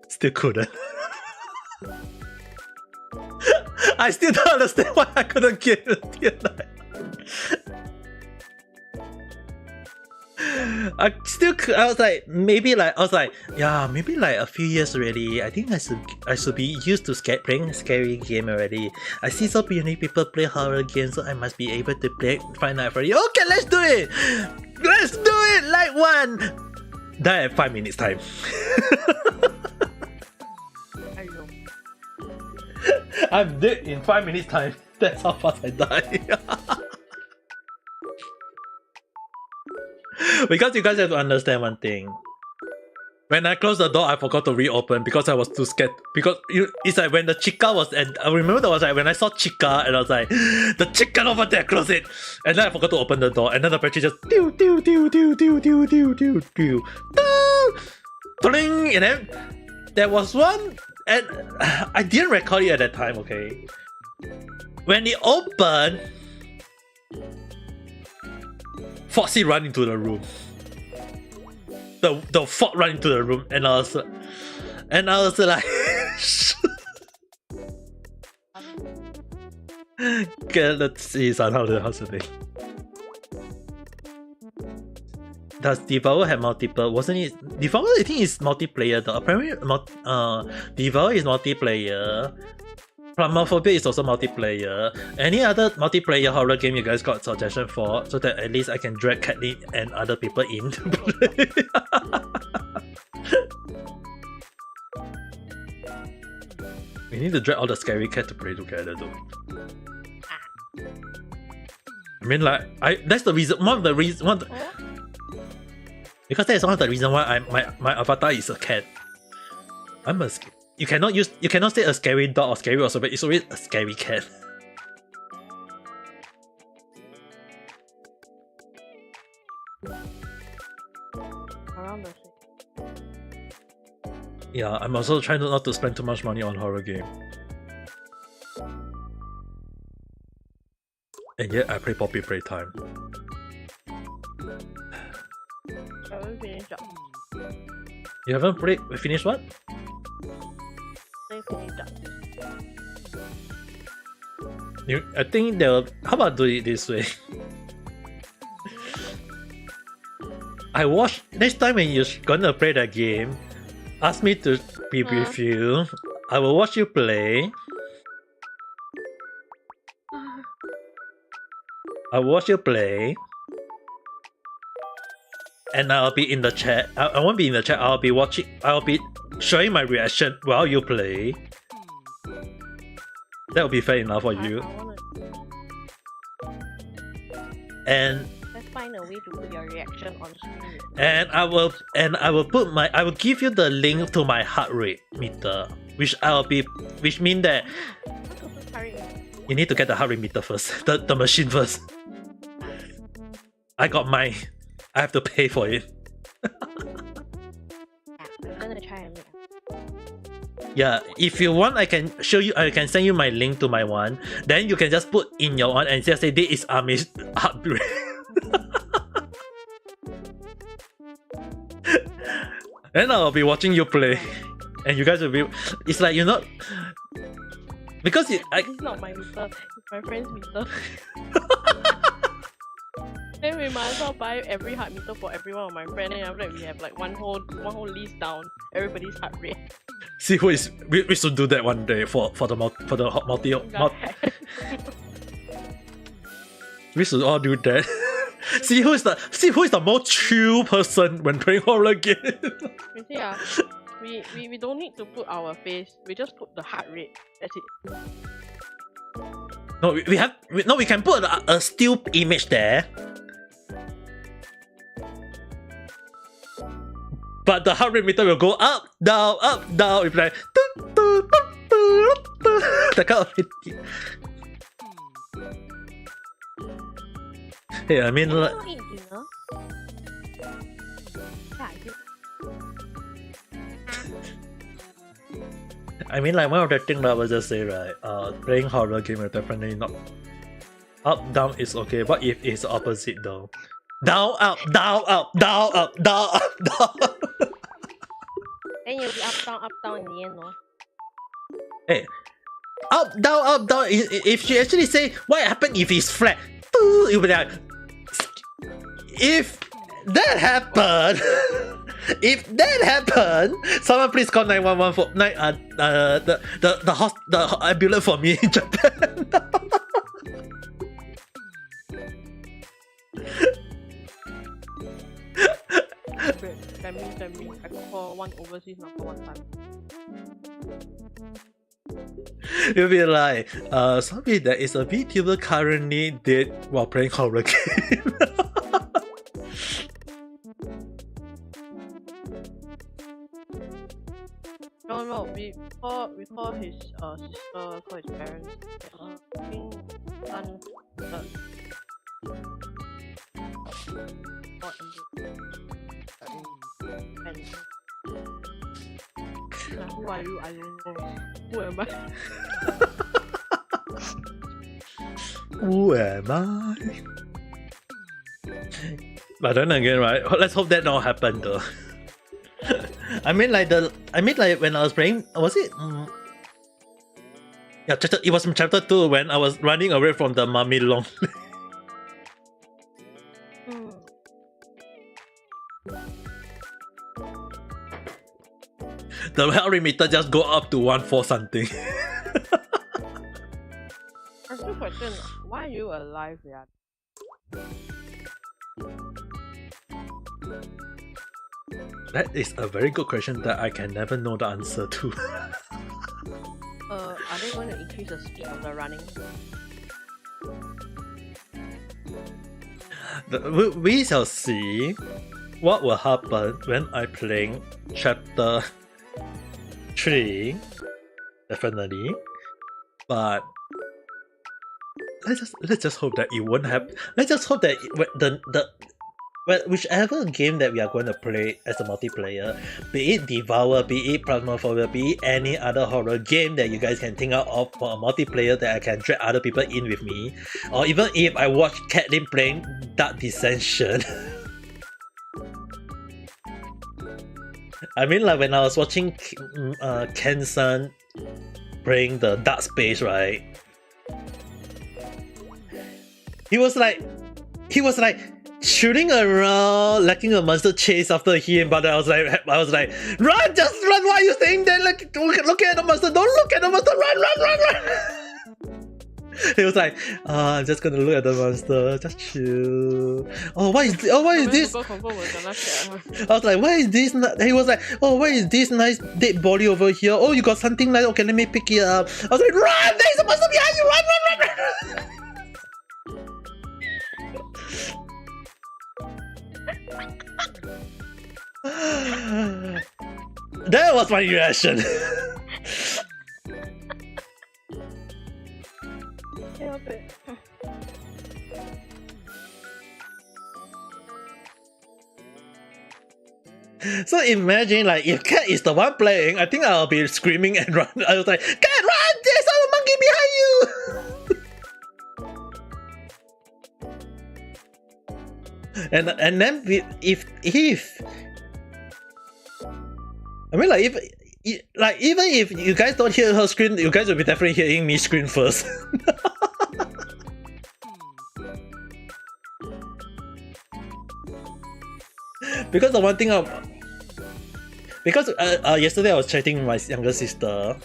Still couldn't. I still don't understand why I couldn't kill Night. I was like, maybe like a few years already. I think I should be used to playing scary game already. I see so many people play horror games, so I must be able to play Five Nights at Freddy. Okay, let's do it! Let's do it! Like one! Die at 5 minutes time.
I know.
I'm dead in 5 minutes time. That's how fast I die. Because you guys have to understand one thing. When I closed the door, I forgot to reopen because I was too scared. Because it's like when the chica was, and I remember that was like when I saw chica, and I was like, the chicken over there, close it. And then I forgot to open the door, and then the battery just do do do do do do do do do and then there was one, and I didn't record it at that time. Okay, when it opened, Foxy ran into the room. The fog ran into the room, and I was like, okay, let's see somehow how's the thing. Does Devour have multiple? Wasn't it Devour? I think is multiplayer though. Apparently, Devour is multiplayer. Phasmophobia is also multiplayer. Any other multiplayer horror game you guys got suggestion for, so that at least I can drag Caitlyn and other people in to play? We need to drag all the scary cat to play together though. I mean, like, that's the reason. Because that is one of the reasons why my avatar is a cat. I'm a You cannot say a scary dog or scary or something. It's always a scary cat.
Around the
Yeah, I'm also trying not to spend too much money on horror game. And yet I play Poppy Playtime.
I haven't finished up.
You haven't finished what?
I finished up.
I think they'll. How about do it this way? I watch next time when you're gonna play that game, ask me to be with you. I will watch you play. I'll watch you play. And I'll be in the chat. I won't be in the chat. I'll be watching. I'll be showing my reaction while you play. That will be fair enough for you. And
let's find a way to put your reaction on screen.
and I will give you the link to my heart rate meter, which mean that you need to get the heart rate meter first, the machine first. I got mine. I have to pay for it.
I'm gonna try and make.
Yeah, if you want, I can show you. I can send you my link to my one. Then you can just put in your one and just say this is Army's heart rate. Then I'll be watching you play, and you guys will be. It's like you're not because
This is not my meter. It's my friend's meter. Then we might as well buy every heart meter for every one of my friends, and after that we have like one whole list down everybody's heart rate.
see who is. We should do that one day for the multi. We should all do that. see who is the most chill person when playing horror game.
You see, we don't need to put our face. We just put the heart rate. That's it.
No, we can put a still image there. But the heart rate meter will go up, down, it's like that kind of thing. Yeah, I mean like,
Eat dinner.
I mean like one of the things that I was just say, right, playing horror game is definitely not up, down is okay, but if it's opposite though. Down, up, down, up, down, up, down, up, down.
Then you'll be up, down in the end, no?
Hey, up, down, up, down. If she actually say what happened if it's flat, you'll be like, if that happened, someone please call 911 for the ambulance for me in Japan.
Send me. I call one overseas number one time.
You'll be like, sorry, there is a VTuber currently dead while playing horror game.
No, we call his sister, call his parents. I think son, who are you? I don't know. Who am I?
Who am I? But then again, right? Let's hope that don't happen though. I mean like when I was playing, was it? Yeah, it was from chapter 2 when I was running away from the mummy long. The heart rate meter just go up to 1/4 something.
I still question, why are you alive, yeah?
That is a very good question that I can never know the answer to.
Are they going to increase the speed of the running?
We shall see what will happen when I play chapter 3. Definitely. But let's just hope that it won't happen. Let's just hope that whichever game that we are going to play as a multiplayer, be it Devour, be it Phasmophobia, be it any other horror game that you guys can think out of for a multiplayer that I can drag other people in with me, or even if I watch Caitlyn playing Dark Dissension. I mean, like when I was watching Ken-san playing the Dark Space, right? He was like shooting around, letting a monster chase after him, but I was like, run, just run! Why are you staying there? Look at the monster! Don't look at the monster! Run! He was like, I'm just gonna look at the monster, just chill. Oh, what is this? I was like, what is this? He was like, oh, what is this nice dead body over here? Oh, you got something nice. Okay, let me pick it up. I was like, run! There's a monster behind you! Run, run, run, run! That was my reaction. So imagine, like, if Cat is the one playing, I think I'll be screaming and run. I was like, Cat, run! There's a monkey behind you! and then if I mean, like, even if you guys don't hear her scream, you guys will be definitely hearing me scream first. Because the one thing yesterday I was chatting with my younger sister.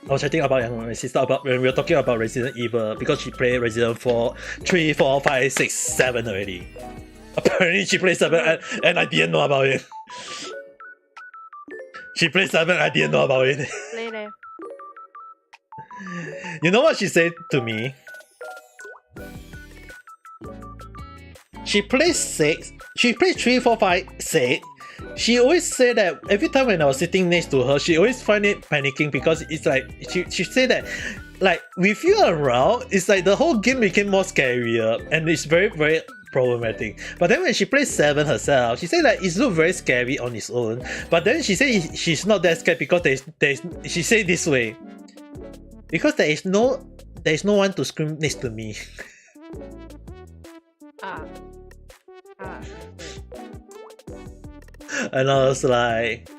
I was chatting about my sister about when we were talking about Resident Evil, because she played Resident 4, 3, 4, 5, 6, 7 already. Apparently she played 7 and I didn't know about it. She played 7, I didn't know about it. You know what she said to me? She plays 6. She plays 3, 4, 5, 6. She always said that every time when I was sitting next to her, she always find it panicking, because it's like she said that, like, with you around, it's like the whole game became more scarier and it's very, very problematic. But then when she plays 7 herself, she said that it looks very scary on its own. But then she said she's not that scared because she said this way, because there is no one to scream next to me. And I was like,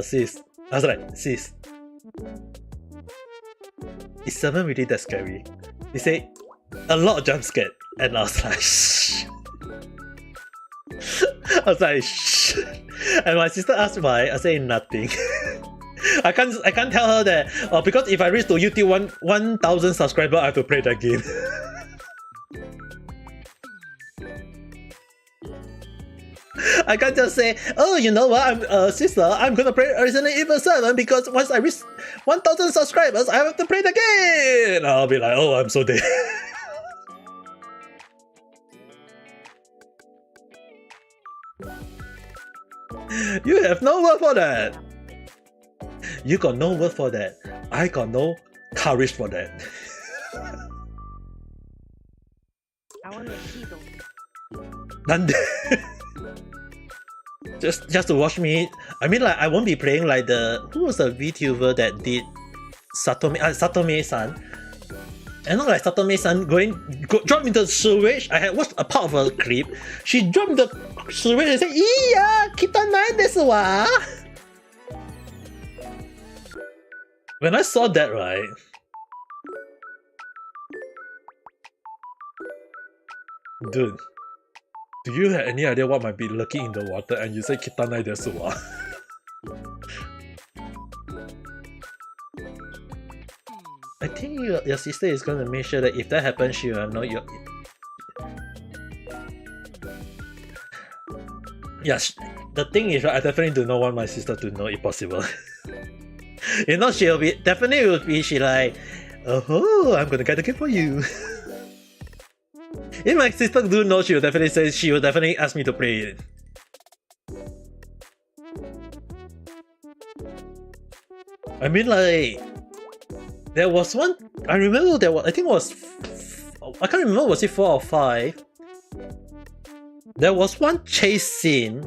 sis. I was like, sis, is 7 really that scary? He said, a lot of jump scared. And I was like, shh. I was like, shh. And my sister asked why. I said nothing. I can't tell her that, because if I reach to YouTube 1,000 subscribers, I have to play that game. I can't just say, oh, you know what, sister, I'm gonna play Resident Evil 7 because once I reach 1,000 subscribers, I have to play the game! And I'll be like, oh, I'm so dead. You have no word for that. You got no word for that. I got no courage for that.
I want to see though.
Just to watch me. I mean, like, I won't be playing like who was the VTuber that did Satome-san? And not like Satome-san drop into the sewage. I had watched a part of a clip. She dropped the sewage and said, "Iya, kitanai desu wa." When I saw that, right, dude, do you have any idea what might be lurking in the water and you say kitanai desu wa? I think your sister is going to make sure that if that happens, she will know you. Yes, the thing is, I definitely do not want my sister to know if possible. You know, she'll be definitely will be like, oh, I'm gonna get a gift for you. If my sister do know, she will definitely ask me to play it. I mean, like, there was one. I remember there was. I think it was. I can't remember. Was it 4 or 5? There was one chase scene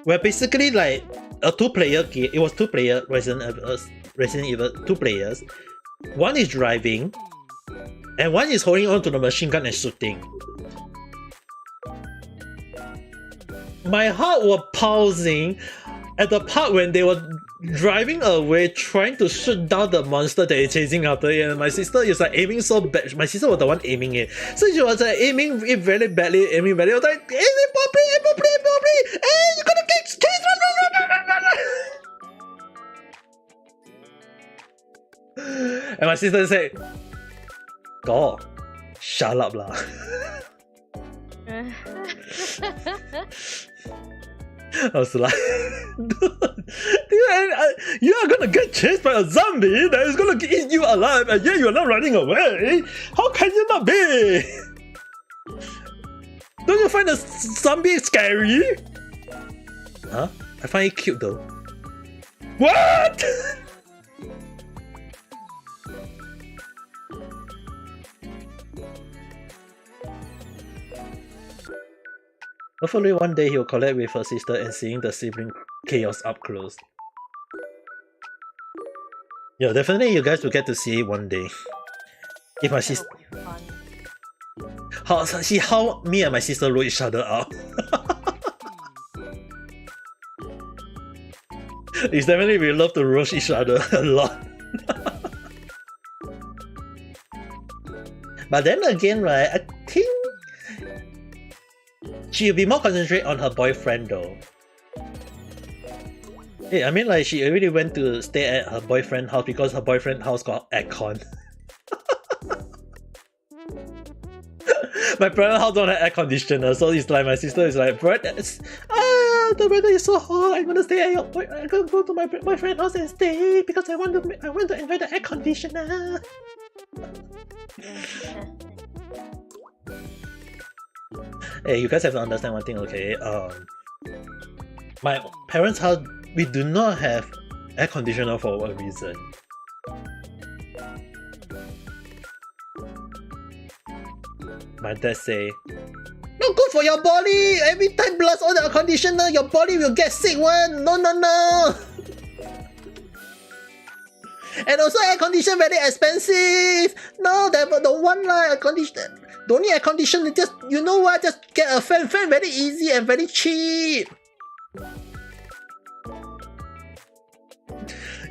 where basically, like, a 2-player game. It was 2-player Resident Evil. 2 players. One is driving, and one is holding on to the machine gun and shooting. My heart was pausing at the part when they were driving away, trying to shoot down the monster that is chasing after it, and my sister is like aiming so bad. My sister was the one aiming it, so she was like aiming it very badly. I was like, aim it properly, hey, you gotta get chase, run. And my sister said, "Go, shut up lah." I was like, dude, you are gonna get chased by a zombie that is gonna eat you alive, and yet you are not running away. How can you not be? Don't you find a zombie scary? Huh? I find it cute though. What? Hopefully one day he'll collab with her sister and seeing the sibling chaos up close. Yeah, definitely you guys will get to see it one day. If my sister... How me and my sister wrote each other out. It's definitely we love to roast each other a lot. But then again, right, I think she'll be more concentrated on her boyfriend though. Yeah, I mean like she already went to stay at her boyfriend's house because her boyfriend's house got aircon. My parents' house don't have air conditioner, so it's like my sister is like, "Bro, the weather is so hot. I'm gonna stay at your I'm gonna go to my boyfriend's house and stay because I want to enjoy the air conditioner." Hey, you guys have to understand one thing, okay? My parents' house, we do not have air conditioner for a reason. My dad say, "Not good for your body! Every time blast on the air conditioner, your body will get sick one! No, no, no!" And also air conditioner very expensive! No, don't want air conditioner. Don't need air conditioner, just, you know what, just get a fan very easy and very cheap!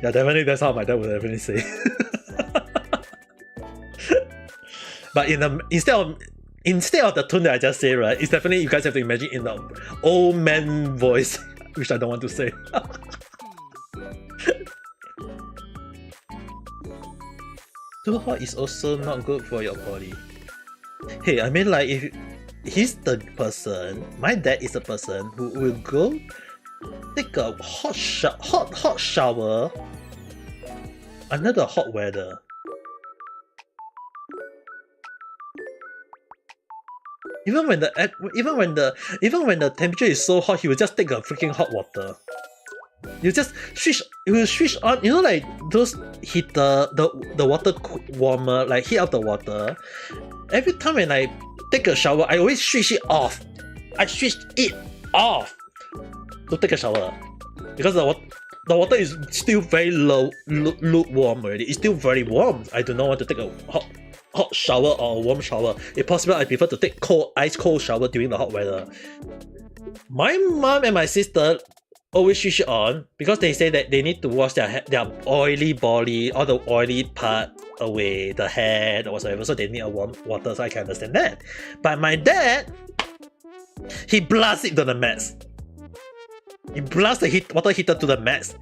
Yeah, definitely that's how my dad would definitely say. But instead of the tone that I just say, right, it's definitely, you guys have to imagine in the old man voice, which I don't want to say. Too hot is also not good for your body. Hey, I mean like if he's the person, my dad is the person who will go take a hot shower under the hot weather. Even when the temperature is so hot, he will just take a freaking hot water. You will switch on, you know, like those heater, the water warmer, like heat up the water. Every time when I take a shower, I always switch it off. I switch it off to take a shower because the water is still very lukewarm already. It's still very warm. I do not want to take a hot shower or a warm shower. If possible, I prefer to take ice cold shower during the hot weather. My mom and my sister always switch it on because they say that they need to wash their oily body, all the oily part away, the hair or whatever, so they need a warm water, so I can understand that. But my dad, he blasts it to the max. He blasts the water heater to the max,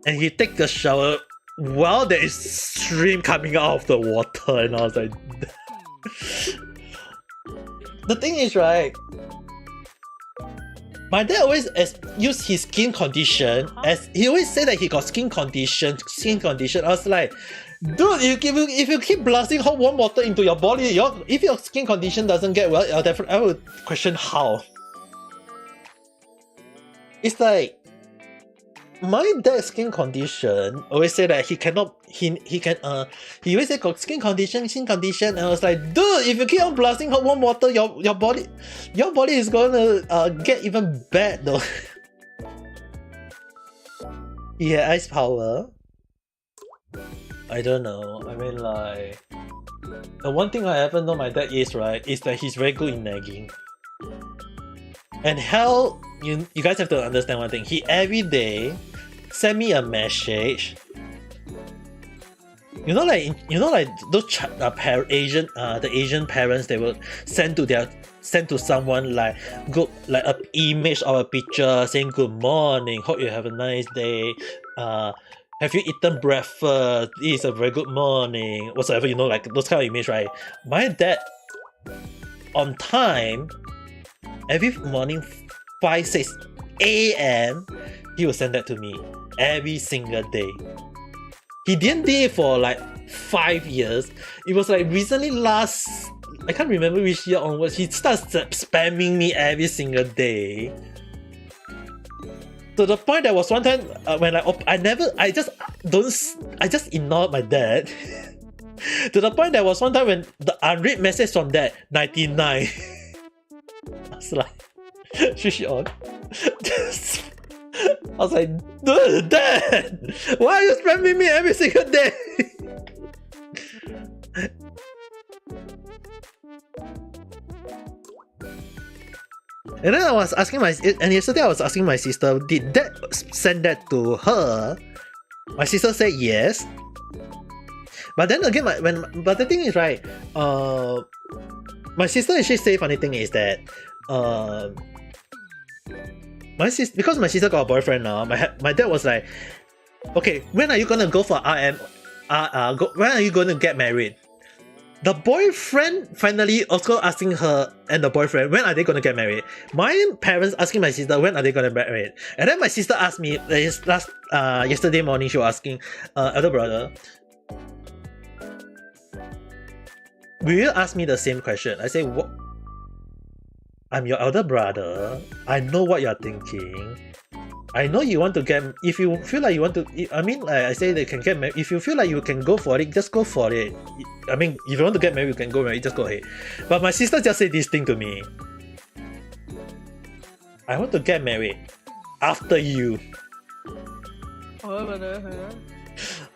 and he takes the shower while there is stream coming out of the water, and I was like, the thing is, right, my dad always use his skin condition as he always say that he got skin condition. I was like, dude, if you keep blasting hot warm water into your body, if your skin condition doesn't get well, I would question how. It's like my dad's skin condition always say that he always say got skin condition, and I was like, dude, if you keep on blasting hot warm water, your body is gonna get even bad though. Yeah, ice power. I don't know. I mean like, the one thing I ever know my dad is, right, is that he's very good in nagging. And hell, you guys have to understand one thing. He every day send me a message. You know, like those the Asian parents, they will send to someone like an image or a picture saying good morning, hope you have a nice day. have you eaten breakfast? It's a very good morning. Whatsoever, you know, like those kind of image, right? My dad, on time, every morning, 5, 6 a.m., he will send that to me every single day. He didn't do it for like 5 years. It was like recently I can't remember which year onwards, he starts spamming me every single day. To the point that was one time when I just ignored my dad. To the point that was one time when the unread message from dad, 99. I was like, switch it on. I was like, dude, dad, why are you spamming me every single day? And then I was asking yesterday I was asking my sister, did dad send that to her? My sister said yes. But then again, but the thing is, right, my sister actually say funny thing is that, because my sister got a boyfriend now, my dad was like, okay, when are you gonna go for when are you gonna get married? The boyfriend finally also asking her and the boyfriend, when are they gonna get married? My parents asking my sister, when are they gonna get married? And then my sister asked me yesterday morning, she was asking, elder brother, will you ask me the same question? I say, what? I'm your elder brother. I know what you're thinking. I know you want to get. If you feel like you want to, I mean, like I say, they can get married. If you feel like you can go for it, just go for it. I mean, if you want to get married, you can go married. Just go ahead. But my sister just said this thing to me. I want to get married after you.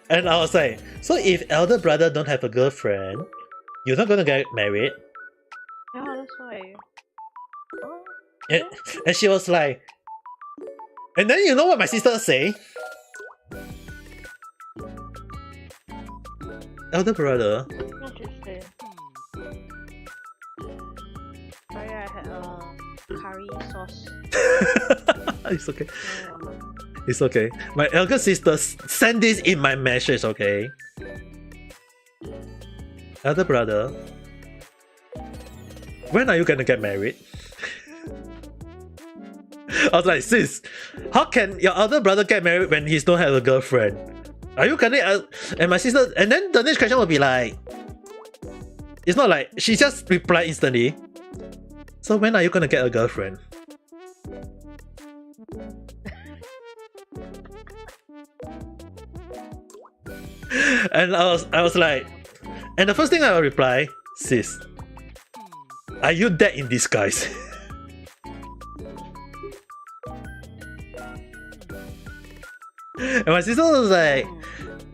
And I was like, so if elder brother don't have a girlfriend, you're not gonna get married?
Yeah, that's why.
And she was like, and then you know what my sister say? Elder brother.
What did you say? Sorry, I had curry sauce.
It's okay. It's okay. My elder sister sent this in my message, okay? Elder brother, when are you gonna get married? I was like, sis, how can your elder brother get married when he don't have a girlfriend? Are you gonna? And my sister, and then the next question would be like, it's not like she just replied instantly. So when are you gonna get a girlfriend? And I was like, and the first thing I will reply, sis, are you that in disguise? And my sister was like,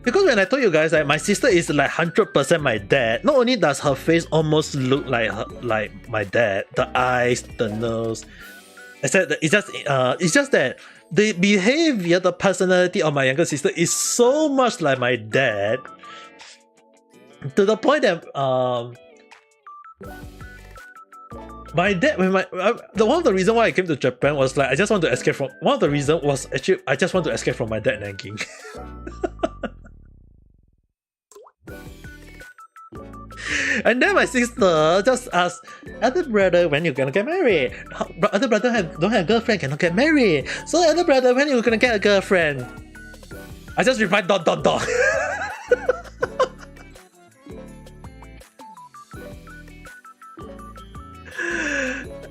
because when I told you guys, like, my sister is like 100% my dad. Not only does her face almost look like my dad, the eyes, the nose. I said it's just that the behavior, the personality of my younger sister is so much like my dad, to the point that my dad, when one of the reasons why I came to Japan was like I just want to escape from. One of the reasons was actually I just want to escape from my dad in Nanking. And then my sister just asked, elder brother, when you gonna get married? Elder brother don't have girlfriend, cannot get married. So elder brother, when you gonna get a girlfriend? I just replied ...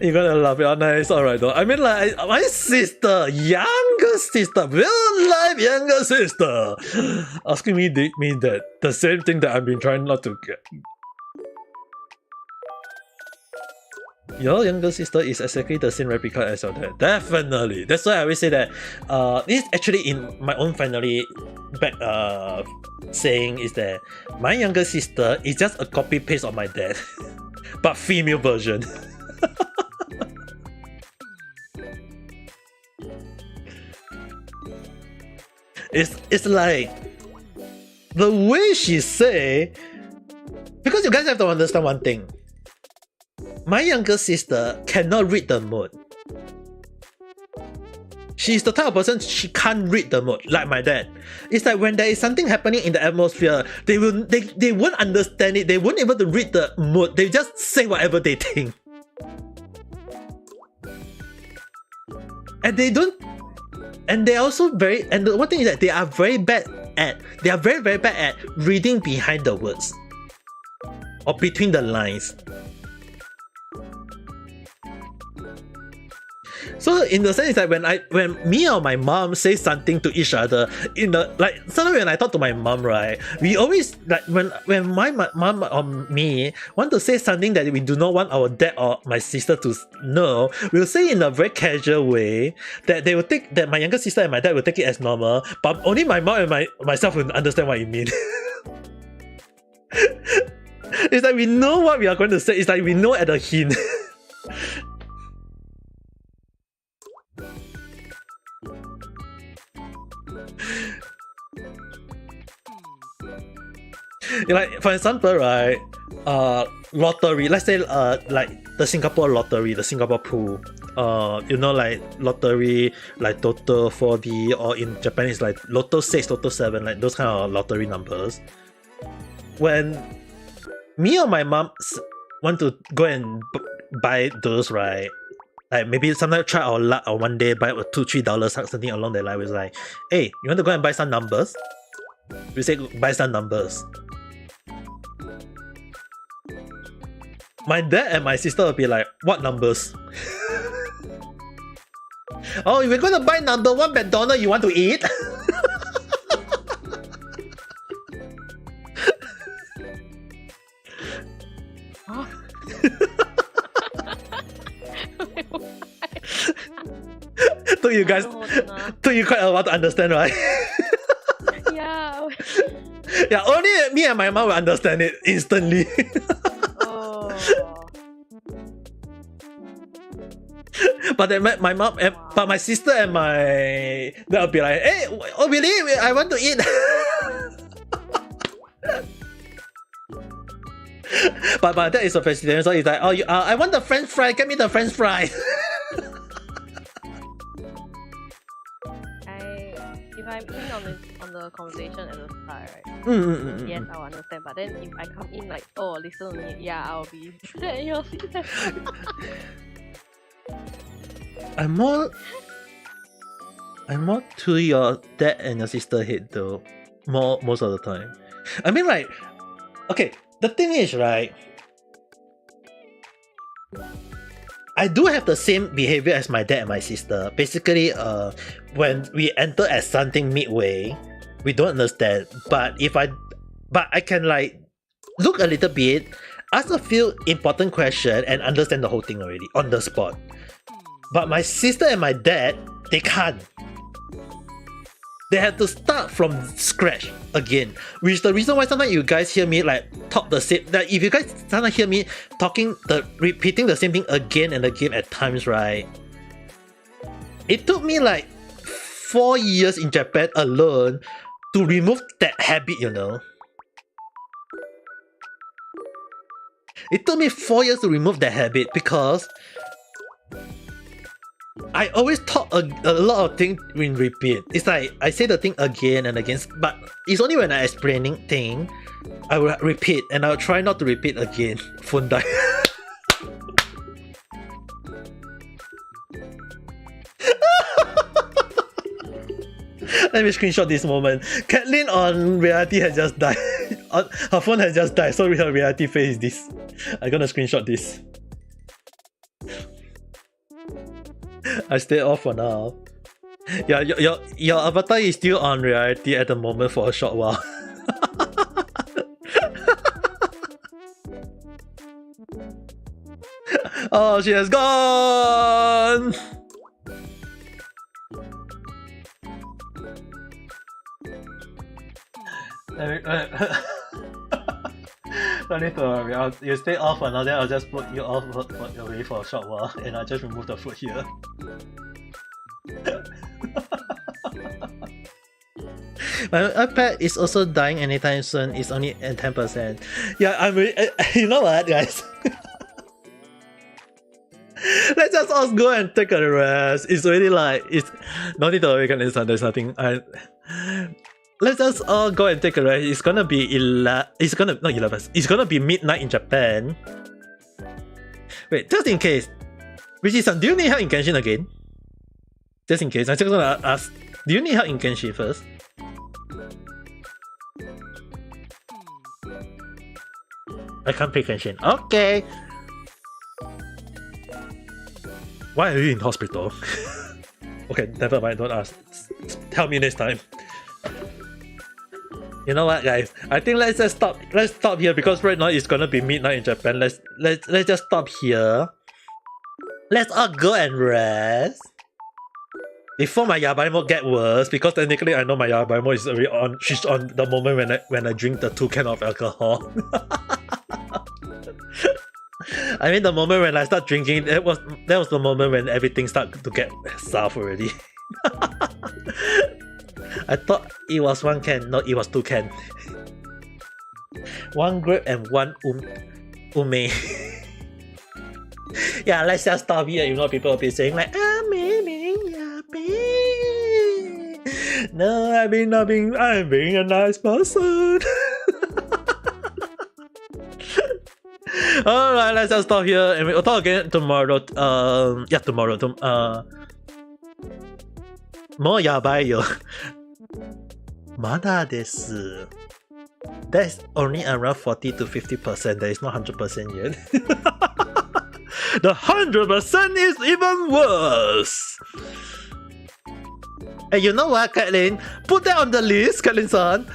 You're gonna laugh it. Oh, no, it's alright though. I mean, like, my sister, younger sister, real life younger sister, asking me that the same thing that I've been trying not to get. Your younger sister is exactly the same replica as your dad. Definitely. That's why I always say that this is actually in my own family back saying is that my younger sister is just a copy paste of my dad. But female version. It's like the way she say, because you guys have to understand one thing. My younger sister cannot read the mood. She's the type of person, she can't read the mood, like my dad. It's like when there is something happening in the atmosphere, they won't understand it, they won't able to read the mood, they just say whatever they think. And they don't, and they're also very, and the one thing is that they are very bad at reading behind the words or between the lines. So in the sense that when me or my mom say something to each other, in the like sometimes when I talk to my mom, right, we always like when my mom or me want to say something that we do not want our dad or my sister to know, we'll say in a very casual way that they will take that my younger sister and my dad will take it as normal, but only my mom and myself will understand what you mean. It's like we know what we are going to say. It's like we know at a hint. Like for example, right, lottery. Let's say like the Singapore lottery, the Singapore pool. You know, like lottery, like Toto 4D, or in Japan it's like Lotto 6, Lotto 7, like those kind of lottery numbers. When me or my mom want to go and buy those, right? Like maybe sometimes try our luck or one day buy $2-3 something along that line. It's like, hey, you want to go and buy some numbers? We say buy some numbers. My dad and my sister will be like, what numbers? Oh, we're gonna buy number 1 McDonald's, you want to eat? Took you guys, took you quite a while to understand, right?
Yeah.
Yeah, only me and my mom will understand it instantly.
Oh.
But then my mom, but my sister and my they'll be like, hey, oh really? I want to eat. but that is a vegetarian, so it's like, oh, I want the French fry. Get me the French fry.
If I'm in on the conversation at the start, right? Yes, I'll understand. But then if I come in like, oh, listen to me, yeah, I'll be.
I'm more to your dad and your sister head though. Most of the time. I mean, like, okay, the thing is, right, I do have the same behavior as my dad and my sister. Basically, when we enter at something midway, we don't understand. But I can like look a little bit, ask a few important questions, and understand the whole thing already on the spot. But my sister and my dad, they can't. They have to start from scratch again, which is the reason why sometimes you guys hear me like talk the same. Like if you guys sometimes hear me repeating the same thing again and again at times, right? It took me like 4 years in Japan alone to remove that habit, you know. It took me 4 years to remove that habit because I always talk a lot of things in repeat. It's like I say the thing again and again, but it's only when I explaining thing, I will repeat and I'll try not to repeat again. Phone die. Let me screenshot this moment. Kathleen on reality has just died. Her phone has just died, so her reality face is this. I'm gonna screenshot this. I stay off for now. Yeah, your avatar is still on reality at the moment for a short while. Oh, she has gone! Don't need to worry. You stay off for now, then I'll just put you off away for a short while and I'll just remove the food here. My iPad is also dying anytime soon. It's only at 10%. Yeah, I'm really, you know what, guys? Let's just us go and take a rest. It's already like it's no need to awaken inside. There's nothing. Let's just all go and take a rest. It's gonna be It's gonna not 11. It's gonna be midnight in Japan. Wait, just in case. Richie-san, do you need help in Genshin again? Just in case, I'm just gonna ask. Do you need help in Genshin first? I can't play Genshin. Okay. Why are you in hospital? Okay, never mind. Don't ask. Tell me next time. You know what, guys? I think let's just stop. Let's stop here because right now it's gonna be midnight in Japan. Let's just stop here. Let's all go and rest before my yabai mode get worse. Because technically, I know my yabai mode is already on. She's on the moment when I drink the 2 cans of alcohol. I mean, the moment when I start drinking, that was the moment when everything started to get soft already. I thought it was 1 can, no, it was 2 can. 1 grape and 1 ume. Yeah, let's just stop here. You know, people will be saying like, I'm no, I'm being a nice person. Alright, let's just stop here and we'll talk again tomorrow. Yeah, tomorrow. More yabai yo. Mada desu. That's only around 40 to 50%. That is not 100% yet. The 100% is even worse. Hey, you know what, Caitlin? Put that on the list, Caitlin-san.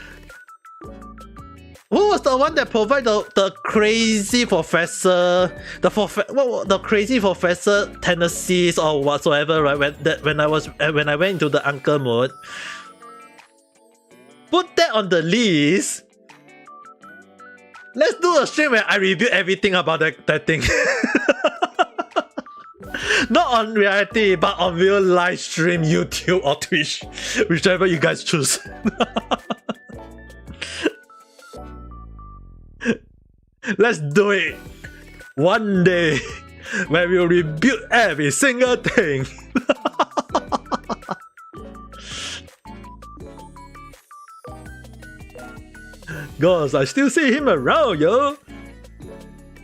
Who was the one that provided the crazy professor, the crazy professor tendencies or whatsoever, right? When I went into the uncle mode. Put that on the list. Let's do a stream where I review everything about that thing. Not on reality, but on real live stream, YouTube or Twitch, whichever you guys choose. Let's do it one day where we'll rebuild every single thing. Gosh, I still see him around, yo.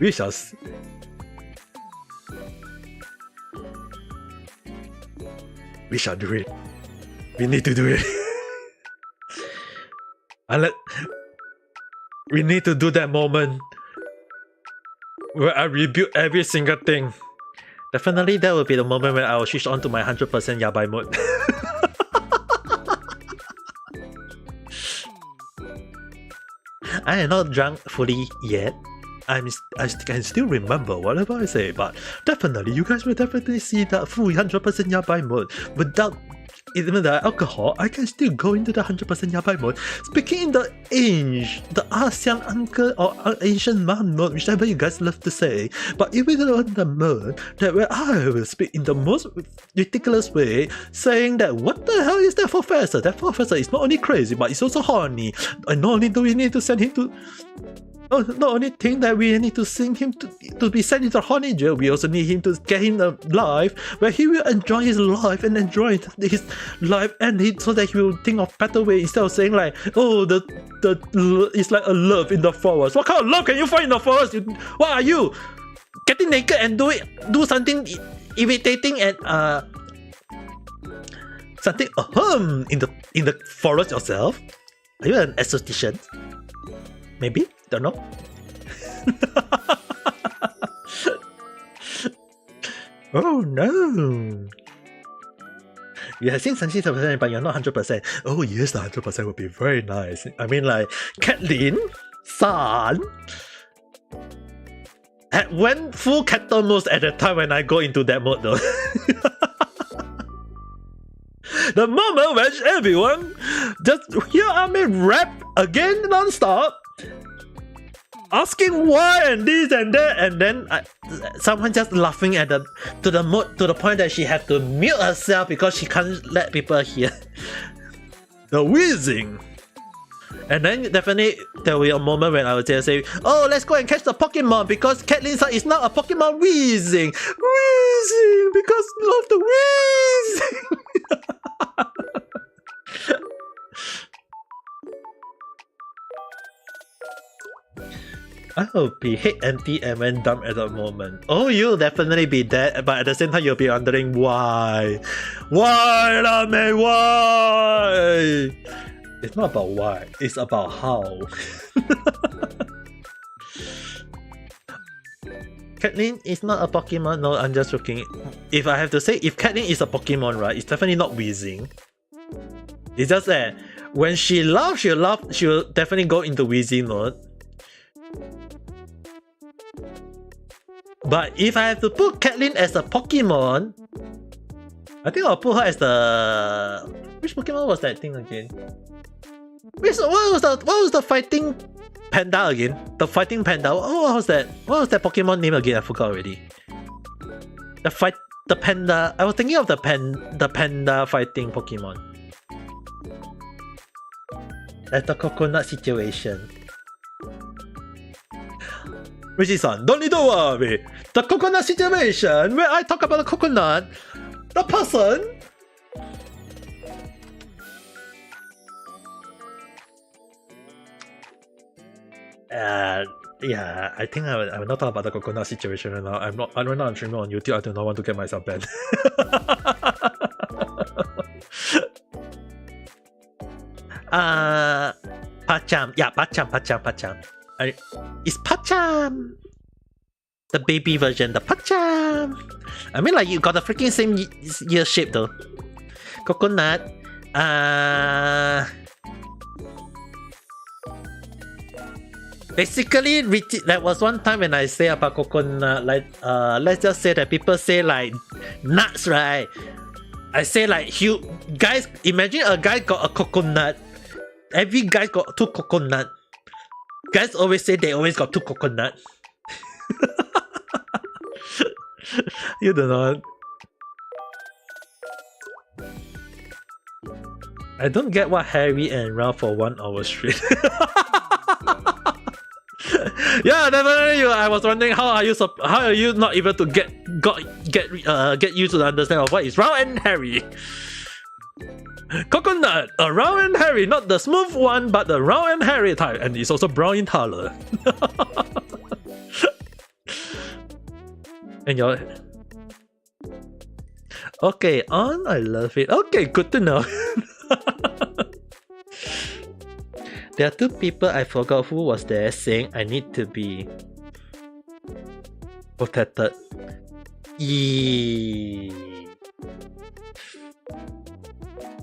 We shall see. We shall do it. We need to do it. We need to do that moment where I rebuild every single thing. Definitely that will be the moment when I will switch on to my 100% yabai mode. I am not drunk fully yet. I can still remember whatever I say, but definitely you guys will definitely see that full 100% yabai mode. Without even the alcohol, I can still go into the 100% yabai mode. Speaking in the ASEAN uncle or Asian man mode, whichever you guys love to say. But even on the mode that where I will speak in the most ridiculous way, saying that what the hell is that professor? That professor is not only crazy, but it's also horny. And not only do we need to send him to not only think that we need to send him to be sent into horny jail, we also need him to get him a life where he will enjoy his life and enjoy his life, and so that he will think of better way instead of saying like, oh, it's like a love in the forest. What kind of love can you find in the forest? What are you? Getting naked and do something irritating and something in the forest yourself? Are you an esthetician? Maybe? Don't know. Oh no! You have seen 70%, but you're not 100%. Oh yes, the 100% would be very nice. I mean, like, Caitlin-san went full cattle mode at the time when I go into that mode though. The moment when everyone just hear me rap again non-stop, asking why and this and that, and then someone just laughing at to the point that she had to mute herself because she can't let people hear. The wheezing. And then definitely there will be a moment when I would just say, oh, let's go and catch the Pokemon because Caitlin's is now a Pokemon wheezing. Wheezing because of the wheezing. I will be hit empty and when dumb at the moment. Oh, you'll definitely be dead, but at the same time you'll be wondering why. Why, Lame? Why? It's not about why, it's about how. Caitlyn is not a Pokemon. No, I'm just joking. If I have to say, if Caitlyn is a Pokemon, right, it's definitely not wheezing. It's just that when she laughs, she'll definitely go into wheezing mode. But if I have to put Caitlyn as a Pokemon, I think I'll put her as the... Which Pokemon was that thing again? What was the fighting panda again? The fighting panda. What was that? What was that Pokemon name again? I forgot already. The panda. I was thinking of the panda fighting Pokemon. That's the coconut situation. Richie-san, don't need to worry. The coconut situation, where I talk about the coconut, the person. Yeah, I think I will not talk about the coconut situation right now. I'm streaming on YouTube. I do not want to get myself banned. Pacham. Yeah, Pacham. It's Pacham! The baby version, the Pacham! I mean, like, you got the freaking same ear shape though. Coconut. Basically, that was one time when I say about coconut, like, let's just say that people say like nuts, right? I say like, guys, imagine a guy got a coconut. Every guy got 2 coconut. Guys always say they always got 2 coconut. You don't know. I don't get what Harry and Ralph for 1 hour straight. Yeah, definitely. I was wondering how are you not able to get you to understand of what is Ralph and Harry. Coconut, a Ralph and Harry, not the smooth one, but the Ralph and Harry type, and it's also brown in color. And your okay, on, I love it. Okay, good to know. There are 2 people I forgot who was there saying I need to be protected.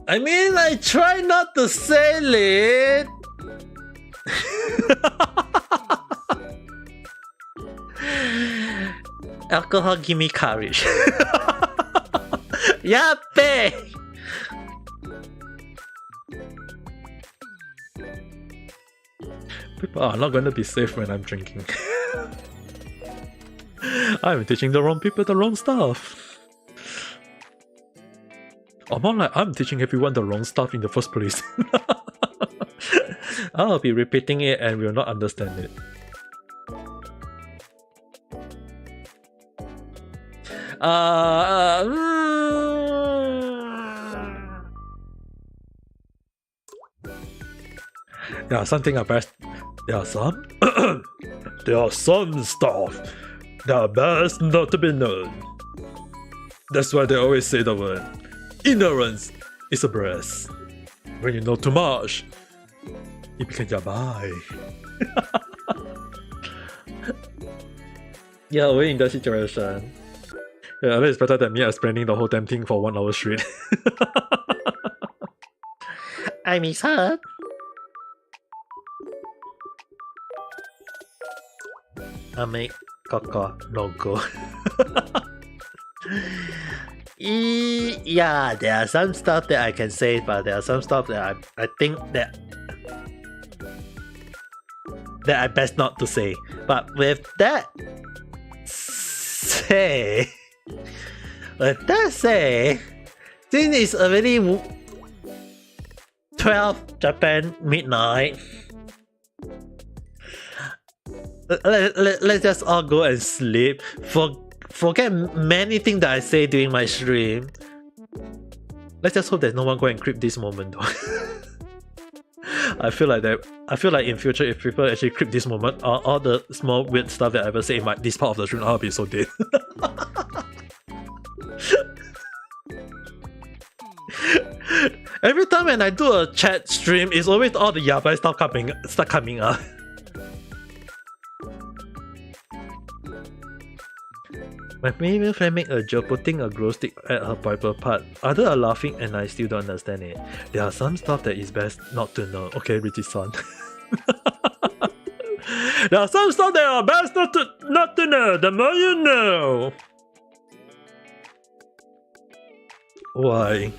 I mean, I try not to say it. Alcohol give me courage. Yappe! People are not going to be safe when I'm drinking. I'm teaching the wrong people the wrong stuff. Or more like I'm teaching everyone the wrong stuff in the first place. I'll be repeating it and will not understand it. Yeah, something are best. There are some. There are some stuff that are best not to be known. That's why they always say the word ignorance is a bliss. When you know too much, it becomes yabai. Yeah, we're in that situation. Yeah, I mean, it's better than me explaining the whole damn thing for 1 hour straight. I miss her. I make Coco no go. Yeah, there are some stuff that I can say, but there are some stuff that I think that I best not to say. But with that say, this is already 12 Japan midnight. Let's just all go and sleep. Forget many things that I say during my stream. Let's just hope that no one go and creep this moment though. I feel like in future, if people actually creep this moment, all the small weird stuff that I ever say in this part of the stream, I'll be so dead. Every time when I do a chat stream, it's always all the yabai stuff start coming up. My female friend make a joke putting a glow stick at her Bible part. Others are laughing and I still don't understand it. There are some stuff that is best not to know. Okay, Richie-san. There are some stuff that are best not to know. The more you know. Why?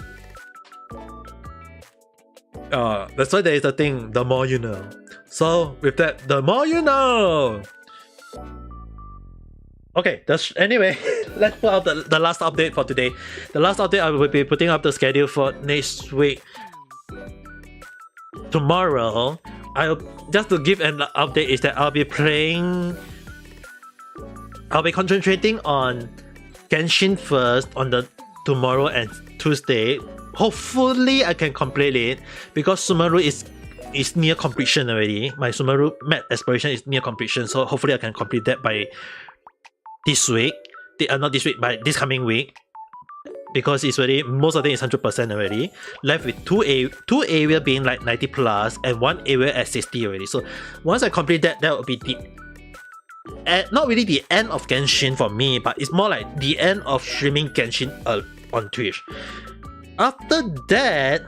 That's why there is a thing, the more you know. So with that, the more you know. Okay, anyway, let's put out the last update for today. The last update, I will be putting up the schedule for next week. Tomorrow, just to give an update is that I'll be concentrating on Genshin first on the tomorrow and Tuesday. Hopefully I can complete it because Sumeru is near completion already. My Sumeru map exploration is near completion, so hopefully I can complete that by this week. Not this week, but this coming week. Because it's already, most of it is 100% already. Left with two area being like 90 plus and one area at 60 already. So once I complete that, that will be not really the end of Genshin for me, but it's more like the end of streaming Genshin on Twitch. After that,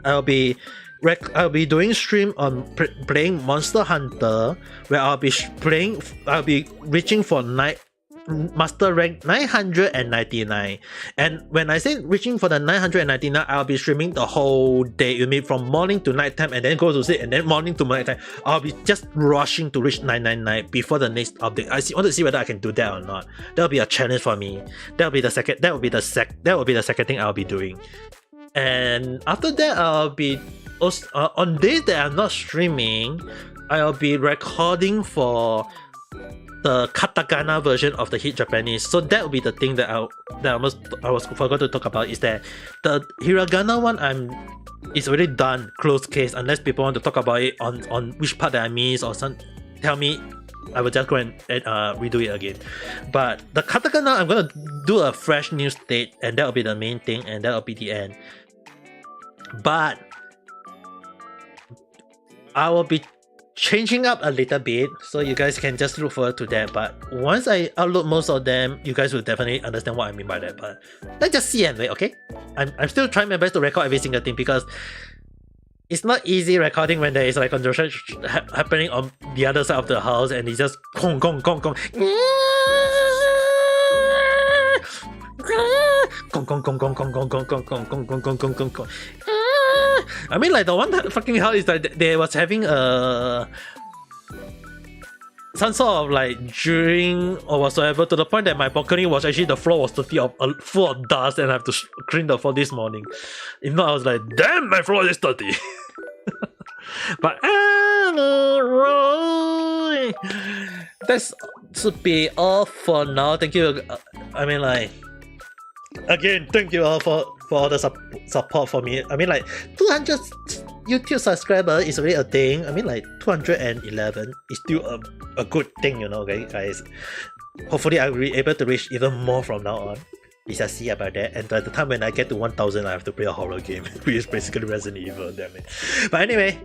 I'll be doing stream on playing Monster Hunter, where I'll be reaching for Master rank 999. And when I say reaching for the 999, I'll be streaming the whole day. You mean from morning to night time and then go to sleep and then morning to night time. I'll be just rushing to reach 999 before the next update. I want to see whether I can do that or not. That'll be a challenge for me. That will be the second thing I'll be doing. And after that, I'll be also, on days that I'm not streaming, I'll be recording for the katakana version of the Hit Japanese. So that will be the thing that I forgot to talk about, is that the hiragana one it's already done, closed case, unless people want to talk about it on which part that I missed or tell me, I will just go and redo it again. But the katakana, I'm gonna do a fresh new state, and that will be the main thing, and that will be the end. But I will be changing up a little bit, so you guys can just look forward to that. But once I upload most of them, you guys will definitely understand what I mean by that. But let's just see and wait, okay? I'm still trying my best to record every single thing, because it's not easy recording when there is like construction happening on the other side of the house and it's just gong gong gong gong. Gong gong gong gong gong gong gong gong gong gong gong gong gong gong gong. I mean, like, the one that fucking hell is that they was having some sort of like drilling or whatsoever, to the point that my balcony was actually, the floor was full of dust and I have to clean the floor this morning. If not, I was like, damn, my floor is dirty. But anyway, that should be all for now. Thank you. I mean, like, again, thank you all for all the support for me. I mean, like, 200 YouTube subscribers is already a thing. I mean, like, 211 is still a good thing, you know, okay, guys. Hopefully, I'll be able to reach even more from now on. We shall see about that. And by the time when I get to 1000, I have to play a horror game, which is basically Resident Evil, damn it. But anyway,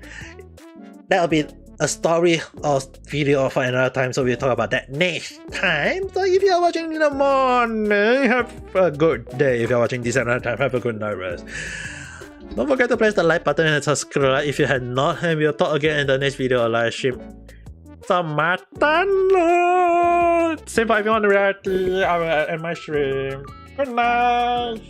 that'll be a story or video for another time, so we'll talk about that next time. So if you're watching in the morning, have a good day. If you're watching this another time, have a good night rest. Don't forget to press the like button and subscribe if you had not, and we'll talk again in the next video or live stream. Selamat. Same for everyone in reality. I will end my stream. Good night.